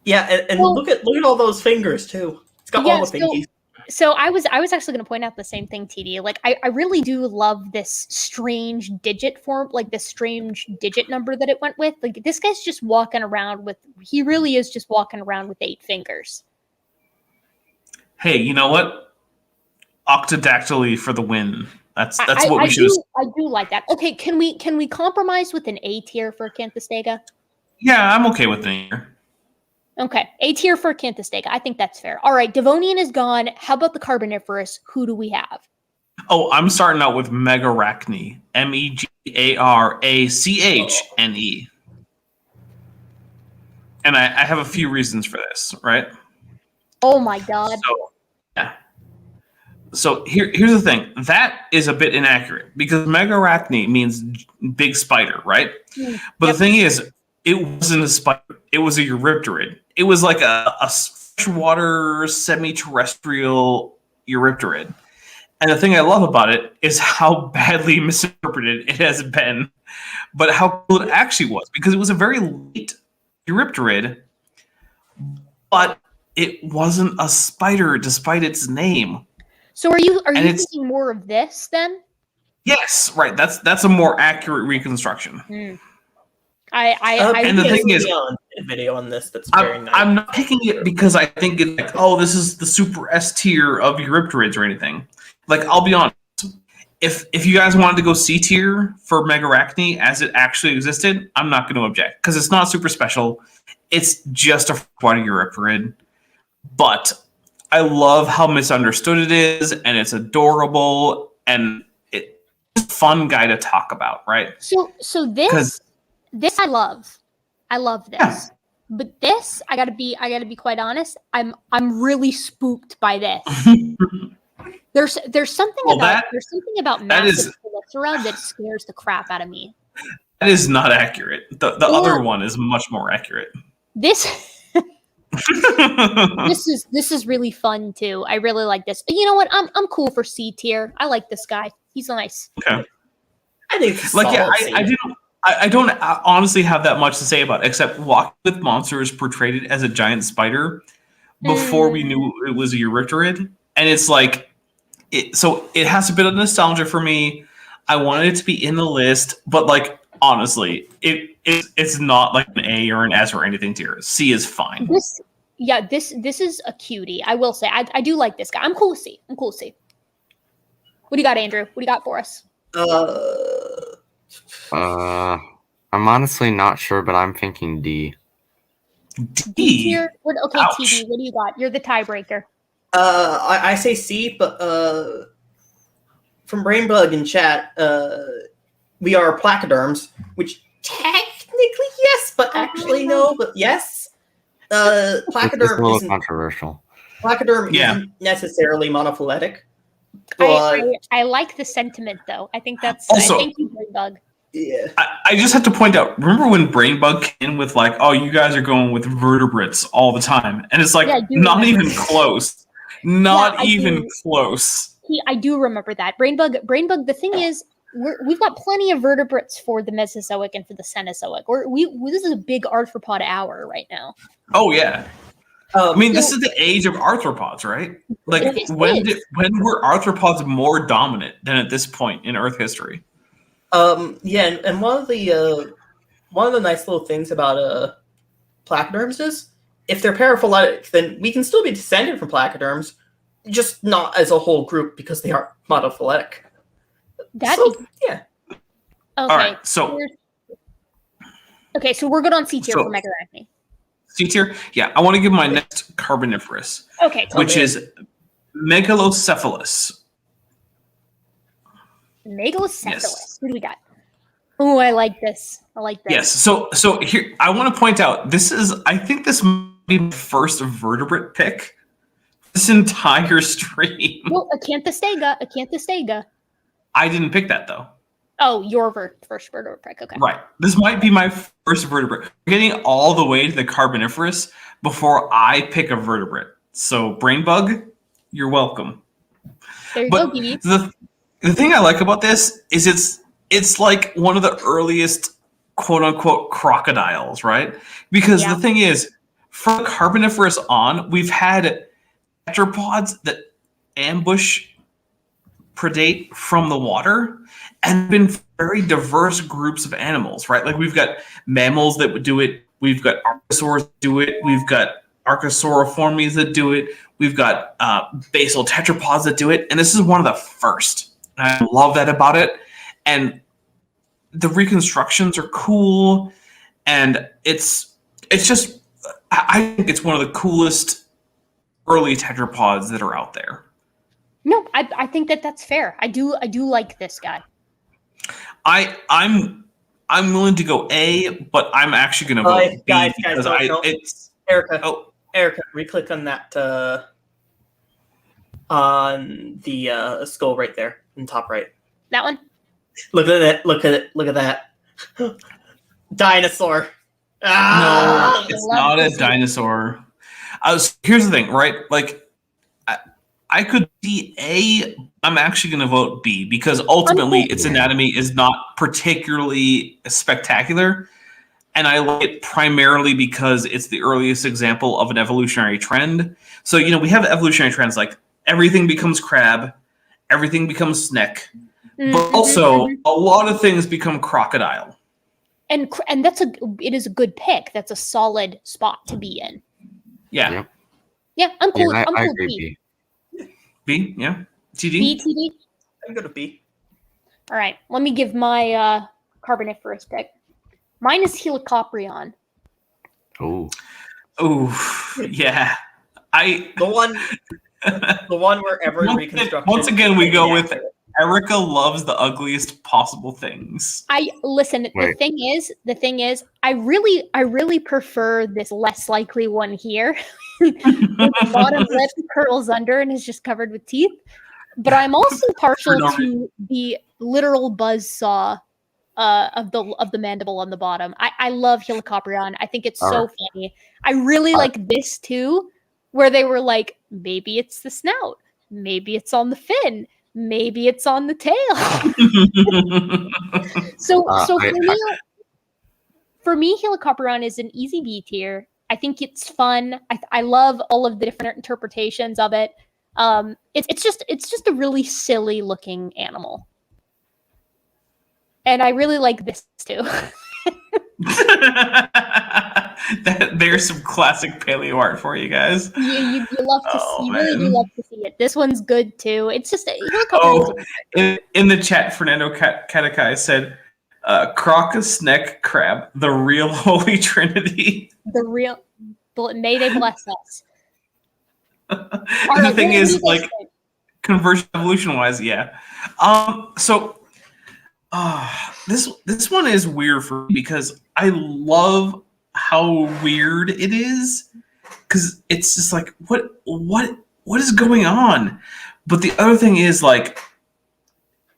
Yeah, and look at all those fingers too. It's got all the fingies. So I was actually going to point out the same thing, TD. Like I really do love this strange digit form, like this strange digit number that it went with. Like this guy's just walking around he really is just walking around with 8 fingers. Hey, you know what? Octodactyly for the win. That's what we should. I do like that. Okay, can we compromise with an A tier for Acanthostega? Yeah, I'm okay with the year. Okay, A tier for Acanthostega. I think that's fair. All right, Devonian is gone. How about the Carboniferous? Who do we have? Oh, I'm starting out with Megarachne. Megarachne. And I have a few reasons for this, right? Oh my god. So here's the thing. That is a bit inaccurate because Megarachne means big spider, right? But the thing is, it wasn't a spider. It was a eurypterid. It was like a freshwater, semi-terrestrial eurypterid. And the thing I love about it is how badly misinterpreted it has been, but how cool it actually was. Because it was a very late eurypterid, but it wasn't a spider despite its name. So are you thinking more of this then? Yes, right. That's a more accurate reconstruction. And the thing is, a video on this that's very nice. I'm not picking it because I think it's like, oh, this is the super S tier of eurypterids or anything. Like, I'll be honest, if you guys wanted to go C tier for Megarachne as it actually existed, I'm not going to object because it's not super special. It's just a freshwater eurypterid, but I love how misunderstood it is, and it's adorable, and it's a fun guy to talk about, right? So this I love. I love this. Yeah. But this, I gotta be quite honest, I'm really spooked by this. There's something about massive Chelicera that scares the crap out of me. That is not accurate. The other one is much more accurate. This this is really fun too. I really like this. You know what? I'm cool for C tier. I like this guy. He's nice. Okay. I think like I don't honestly have that much to say about it, except Walking with Monsters portrayed it as a giant spider before we knew it was a eurypterid, and it's like so it has a bit of nostalgia for me. I wanted it to be in the list, but like honestly, it's not like an A or an S or anything tier. C is fine. This is a cutie. I will say I do like this guy. I'm cool with C. What do you got, Andrew? What do you got for us? I'm honestly not sure, but I'm thinking D. D tier? Okay, ouch. TD, what do you got? You're the tiebreaker. I say C, but from Brainbug in chat, we are placoderms, which technically yes, but actually no, but yes. Placoderm is a little controversial. Placoderm isn't necessarily monophyletic. But I like the sentiment though. I think that's also, thank you, Brainbug. Yeah. I just have to point out, remember when Brainbug came in with like, oh, you guys are going with vertebrates all the time. And it's like, not even close. Not even close. I do remember that. Brainbug, the thing is, we've got plenty of vertebrates for the Mesozoic and for the Cenozoic. This is a big arthropod hour right now. Oh yeah. I mean, this is the age of arthropods, right? Like, when were arthropods more dominant than at this point in Earth history? Yeah, and one of the nice little things about placoderms is if they're paraphyletic, then we can still be descended from placoderms, just not as a whole group because they aren't monophyletic. Yeah. Okay. All right. So. Okay, so we're good on C tier for Megarachne. C tier? Yeah, I want to give my next Carboniferous. Okay, which is Megalocephalus. Megalocephalus. Yes. What do we got? Oh, I like this. Yes. So here I want to point out I think this might be the first vertebrate pick. This entire stream. Well, Acanthostega. I didn't pick that though. Oh, your first vertebrate pick. Okay. Right. This might be my first vertebrate. We're getting all the way to the Carboniferous before I pick a vertebrate. So, brain bug, you're welcome. There you but go, Gigi. The thing I like about this is it's like one of the earliest quote unquote crocodiles, right? Because the thing is, from Carboniferous on, we've had tetrapods that ambush predate from the water and been very diverse groups of animals, right? Like we've got mammals that would do it. We've got archosaurs that do it. We've got archosauriformes that do it. We've got basal tetrapods that do it. And this is one of the first. I love that about it. And the reconstructions are cool. And it's just, I think it's one of the coolest early tetrapods that are out there. No, I think that's fair. I do like this guy. I'm willing to go A, but I'm actually going to vote B because it's Erica. Oh, Erica, reclick on that on the skull right there in the top right. That one. Look at it! Look at it! Look at that! Dinosaur. No, it's not a dinosaur. Here's the thing, right? Like, I could see A. I'm actually going to vote B because ultimately its anatomy is not particularly spectacular. And I like it primarily because it's the earliest example of an evolutionary trend. So, we have evolutionary trends like everything becomes crab, everything becomes snake, but also a lot of things become crocodile. And it is a good pick. That's a solid spot to be in. Yeah. Yeah, I'm cool. Yeah, I'm I cool agree with B. B, yeah. TD? B, TD? I'm going to B. All right, let me give my Carboniferous pick. Mine is Helicoprion. Oh. Oh, yeah. The one where every reconstruction. Once again, we go with Erica loves the ugliest possible things. The thing is, I really prefer this less likely one here. The bottom lip curls under and is just covered with teeth. But I'm also partial to the literal buzzsaw of the mandible on the bottom. I love Helicoprion. I think it's so funny. I really like this too, where they were like, maybe it's the snout, maybe it's on the fin, maybe it's on the tail. For me, Helicoprion is an easy B tier. I think it's fun. I love all of the different interpretations of it. It's just a really silly looking animal. And I really like this too. There's some classic paleo art for you guys. You love to see. You really do love to see it. This one's good too. It's just in the chat, Fernando Katakai said, "Crocus, snake, crab, the real Holy Trinity." The real. May they bless us. The thing is, like, conversion evolution wise, yeah. This one is weird for me because I love how weird it is because it's just like what is going on? But the other thing is like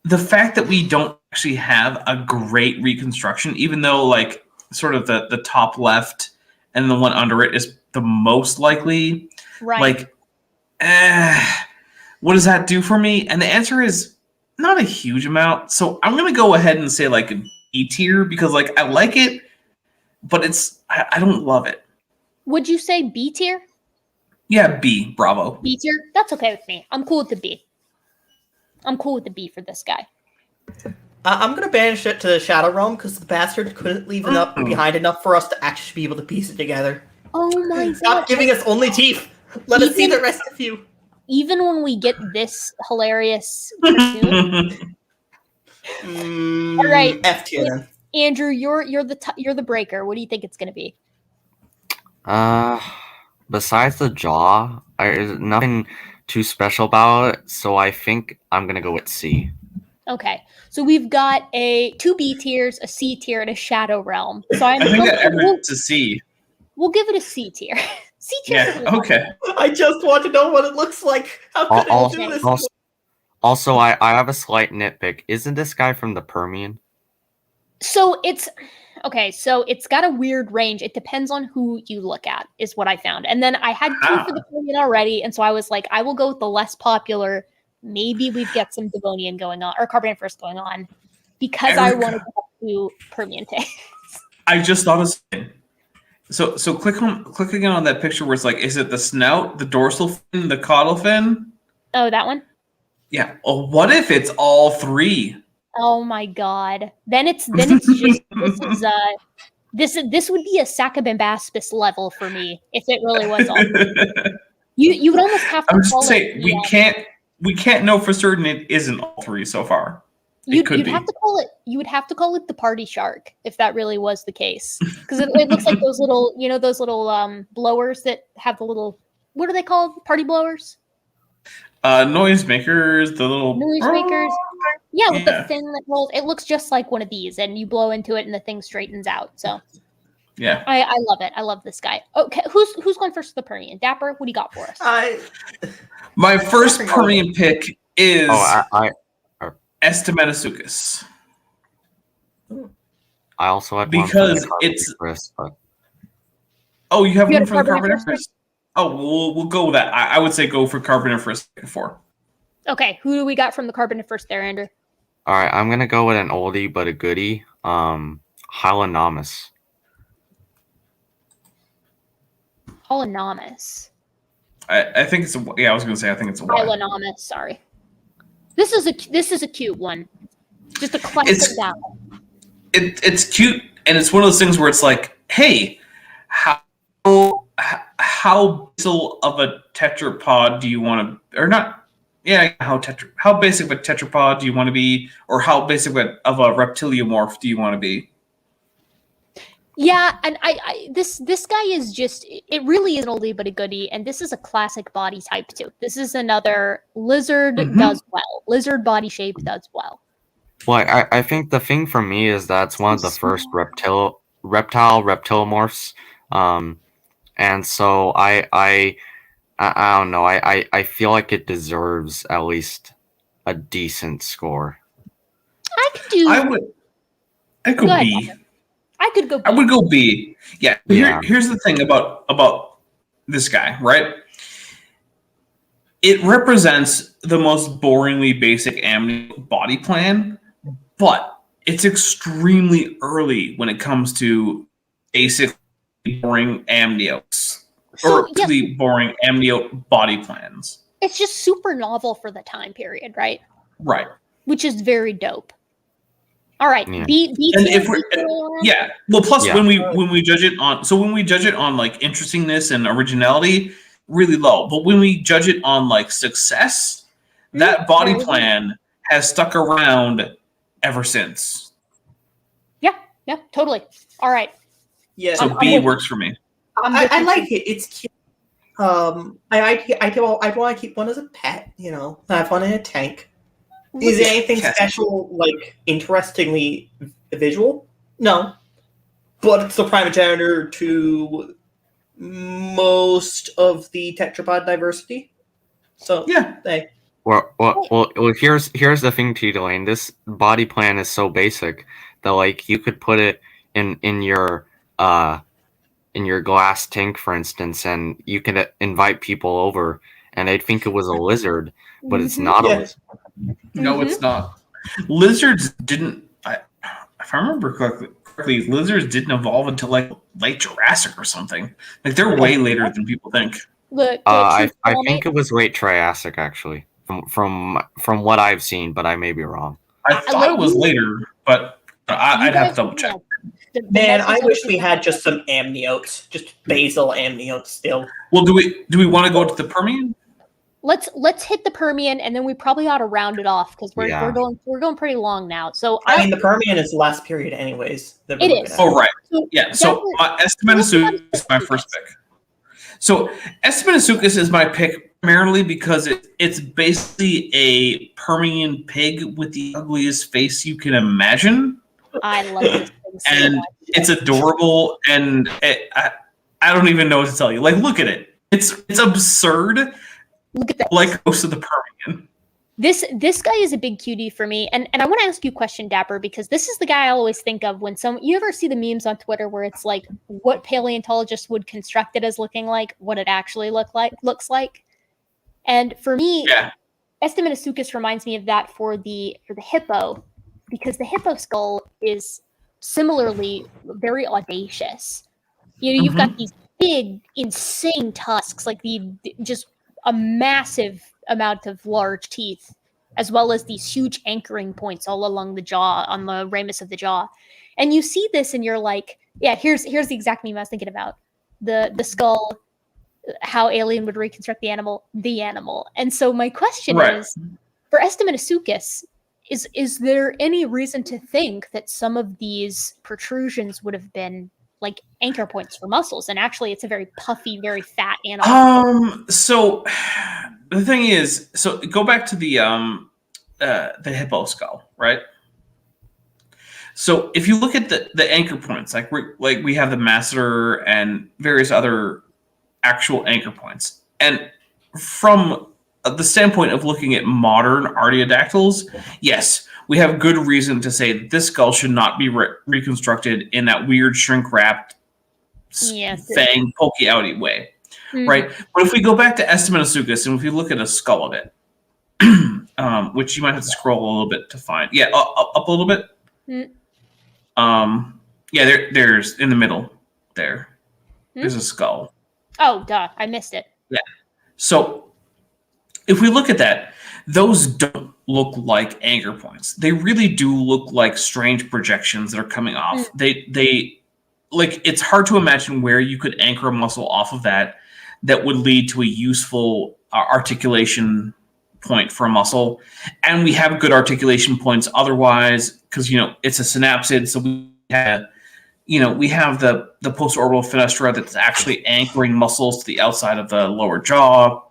the fact that we don't actually have a great reconstruction, even though like sort of the top left and the one under it is the most likely. Right. Like, what does that do for me? And the answer is not a huge amount. So I'm gonna go ahead and say like a B tier because like I like it, but I don't love it. Would you say B tier? Yeah, B. Bravo. B tier? That's okay with me. I'm cool with the B. I'm cool with the B for this guy. I'm gonna banish it to the Shadow Realm because the bastard couldn't leave enough behind enough for us to actually be able to piece it together. Oh my god. Stop giving us only teeth. Let us see the rest of you. Even when we get this hilarious cartoon. All right. F tier then. Andrew, you're the breaker. What do you think it's gonna be? Besides the jaw, there's nothing too special about it, so I think I'm gonna go with C. Okay, so we've got two B tiers, a C tier, and a Shadow Realm. So I think that averages to C. We'll give it a C tier. C tier. Yeah. Okay. I just want to know what it looks like. How could it do this? Also, I have a slight nitpick. Isn't this guy from the Permian? So it's okay. So it's got a weird range. It depends on who you look at, is what I found. And then I had two for the Permian already, and so I was like, I will go with the less popular. Maybe we've got some Devonian going on or Carboniferous going on because I wanted to do Permian tags. I just thought of something. So click again on that picture where it's like, is it the snout, the dorsal fin, the caudal fin? Oh, that one? Yeah. Well, what if it's all three? Oh my god. Then it's just this would be a Sacabaspis level for me if it really was all three. You would almost have to I was call just saying we can't know for certain it isn't all three so far. You'd have to call it. You would have to call it the party shark if that really was the case, because it looks like those little, those little blowers that have the little. What are they called? Party blowers. Noisemakers. The little noisemakers. Yeah, with the thing that rolls. It looks just like one of these, and you blow into it, and the thing straightens out. So. Yeah. I love it. I love this guy. Okay, who's going first to the Permian? Dapper, what do you got for us? My first Permian pick is Estemetasuchus. I also had because one it's. But... Oh, you have one for the Carboniferous? Oh, we'll go with that. I would say go for Carboniferous before. Okay, who do we got from the Carboniferous there, Andrew? All right, I'm gonna go with an oldie but a goodie. Hylonomus. Hylonomus. I think it's I was gonna say I think it's a Y. Hylonomus. Sorry. This is a cute one. Just a classic guy. It's cute, and it's one of those things where it's like, hey, how basic of a tetrapod do you want to, or not? Yeah, how basic of a tetrapod do you want to be, or how basic of a reptiliomorph do you want to be? Yeah, and this guy is just, it really is an oldie but a goodie, and this is a classic body type too. This is another lizard does well. Lizard body shape does well. Well, I think the thing for me is that's one of the first reptilomorphs. And so I don't know. I feel like it deserves at least a decent score. I'd go B. I could go B. I would go B. Yeah. Here's the thing about this guy, right? It represents the most boringly basic amnio body plan, but it's extremely early when it comes to basic boring amnios boring amnio body plans. It's just super novel for the time period, right? Right. Which is very dope. All right, yeah. B and if we're well, plus when we judge it on like interestingness and originality, really low. But when we judge it on like success, that body plan has stuck around ever since. Yeah, totally. All right. Yeah. So B works for me. I like it. It's cute. I want to keep one as a pet. Have one in a tank. Is there anything special, like interestingly visual? No, but it's the primogenitor to most of the tetrapod diversity. So yeah, Well, here's the thing, T. Delane. This body plan is so basic that like you could put it in your glass tank, for instance, and you can invite people over, and they'd think it was a lizard, but it's not a lizard. No, it's not. Lizards didn't. If I remember correctly, lizards didn't evolve until like late Jurassic or something. Like they're way later than people think. I think it was late Triassic actually, from what I've seen, but I may be wrong. I thought it was later, but I'd have to double check. Man, I wish we had just some amniotes, just basal amniotes still. Well, do we want to go to the Permian? Let's hit the Permian, and then we probably ought to round it off because we're going pretty long now. So I mean, the Permian is the last period, anyways. It is. Oh right, yeah. So Estemenasuchus is my first pick. So Estemenasuchus is my pick primarily because it's basically a Permian pig with the ugliest face you can imagine. I love this thing so and much. It's adorable, and I don't even know what to tell you. Like, look at it. It's absurd. Look at that. Like most of the Permian. This guy is a big cutie for me, and I want to ask you a question, Dapper, because this is the guy I always think of when you ever see the memes on Twitter where it's like what paleontologists would construct it as looking like, what it actually looks like, and for me, Estemenasuchus reminds me of that for the hippo, because the hippo skull is similarly very audacious. You've got these big, insane tusks, like just a massive amount of large teeth, as well as these huge anchoring points all along the jaw, on the ramus of the jaw. And you see this and you're like, yeah, here's the exact meme I was thinking about. The skull, how Alien would reconstruct the animal. And so my question is, for Estemenasuchus, is there any reason to think that some of these protrusions would have been like anchor points for muscles? And actually it's a very puffy, very fat animal. So the thing is, so go back to the hippo skull, right? So if you look at the anchor points, like we have the masseter and various other actual anchor points, and from the standpoint of looking at modern artiodactyls, yes, we have good reason to say that this skull should not be reconstructed in that weird shrink-wrapped, fang, pokey-outy way, right? But if we go back to Estemenasuchus and if we look at a skull of it, which you might have to scroll a little bit to find. Yeah, up a little bit. There's in the middle there. There's a skull. Oh, duh, I missed it. Yeah. So if we look at that, those don't look like anchor points. They really do look like strange projections that are coming off. They like, it's hard to imagine where you could anchor a muscle off of that would lead to a useful articulation point for a muscle. And we have good articulation points otherwise because, it's a synapsid. So we have the postorbital fenestra that's actually anchoring muscles to the outside of the lower jaw.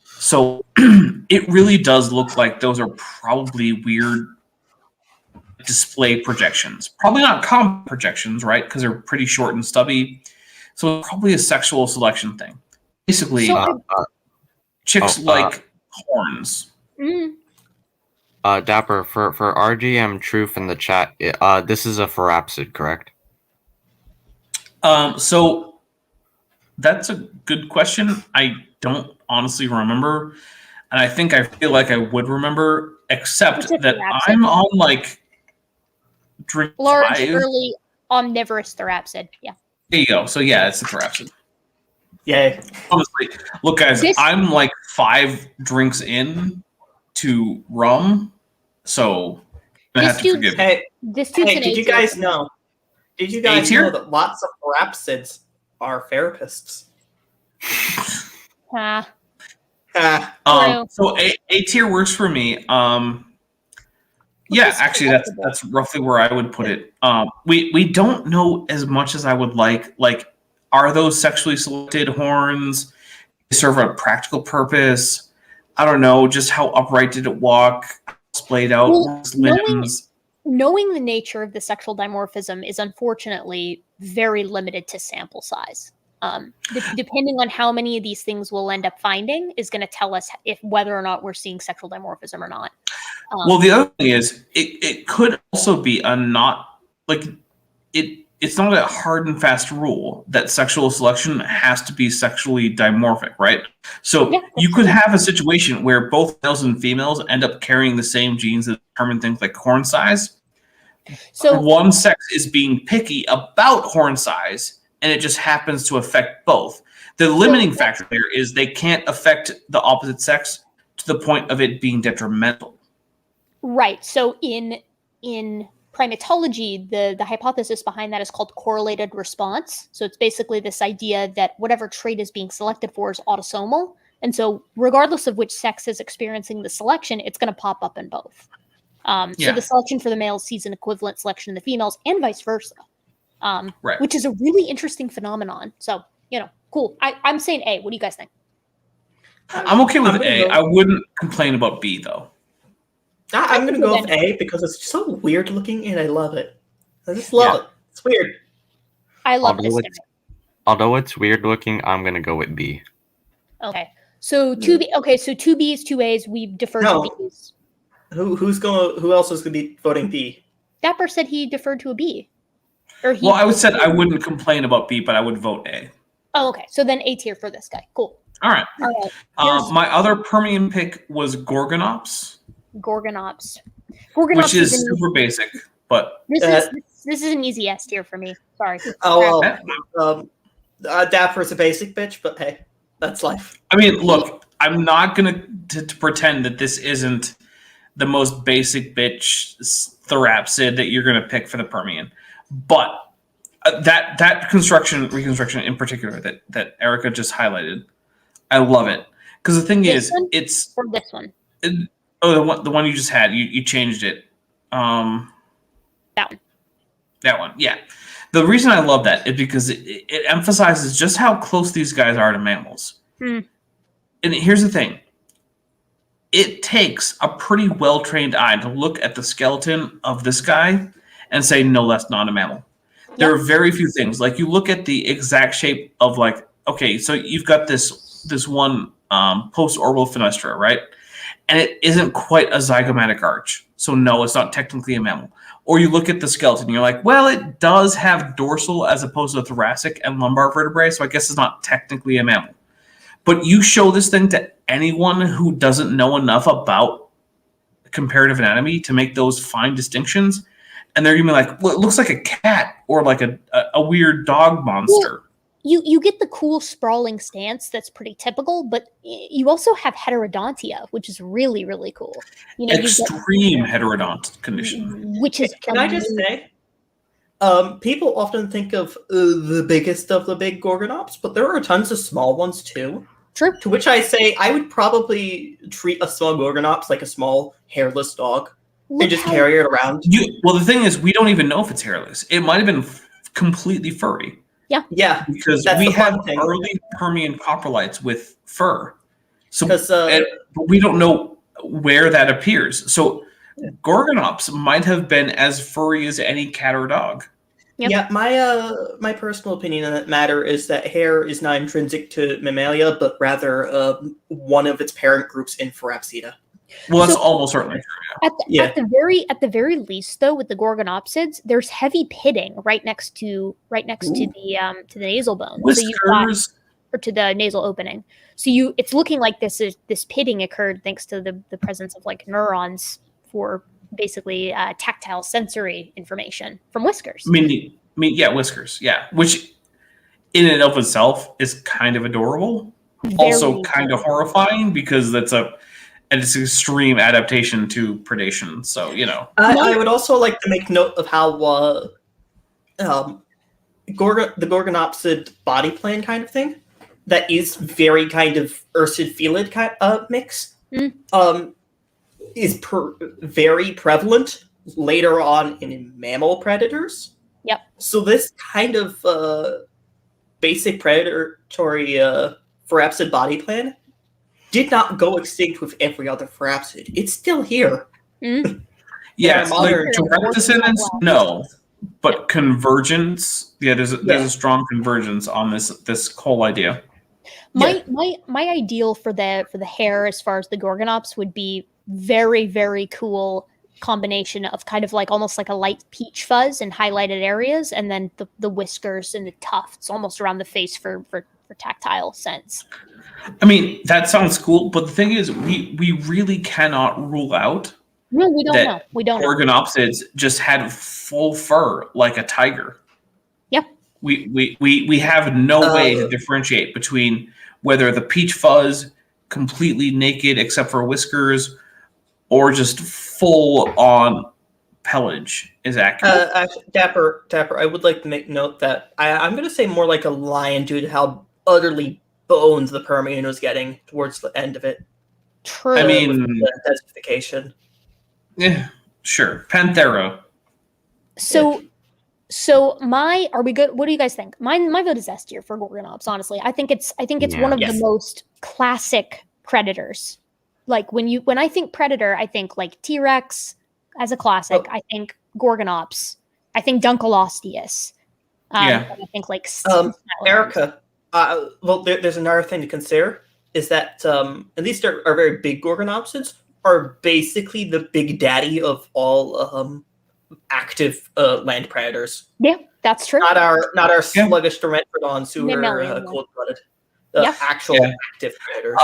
So it really does look like those are probably weird display projections. Probably not common projections, right? Because they're pretty short and stubby. So it's probably a sexual selection thing. Basically, chicks like horns. Dapper, for RGM Truth in the chat, this is a therapsid, correct? So that's a good question. I don't honestly remember, and I feel like I would remember, except that I'm on like drink large, 5. early omnivorous therapsid. Yeah. There you go. So yeah, it's a therapsid. Yay. Honestly, look, guys, I'm like 5 drinks in to rum, so I have to forgive me. Did you guys know? Did you guys know that lots of therapsids are therapists? So A tier works for me. Yeah, actually, that's roughly where I would put it. We don't know as much as I would like. Like, are those sexually selected horns? They serve a practical purpose. I don't know. Just how upright did it walk? Splayed out limbs. Knowing the nature of the sexual dimorphism is unfortunately very limited to sample size. Depending on how many of these things we'll end up finding is going to tell us whether or not we're seeing sexual dimorphism or not. Well, the other thing is, it could also be a not like it. it's not a hard and fast rule that sexual selection has to be sexually dimorphic, right? So you could have a situation where both males and females end up carrying the same genes that determine things like horn size. So one sex is being picky about horn size, and it just happens to affect both. The limiting factor there is they can't affect the opposite sex to the point of it being detrimental. Right. So in primatology, the hypothesis behind that is called correlated response. So it's basically this idea that whatever trait is being selected for is autosomal. And so regardless of which sex is experiencing the selection, it's going to pop up in both. So the selection for the males sees an equivalent selection in the females and vice versa, which is a really interesting phenomenon. So, cool. I'm saying A. What do you guys think? I'm okay with A. I wouldn't complain about B, though. I'm going to go with A because it's so weird looking and I love it. I just love it. It's weird. I love this. Although it's weird looking, I'm going to go with B. Okay. So 2B. Okay, so 2 B's, 2 A's. We've deferred to B's. Who else is going to be voting B? Dapper said he deferred to a B. Well, I said I wouldn't complain about B, but I would vote A. Oh, okay. So then A tier for this guy. Cool. All right. My other Permian pick was Gorgonops. Gorgonops, which is super basic, but this is an easy S tier for me. Sorry. Dapper's a basic bitch, but hey, that's life. I mean, look, I'm not gonna to pretend that this isn't the most basic bitch Therapsid that you're gonna pick for the Permian, but that reconstruction in particular that Erica just highlighted, I love it because the thing is, it's for this one. The one you just had, you changed it. That one, yeah. The reason I love that is because it emphasizes just how close these guys are to mammals. And here's the thing. It takes a pretty well-trained eye to look at the skeleton of this guy and say, no, that's not a mammal. There are very few things. Like, you look at the exact shape of, like, okay, so you've got this one post-orbital fenestra, right? And it isn't quite a zygomatic arch. So no, it's not technically a mammal. Or you look at the skeleton, and you're like, well, it does have dorsal as opposed to thoracic and lumbar vertebrae, so I guess it's not technically a mammal. But you show this thing to anyone who doesn't know enough about comparative anatomy to make those fine distinctions, and they're going to be like, well, it looks like a cat or like a weird dog monster. You get the cool sprawling stance that's pretty typical, but you also have heterodontia, which is really, really cool. Extreme heterodont condition. Which is Can I just say, people often think of the biggest of the big Gorgonops, but there are tons of small ones too. True. To which I say, I would probably treat a small Gorgonops like a small hairless dog and just carry it around. Well, the thing is, we don't even know if it's hairless. It might have been completely furry. Yeah, because we have early Permian coprolites with fur, so but we don't know where that appears. So Gorgonops might have been as furry as any cat or dog. Yeah, my personal opinion on that matter is that hair is not intrinsic to Mammalia, but rather one of its parent groups in Therapsida. Well, that's almost certainly true. At the very least, though, with the Gorgonopsids, there's heavy pitting right next to the nasal bone. Whiskers. Or to the nasal opening. So it's looking like this pitting occurred thanks to the presence of like neurons for basically tactile sensory information from whiskers. I mean, whiskers, yeah, which in and of itself is kind of adorable, also kind of horrifying because it's an extreme adaptation to predation. So, I would also like to make note of how the Gorgonopsid body plan kind of thing, that is very kind of ursid-felid kind of mix, is very prevalent later on in mammal predators. Yep. So this kind of basic predatory Therapsid body plan did not go extinct with every other Therapsid. It's still here. Yes, like direct descendants, no. But convergence, there's a strong convergence on this whole idea. My ideal for the hair as far as the Gorgonops would be very, very cool combination of kind of like almost like a light peach fuzz and highlighted areas, and then the whiskers and the tufts almost around the face for tactile sense. I mean, that sounds cool, but the thing is, we really cannot rule out. No, we don't know. We don't know. Gorgonopsids just had full fur like a tiger. Yep. We have no way to differentiate between whether the peach fuzz, completely naked except for whiskers, or just full on pelage is accurate. Actually, Dapper, I would like to make note that I'm going to say more like a lion due to how utterly boned the permian was getting towards the end of it. True. I mean, the densification. Yeah, sure. Panthera. So are we good? What do you guys think? My vote is S tier for Gorgonops, honestly. I think it's one of the most classic predators. Like when I think predator, I think like T-Rex as a classic. I think Gorgonops. I think Dunkleosteus. I think like Erica. Well, there's another thing to consider is that at least our very big Gorgonopsids are basically the big daddy of all active land predators. Yeah, that's true. Not our sluggish Dimetrodons who are cold-blooded. Actual active predators.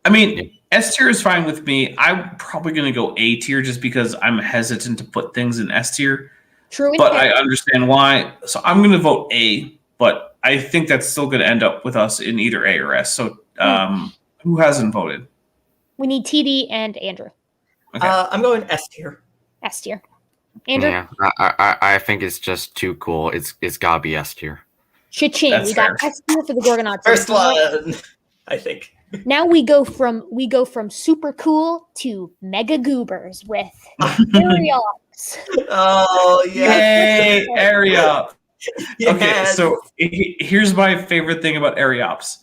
I mean, S tier is fine with me. I'm probably going to go A tier just because I'm hesitant to put things in S tier. True. But I understand why. So I'm going to vote A, but I think that's still going to end up with us in either A or S. So who hasn't voted? We need TD and Andrew. Okay. I'm going S tier. S tier. Andrew? Yeah, I think it's just too cool. It's gotta be S tier. Cha-ching. We got S tier for the Gorgonopsids. First one, I think. Now we go from super cool to mega goobers with Eryops. Oh Yay, Eryops. Yes. Okay, so here's my favorite thing about Eryops.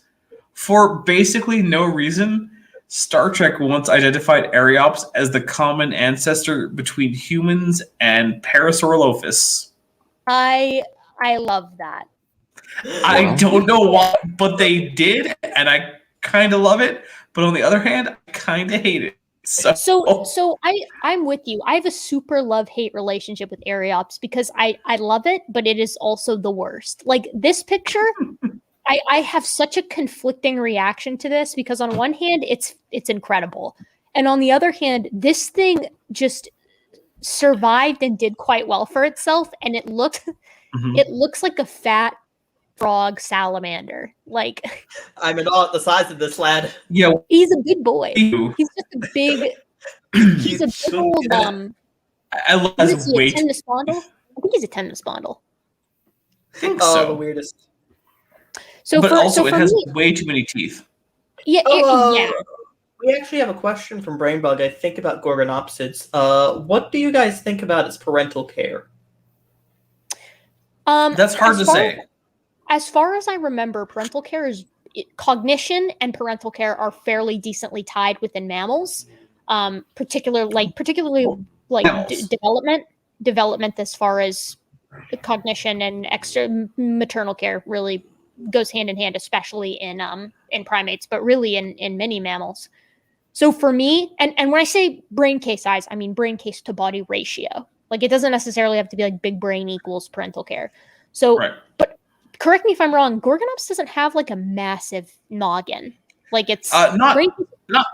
For basically no reason, Star Trek once identified Eryops as the common ancestor between humans and Parasaurolophus. I love that. I don't know why, but they did, and I kind of love it. But on the other hand, I kind of hate it. So I'm with you. I have a super love-hate relationship with Eryops because I love it, but it is also the worst. Like this picture, I have such a conflicting reaction to this because on one hand, it's incredible. And on the other hand, this thing just survived and did quite well for itself. And it looks like a fat frog salamander. Like I'm in awe at the size of this lad. Yeah, he's a big boy. He's just a big. He's a big old. I love his weight. I think he's a temnospondyl. I think so. The weirdest. So, but also, it has me, way too many teeth. Yeah, yeah. We actually have a question from Brainbug. I think about Gorgonopsids. What do you guys think about its parental care? That's hard to say. As far as I remember, parental care is cognition and parental care are fairly decently tied within mammals. Particularly development as far as cognition and extra maternal care really goes hand in hand, especially in primates, but really in many mammals. So for me, and when I say brain case size, I mean brain case to body ratio. Like it doesn't necessarily have to be like big brain equals parental care. So, but correct me if I'm wrong, Gorgonops doesn't have like a massive noggin. Like it's not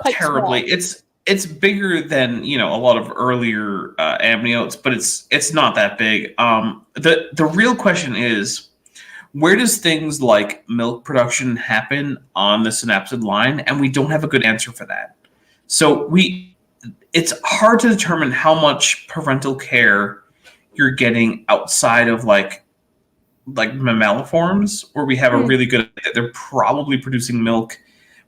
terribly. Small. It's bigger than a lot of earlier amniotes, but it's not that big. The real question is, where does things like milk production happen on the synapsid line? And we don't have a good answer for that. So it's hard to determine how much parental care you're getting outside of like mammaliforms, where we have a really good idea. They're probably producing milk,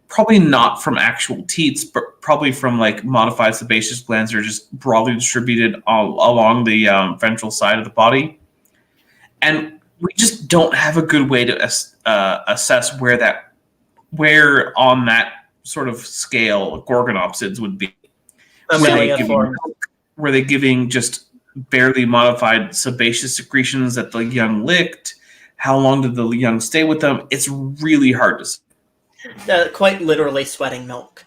probably not from actual teats, but probably from like modified sebaceous glands that are just broadly distributed along the ventral side of the body. And we just don't have a good way to assess where on that sort of scale Gorgonopsids would be. Were they giving just barely modified sebaceous secretions that the young licked? How long did the young stay with them? It's really hard to say. Quite literally sweating milk.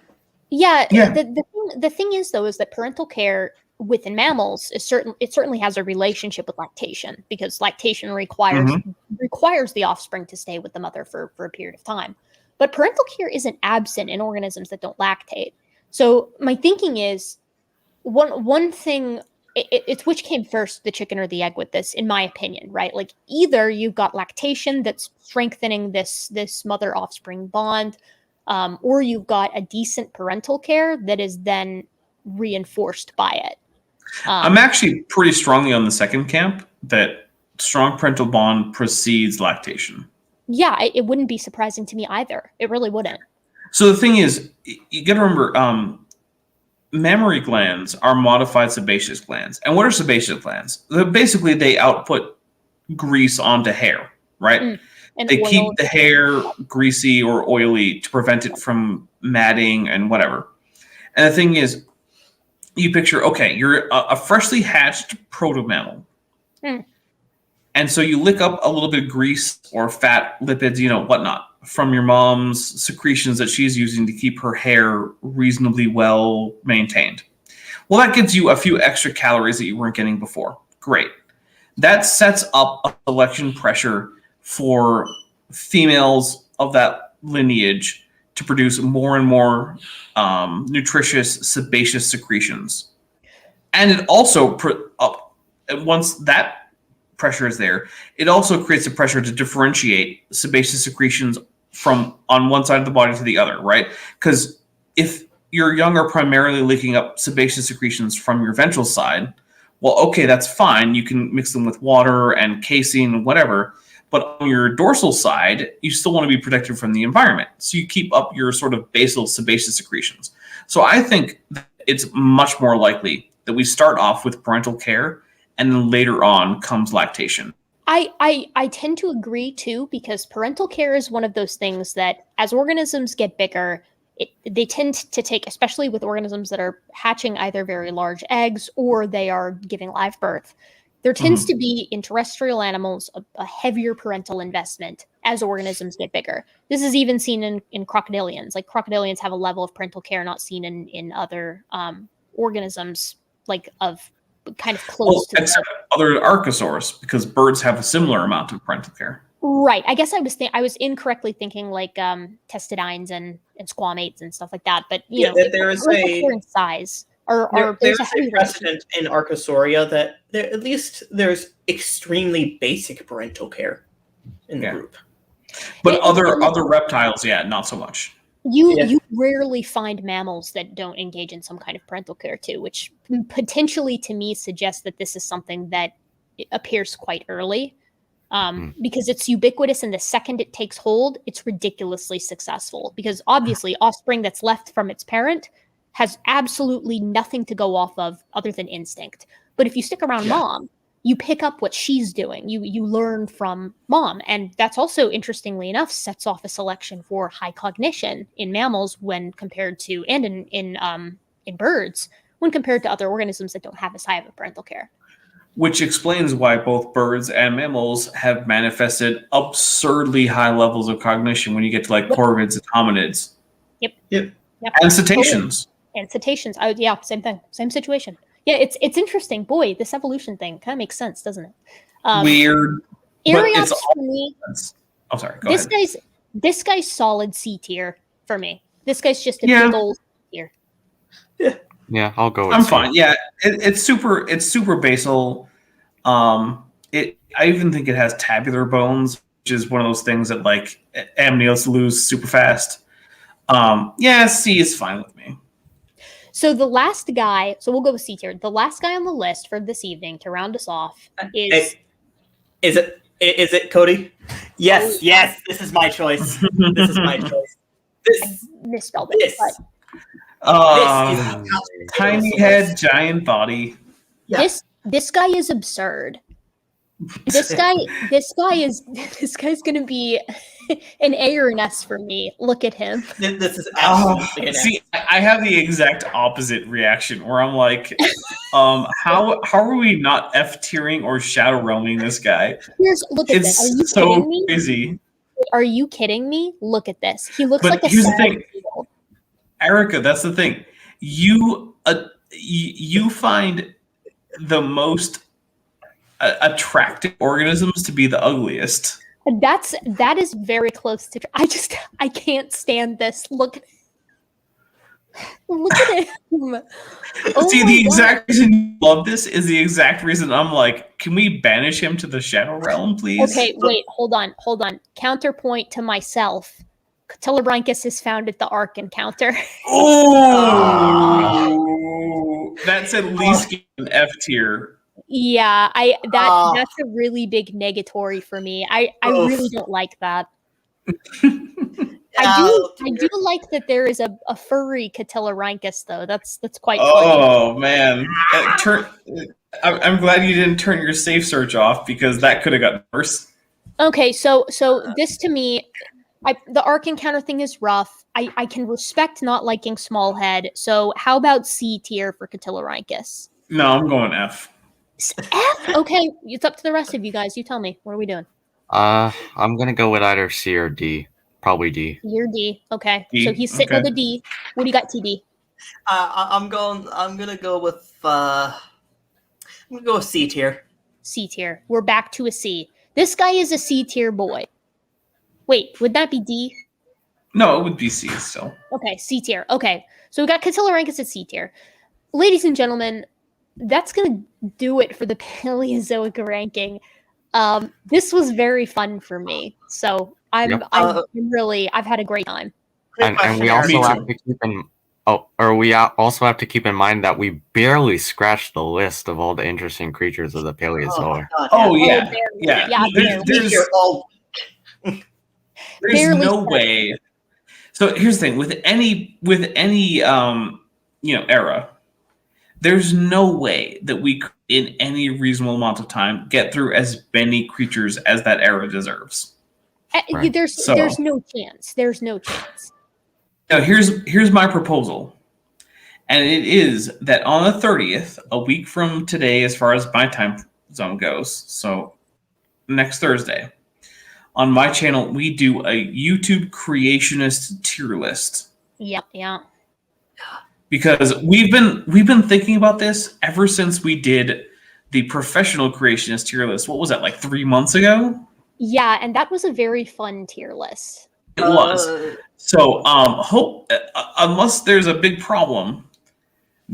Yeah. The thing is, though, is that parental care within mammals is it certainly has a relationship with lactation, because lactation requires the offspring to stay with the mother for a period of time. But parental care isn't absent in organisms that don't lactate. So my thinking is one thing, it's which came first, the chicken or the egg with this, in my opinion, right? Like either you've got lactation that's strengthening this mother offspring bond, or you've got a decent parental care that is then reinforced by it. I'm actually pretty strongly on the second camp, that strong parental bond precedes lactation. Yeah, it wouldn't be surprising to me either. It really wouldn't. So the thing is, you got to remember, mammary glands are modified sebaceous glands. And what are sebaceous glands? Basically, they output grease onto hair, right? And they oil. keep the hair greasy or oily to prevent it from matting and whatever. And the thing is, you picture, okay, you're a freshly hatched proto-mammal. And so you lick up a little bit of grease or fat, lipids, whatnot, from your mom's secretions that she's using to keep her hair reasonably well maintained. Well, that gives you a few extra calories that you weren't getting before. Great. That sets up a selection pressure for females of that lineage to produce more and more nutritious sebaceous secretions. And it also, once that pressure is there, it also creates a pressure to differentiate sebaceous secretions from on one side of the body to the other, right? Because if your young are primarily licking up sebaceous secretions from your ventral side, well, okay, that's fine. You can mix them with water and casein and whatever. But on your dorsal side, you still want to be protected from the environment. So you keep up your sort of basal sebaceous secretions. So I think it's much more likely that we start off with parental care and then later on comes lactation. I tend to agree too, because parental care is one of those things that as organisms get bigger, they tend to take, especially with organisms that are hatching either very large eggs or they are giving live birth, there tends to be in terrestrial animals a heavier parental investment as organisms get bigger. This is even seen in crocodilians. Like crocodilians have a level of parental care not seen in other organisms, like of kind of close to except other archosaurs, because birds have a similar amount of parental care. Right. I guess I was incorrectly thinking like testudines and squamates and stuff like that. But there is a size. There's a precedent in Archosauria that at least there's extremely basic parental care in the group. But other reptiles, not so much. You rarely find mammals that don't engage in some kind of parental care too, which potentially to me suggests that this is something that appears quite early, because it's ubiquitous, and the second it takes hold, it's ridiculously successful, because obviously offspring that's left from its parent has absolutely nothing to go off of other than instinct. But if you stick around mom, you pick up what she's doing. You learn from mom. And that's also, interestingly enough, sets off a selection for high cognition in mammals when compared to, and in birds, when compared to other organisms that don't have as high of a parental care. Which explains why both birds and mammals have manifested absurdly high levels of cognition when you get to like corvids and hominids. Yep. And cetaceans. And cetaceans. Same thing. Same situation. Yeah, it's interesting. Boy, this evolution thing kind of makes sense, doesn't it? Weird. Eryops for me. Oh, sorry. Go ahead. This guy's solid C tier for me. This guy's just a big old C tier. Yeah, I'll go with I'm C. fine. Yeah, it's super basal. I even think it has tabular bones, which is one of those things that like amniotes lose super fast. C is fine with me. So the last guy, so we'll go with C tier. The last guy on the list for this evening to round us off is it Cody? Yes, this is my choice. This is my choice. I misspelled it. This is tiny head, giant body. Yeah. This guy is absurd. This guy's gonna be an A or an S for me. Look at him. This is absolutely see, I have the exact opposite reaction where I'm like, how are we not F tiering or shadow realming this guy? Look at this. Are you so kidding me? crazy. Are you kidding me? Look at this. He looks But like a here's the 7-year-old. thing, Erica. That's the thing. You you find the most attractive organisms to be the ugliest. That is very close to. I can't stand this. Look at him. Oh See, my the God. exact reason you love this is the exact reason I'm like, can we banish him to the Shadow Realm, please? Okay, wait, hold on. Counterpoint to myself. Catillorhynchus is found at the Ark Encounter. Oh, that's at least an F tier. Yeah, that's a really big negatory for me. I really don't like that. I do like that there is a furry Catillorhynchus though. That's quite funny. Oh man, I'm glad you didn't turn your safe search off because that could have gotten worse. Okay, so this to me, the Ark Encounter thing is rough. I can respect not liking small head. So how about C tier for Catillorhynchus? No, I'm going F. F? Okay, it's up to the rest of you guys. You tell me. What are we doing? I'm gonna go with either C or D. Probably D. You're D. Okay. D, So he's sitting okay. with a D. What do you got, TD? I'm gonna go with C tier. C tier. We're back to a C. This guy is a C tier boy. Wait, would that be D? No, it would be C still. Okay, C tier. Okay. So we got Catillorhynchus at C tier. Ladies and gentlemen, that's gonna do it for the Paleozoic ranking. This was very fun for me. So I've had a great time. And we also have to keep in also have to keep in mind that we barely scratched the list of all the interesting creatures of the Paleozoic. Yeah. There's Barely no way. So here's the thing: with any era, there's no way that we could, in any reasonable amount of time, get through as many creatures as that era deserves. Right. There's no chance. There's no chance. Now, here's my proposal, and it is that on the 30th, a week from today, as far as my time zone goes, so next Thursday, on my channel, we do a YouTube creationist tier list. Yeah. Because we've been thinking about this ever since we did the professional creationist tier list. What was that, like 3 months ago? Yeah, and that was a very fun tier list. It was. So, unless there's a big problem,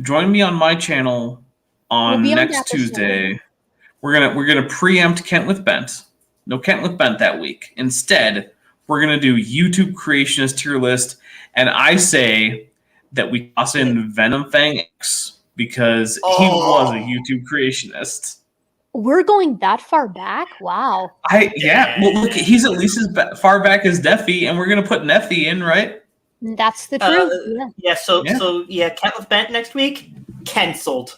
join me on my channel on next Tuesday. We're gonna preempt Kent with Bent. No Kent with Bent that week. Instead, we're gonna do YouTube creationist tier list, and I say that we toss in Venom Fang X because he was a YouTube creationist. We're going that far back? Wow. Well, look, he's at least as far back as Neffy, and we're gonna put Neffy in, right? That's the truth. So Kent with Bent next week, cancelled.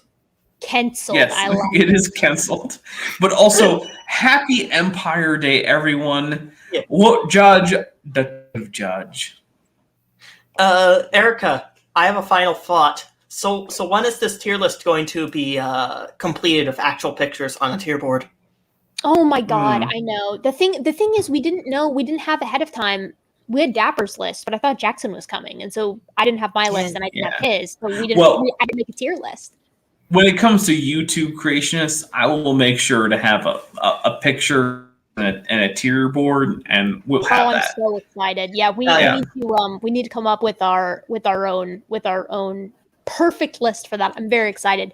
Yes, it is cancelled. But also, happy Empire Day, everyone. Yeah. What judge? Erica, I have a final thought. So when is this tier list going to be completed of actual pictures on a tier board? Oh my God, I know. The thing is, we didn't have ahead of time. We had Dapper's list, but I thought Jackson was coming, and so I didn't have my list, and I didn't have his. So I didn't make a tier list. When it comes to YouTube creationists, I will make sure to have a picture and a tier board, and we'll have that. I'm so excited! Yeah, we need to come up with our own perfect list for that. I'm very excited,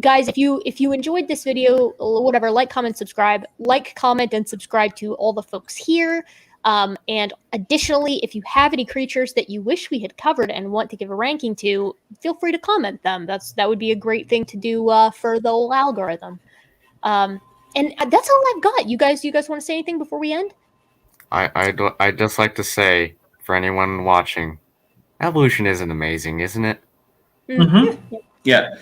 guys. If you enjoyed this video, whatever, like, comment, subscribe, and subscribe to all the folks here. And additionally, if you have any creatures that you wish we had covered and want to give a ranking to, feel free to comment them. That would be a great thing to do for the whole algorithm. And that's all I've got. You guys want to say anything before we end? I'd just like to say, for anyone watching, evolution isn't amazing, isn't it? Mm-hmm. Yeah.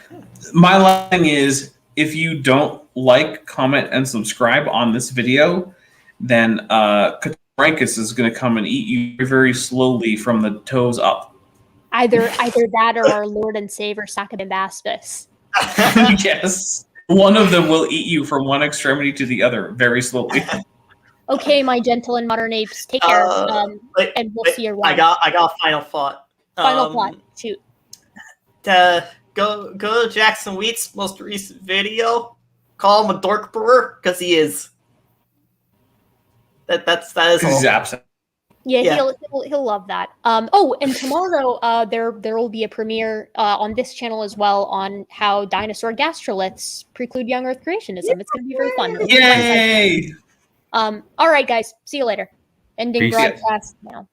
My last thing is, if you don't like, comment, and subscribe on this video, then Catillorhynchus is going to come and eat you very, very slowly from the toes up. Either that or our Lord and Savior Sacabaspis. Yes. One of them will eat you from one extremity to the other very slowly. Okay, my gentle and modern apes, take care. And we'll see you around. I got a final thought. Final thought. Shoot. Go go to Jackson Wheat's most recent video. Call him a dork brewer because he is. That is He's all. absent. Yeah, he'll love that. Oh, and tomorrow there will be a premiere on this channel as well on how dinosaur gastroliths preclude young Earth creationism. It's going to be very fun. Yay! All right, guys. See you later. Ending Peace. broadcast now.